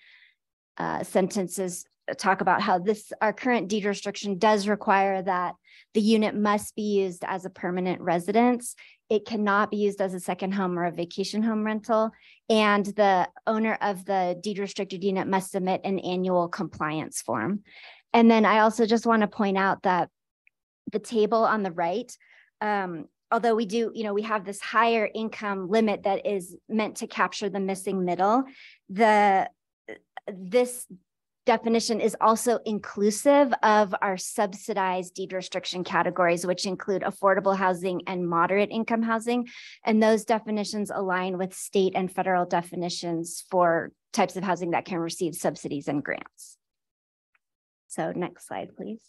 sentences talk about how our current deed restriction does require that the unit must be used as a permanent residence. It cannot be used as a second home or a vacation home rental. And the owner of the deed restricted unit must submit an annual compliance form. And then I also just want to point out that the table on the right, although we have this higher income limit that is meant to capture the missing middle, this definition is also inclusive of our subsidized deed restriction categories, which include affordable housing and moderate income housing. And those definitions align with state and federal definitions for types of housing that can receive subsidies and grants. So next slide, please.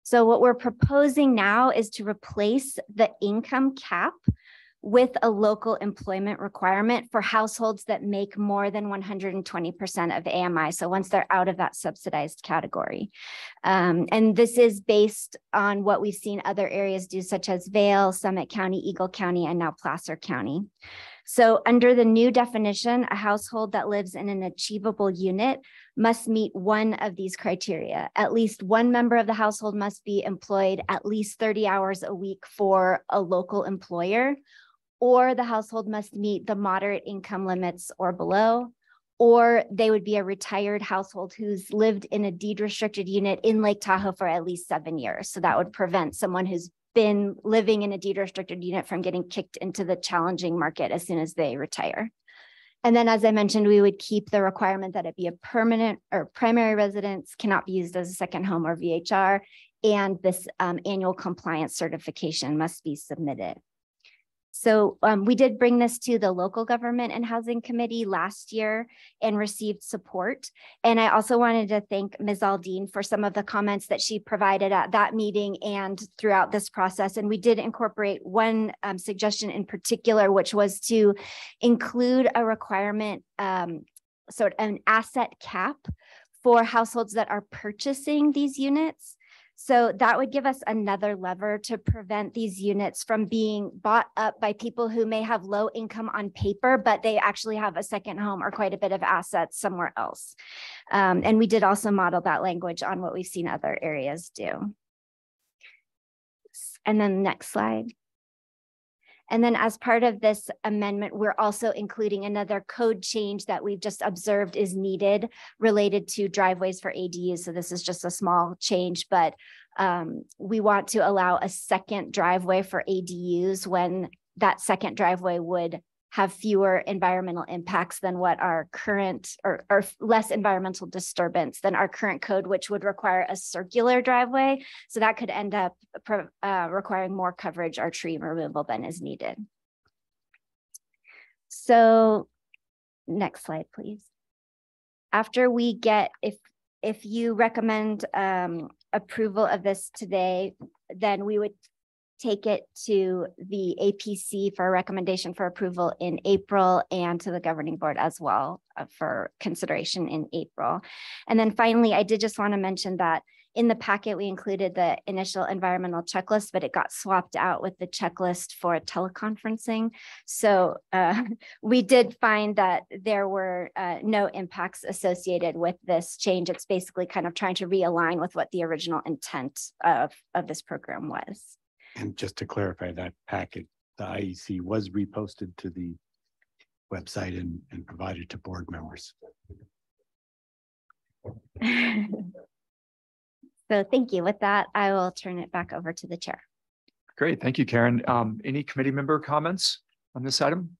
So what we're proposing now is to replace the income cap with a local employment requirement for households that make more than 120% of AMI. So once they're out of that subsidized category. And this is based on what we've seen other areas do, such as Vail, Summit County, Eagle County, and now Placer County. So under the new definition, a household that lives in an achievable unit must meet one of these criteria. At least one member of the household must be employed at least 30 hours a week for a local employer, or the household must meet the moderate income limits or below, or they would be a retired household who's lived in a deed restricted unit in Lake Tahoe for at least 7 years. So that would prevent someone who's been living in a deed restricted unit from getting kicked into the challenging market as soon as they retire. And then, as I mentioned, we would keep the requirement that it be a permanent or primary residence, cannot be used as a second home or VHR, and this annual compliance certification must be submitted. So we did bring this to the local government and housing committee last year and received support. And I also wanted to thank Ms. Aldine for some of the comments that she provided at that meeting and throughout this process. And we did incorporate one suggestion in particular, which was to include a requirement, sort of an asset cap for households that are purchasing these units. So that would give us another lever to prevent these units from being bought up by people who may have low income on paper, but they actually have a second home or quite a bit of assets somewhere else. And we did also model that language on what we've seen other areas do. And then next slide. And then as part of this amendment, we're also including another code change that we've just observed is needed related to driveways for ADUs. So this is just a small change, but we want to allow a second driveway for ADUs when that second driveway would have fewer environmental impacts than what our current or less environmental disturbance than our current code, which would require a circular driveway. So that could end up requiring more coverage or tree removal than is needed. So next slide, please. After we get, if you recommend approval of this today, then we would take it to the APC for a recommendation for approval in April and to the governing board as well for consideration in April. And then finally, I did just want to mention that in the packet, we included the initial environmental checklist, but it got swapped out with the checklist for teleconferencing. So we did find that there were no impacts associated with this change. It's basically kind of trying to realign with what the original intent of this program was. And just to clarify, that packet, the IEC was reposted to the website and provided to board members. So thank you. With that, I will turn it back over to the chair. Great. Thank you, Karen. Any committee member comments on this item?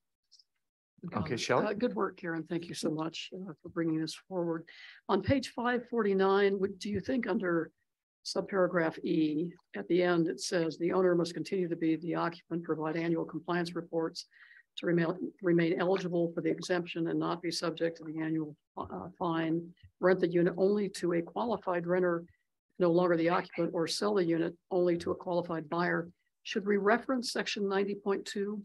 Okay, Shelley. Good work, Karen. Thank you so much for bringing this forward. On page 549, do you think under subparagraph E, at the end, it says the owner must continue to be the occupant, provide annual compliance reports to remain eligible for the exemption and not be subject to the annual fine, rent the unit only to a qualified renter, no longer the occupant, or sell the unit only to a qualified buyer. Should we reference section 90.2?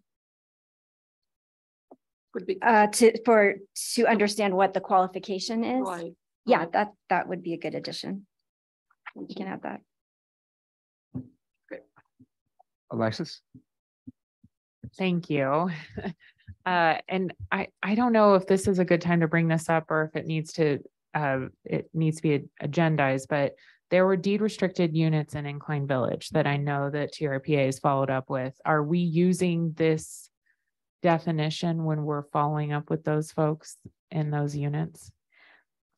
Would be to understand what the qualification is. Right. Yeah, that would be a good addition. You can add that. Great. Alexis. Thank you. And I don't know if this is a good time to bring this up or if it needs to be agendized, but there were deed restricted units in Incline Village that I know that TRPA has followed up with. Are we using this definition when we're following up with those folks in those units?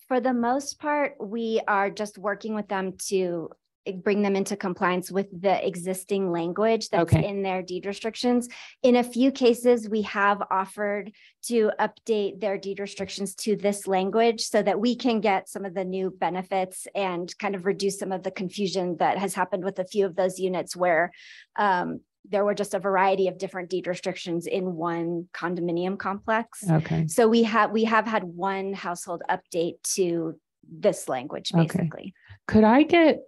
For the most part, we are just working with them to bring them into compliance with the existing language that's in their deed restrictions. In a few cases, we have offered to update their deed restrictions to this language so that we can get some of the new benefits and kind of reduce some of the confusion that has happened with a few of those units where there were just a variety of different deed restrictions in one condominium complex. Okay. So we have had one household update to this language, basically. Could I get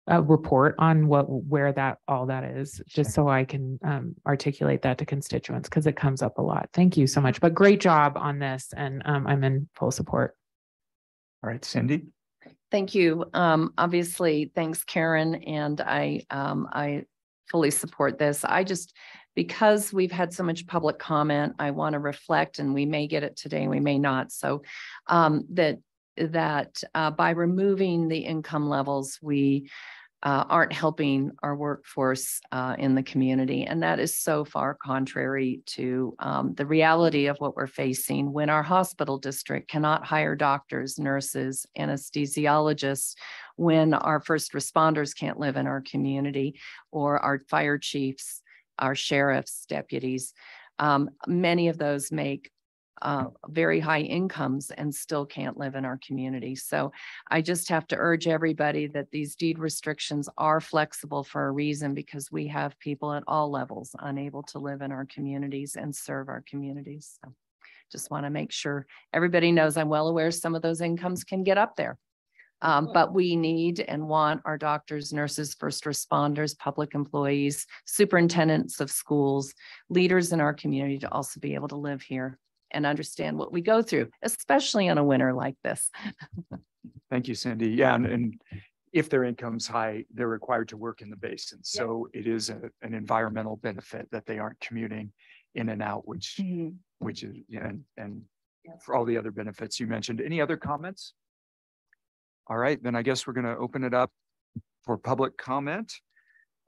a report on where all that is, just so I can articulate that to constituents, because it comes up a lot. Thank you so much, but great job on this, and I'm in full support. All right, Cindy. Thank you. Obviously, thanks, Karen, and I fully support this. Because we've had so much public comment, I want to reflect, and we may get it today, we may not. So that by removing the income levels, we aren't helping our workforce in the community. And that is so far contrary to the reality of what we're facing when our hospital district cannot hire doctors, nurses, anesthesiologists, when our first responders can't live in our community, or our fire chiefs, our sheriffs, deputies. Many of those make very high incomes and still can't live in our community. So I just have to urge everybody that these deed restrictions are flexible for a reason, because we have people at all levels unable to live in our communities and serve our communities. So just want to make sure everybody knows I'm well aware some of those incomes can get up there. But we need and want our doctors, nurses, first responders, public employees, superintendents of schools, leaders in our community to also be able to live here and understand what we go through, especially in a winter like this. Thank you, Cindy. Yeah, and if their income's high, they're required to work in the basin. So it is an environmental benefit that they aren't commuting in and out, which is, and for all the other benefits you mentioned. Any other comments? All right, then I guess we're going to open it up for public comment.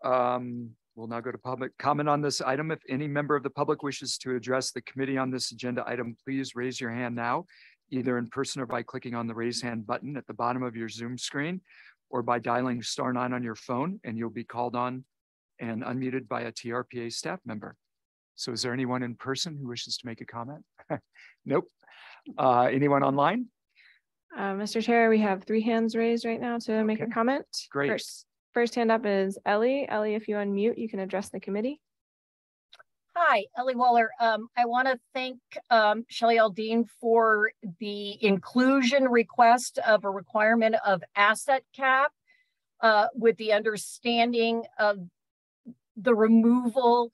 We'll now go to public comment on this item. If any member of the public wishes to address the committee on this agenda item, please raise your hand now, either in person or by clicking on the raise hand button at the bottom of your Zoom screen, or by dialing *9 on your phone, and you'll be called on and unmuted by a TRPA staff member. So is there anyone in person who wishes to make a comment? Nope. Anyone online? Mr. Chair, we have 3 hands raised right now to make a comment. Great. First hand up is Ellie. Ellie, if you unmute, you can address the committee. Hi, Ellie Waller. I want to thank Shelley Aldine for the inclusion request of a requirement of asset cap with the understanding of the removal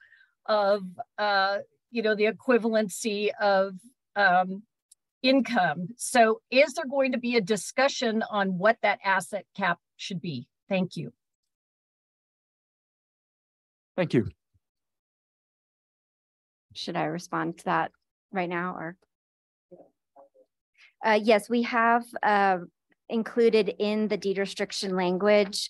of, the equivalency of income. So is there going to be a discussion on what that asset cap should be? Thank you. Thank you. Should I respond to that right now, or? Yes, we have included in the deed restriction language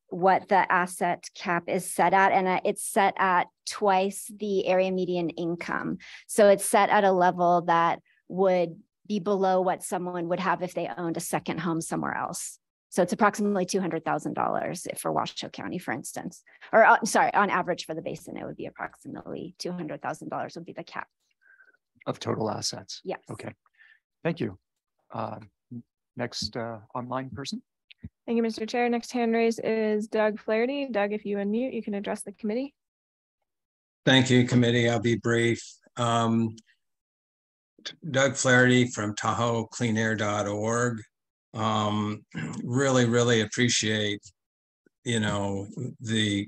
what the asset cap is set at, and it's set at twice the area median income. So it's set at a level that would be below what someone would have if they owned a second home somewhere else. So it's approximately $200,000 for Washoe County, for instance, or sorry, on average for the basin, it would be approximately $200,000 would be the cap of total assets. Yes. Okay. Thank you. Next online person. Thank you, Mr. Chair. Next hand raised is Doug Flaherty. Doug, if you unmute, you can address the committee. Thank you, committee. I'll be brief. Doug Flaherty from TahoeCleanAir.org. Really appreciate, the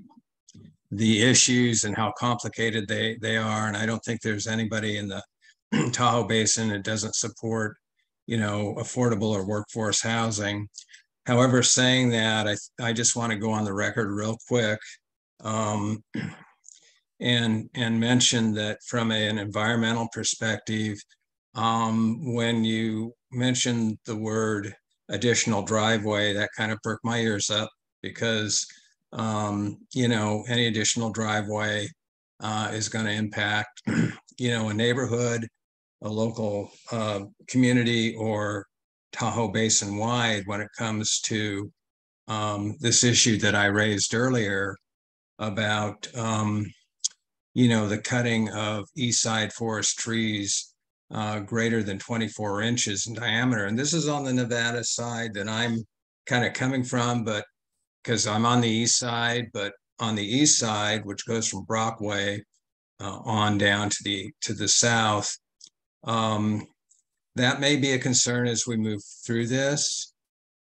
issues and how complicated they are. And I don't think there's anybody in the Tahoe Basin that doesn't support, affordable or workforce housing. However, saying that, I just want to go on the record real quick and mention that from an environmental perspective, when you mentioned the word additional driveway, that kind of perked my ears up because, any additional driveway is going to impact, a neighborhood, a local community, or Tahoe Basin wide when it comes to this issue that I raised earlier about, the cutting of east side forest trees greater than 24 inches in diameter. And this is on the Nevada side that I'm kind of coming from, but because I'm on the east side, but on the east side, which goes from Brockway on down to the south, that may be a concern as we move through this.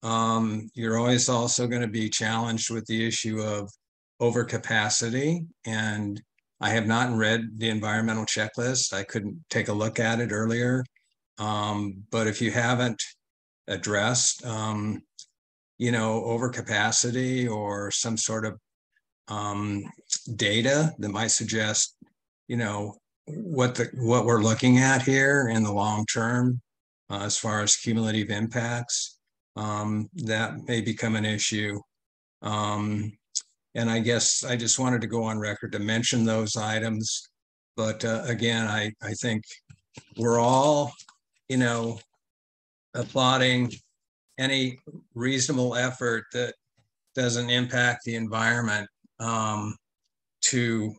You're always also going to be challenged with the issue of overcapacity. And I have not read the environmental checklist. I couldn't take a look at it earlier. But if you haven't addressed, overcapacity or some sort of data that might suggest, what we're looking at here in the long term, as far as cumulative impacts, that may become an issue. And I guess I just wanted to go on record to mention those items. But again, I think we're all, applauding any reasonable effort that doesn't impact the environment to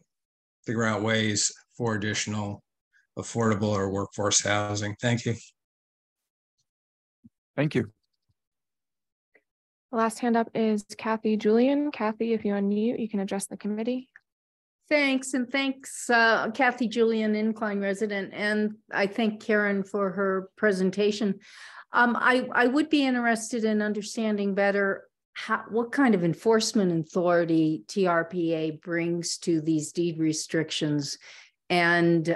figure out ways for additional affordable or workforce housing. Thank you. Thank you. The last hand up is Kathy Julian. Kathy, if you unmute, you can address the committee. Thanks, and thanks, Kathy Julian, Incline resident, and I thank Karen for her presentation. I would be interested in understanding better what kind of enforcement authority TRPA brings to these deed restrictions, and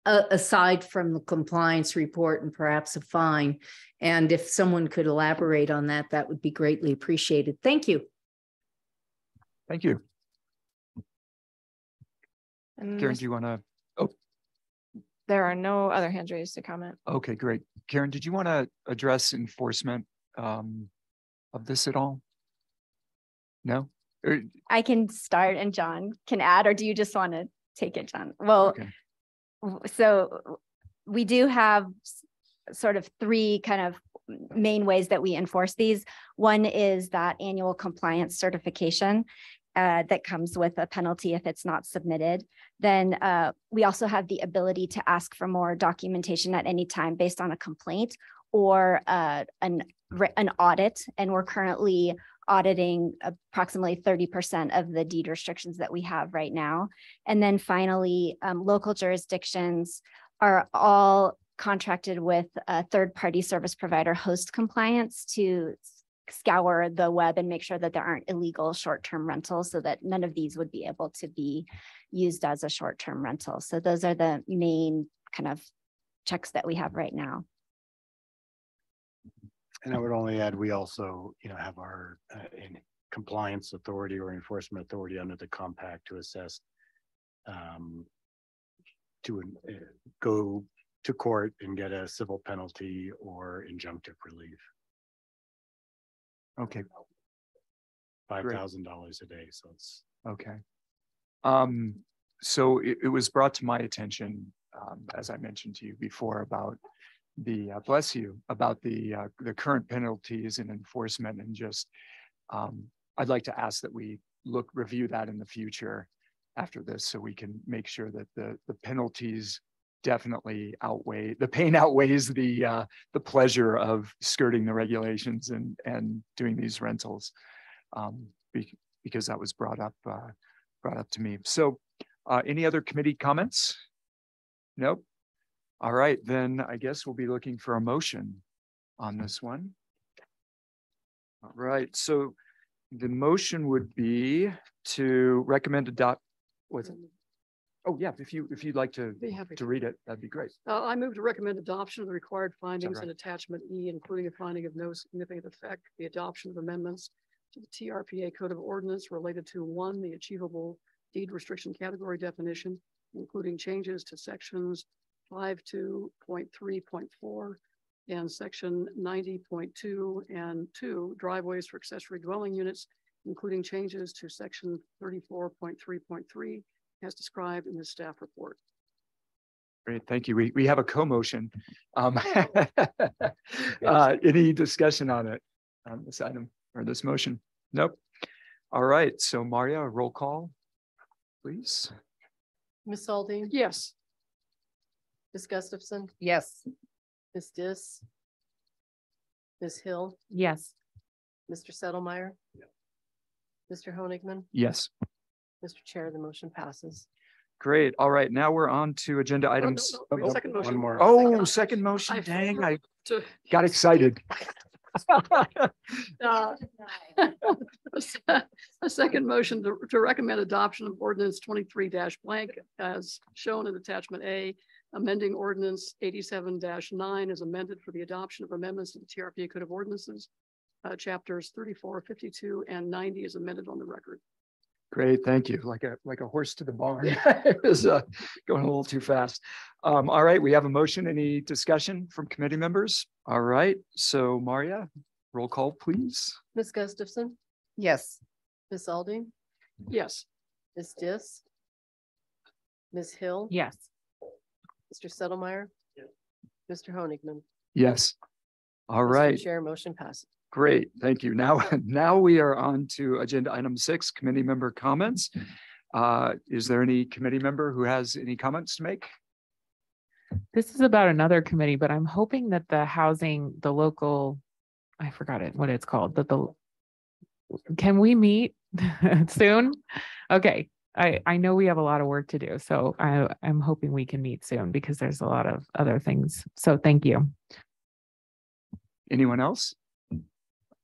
aside from the compliance report and perhaps a fine. And if someone could elaborate on that, that would be greatly appreciated. Thank you. Thank you. And Karen, do you want to? Oh, there are no other hands raised to comment. okay, great. Karen, did you want to address enforcement of this at all? No? I can start and John can add, or do you just want to take it, John? Well, okay. So we do have sort of three kind of main ways that we enforce these. One is that annual compliance certification that comes with a penalty if it's not submitted. Then we also have the ability to ask for more documentation at any time based on a complaint or an audit. And we're currently auditing approximately 30% of the deed restrictions that we have right now. And then finally, local jurisdictions are all contracted with a third-party service provider host compliance to scour the web and make sure that there aren't illegal short-term rentals, so that none of these would be able to be used as a short-term rental. So those are the main kind of checks that we have right now. And I would only add, we also, have our compliance authority or enforcement authority under the compact to assess, to go to court and get a civil penalty or injunctive relief. Okay. $5,000 a day. So it's okay. So it was brought to my attention, as I mentioned to you before, about the bless you, about the current penalties and enforcement, and just I'd like to ask that we review that in the future after this, so we can make sure that the penalties definitely outweigh the pain, outweighs the pleasure of skirting the regulations and doing these rentals, because that was brought up to me. So any other committee comments? Nope. All right, then I guess we'll be looking for a motion on this one. All right, so the motion would be to recommend adopt. What's it? Oh yeah, if you'd like to read it, that'd be great. I move to recommend adoption of the required findings in attachment E, including a finding of no significant effect, the adoption of amendments to the TRPA Code of Ordinance related to 1, the achievable deed restriction category definition, including changes to sections 52.3.4 and section 90.2 and 2, driveways for accessory dwelling units, including changes to section 34.3.3 as described in the staff report. Great, thank you. We have a co-motion. Any discussion on it, on this item or this motion? Nope. All right, so Maria, roll call, please. Ms. Aldine? Yes. Ms. Gustafson? Yes. Ms. Dis? Ms. Hill? Yes. Mr. Settlemeyer? Mr. Honigman? Yes. Mr. Chair, the motion passes. Great. All right, now we're on to agenda items. Second motion. One more. Oh, second motion. Dang, I got excited. A second motion to recommend adoption of ordinance 23-blank as shown in attachment A, amending ordinance 87-9 as amended for the adoption of amendments to the TRPA Code of Ordinances, chapters 34, 52, and 90 is amended on the record. Great, thank you. Like a horse to the barn. It was going a little too fast. All right, we have a motion. Any discussion from committee members? All right, so Maria, roll call, please. Ms. Gustafson? Yes. Ms. Aldine? Yes. Ms. Dis? Ms. Hill? Yes. Mr. Settlemeyer? Mr. Honigman? Yes. All Mr. right. Chair, motion passes. Great, thank you. Now we are on to agenda item 6, committee member comments. Is there any committee member who has any comments to make? This is about another committee, but I'm hoping that the local, I forgot it, what it's called, can we meet soon? Okay, I know we have a lot of work to do, so I'm hoping we can meet soon because there's a lot of other things. So thank you. Anyone else?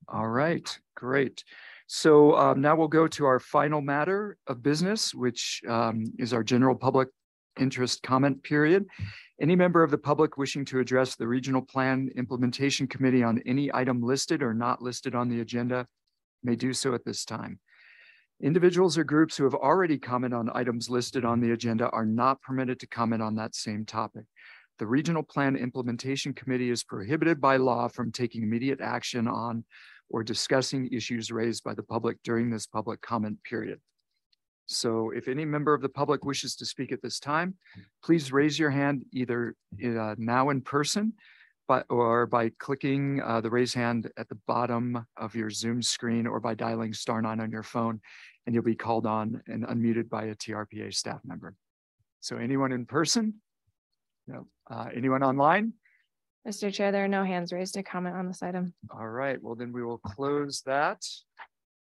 All right, great. So now we'll go to our final matter of business, which is our general public interest comment period. Any member of the public wishing to address the Regional Plan Implementation Committee on any item listed or not listed on the agenda may do so at this time. Individuals or groups who have already commented on items listed on the agenda are not permitted to comment on that same topic. The Regional Plan Implementation Committee is prohibited by law from taking immediate action on or discussing issues raised by the public during this public comment period. So if any member of the public wishes to speak at this time, please raise your hand either now in person, or by clicking the raise hand at the bottom of your Zoom screen, or by dialing *9 on your phone, and you'll be called on and unmuted by a TRPA staff member. So anyone in person? No. Anyone online? Mr. Chair, there are no hands raised to comment on this item. All right, well then we will close that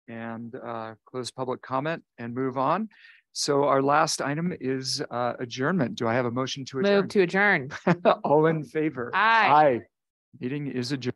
and close public comment and move on. So our last item is adjournment. Do I have a motion to adjourn? Move to adjourn. All in favor? Aye. Aye. Meeting is adjourned.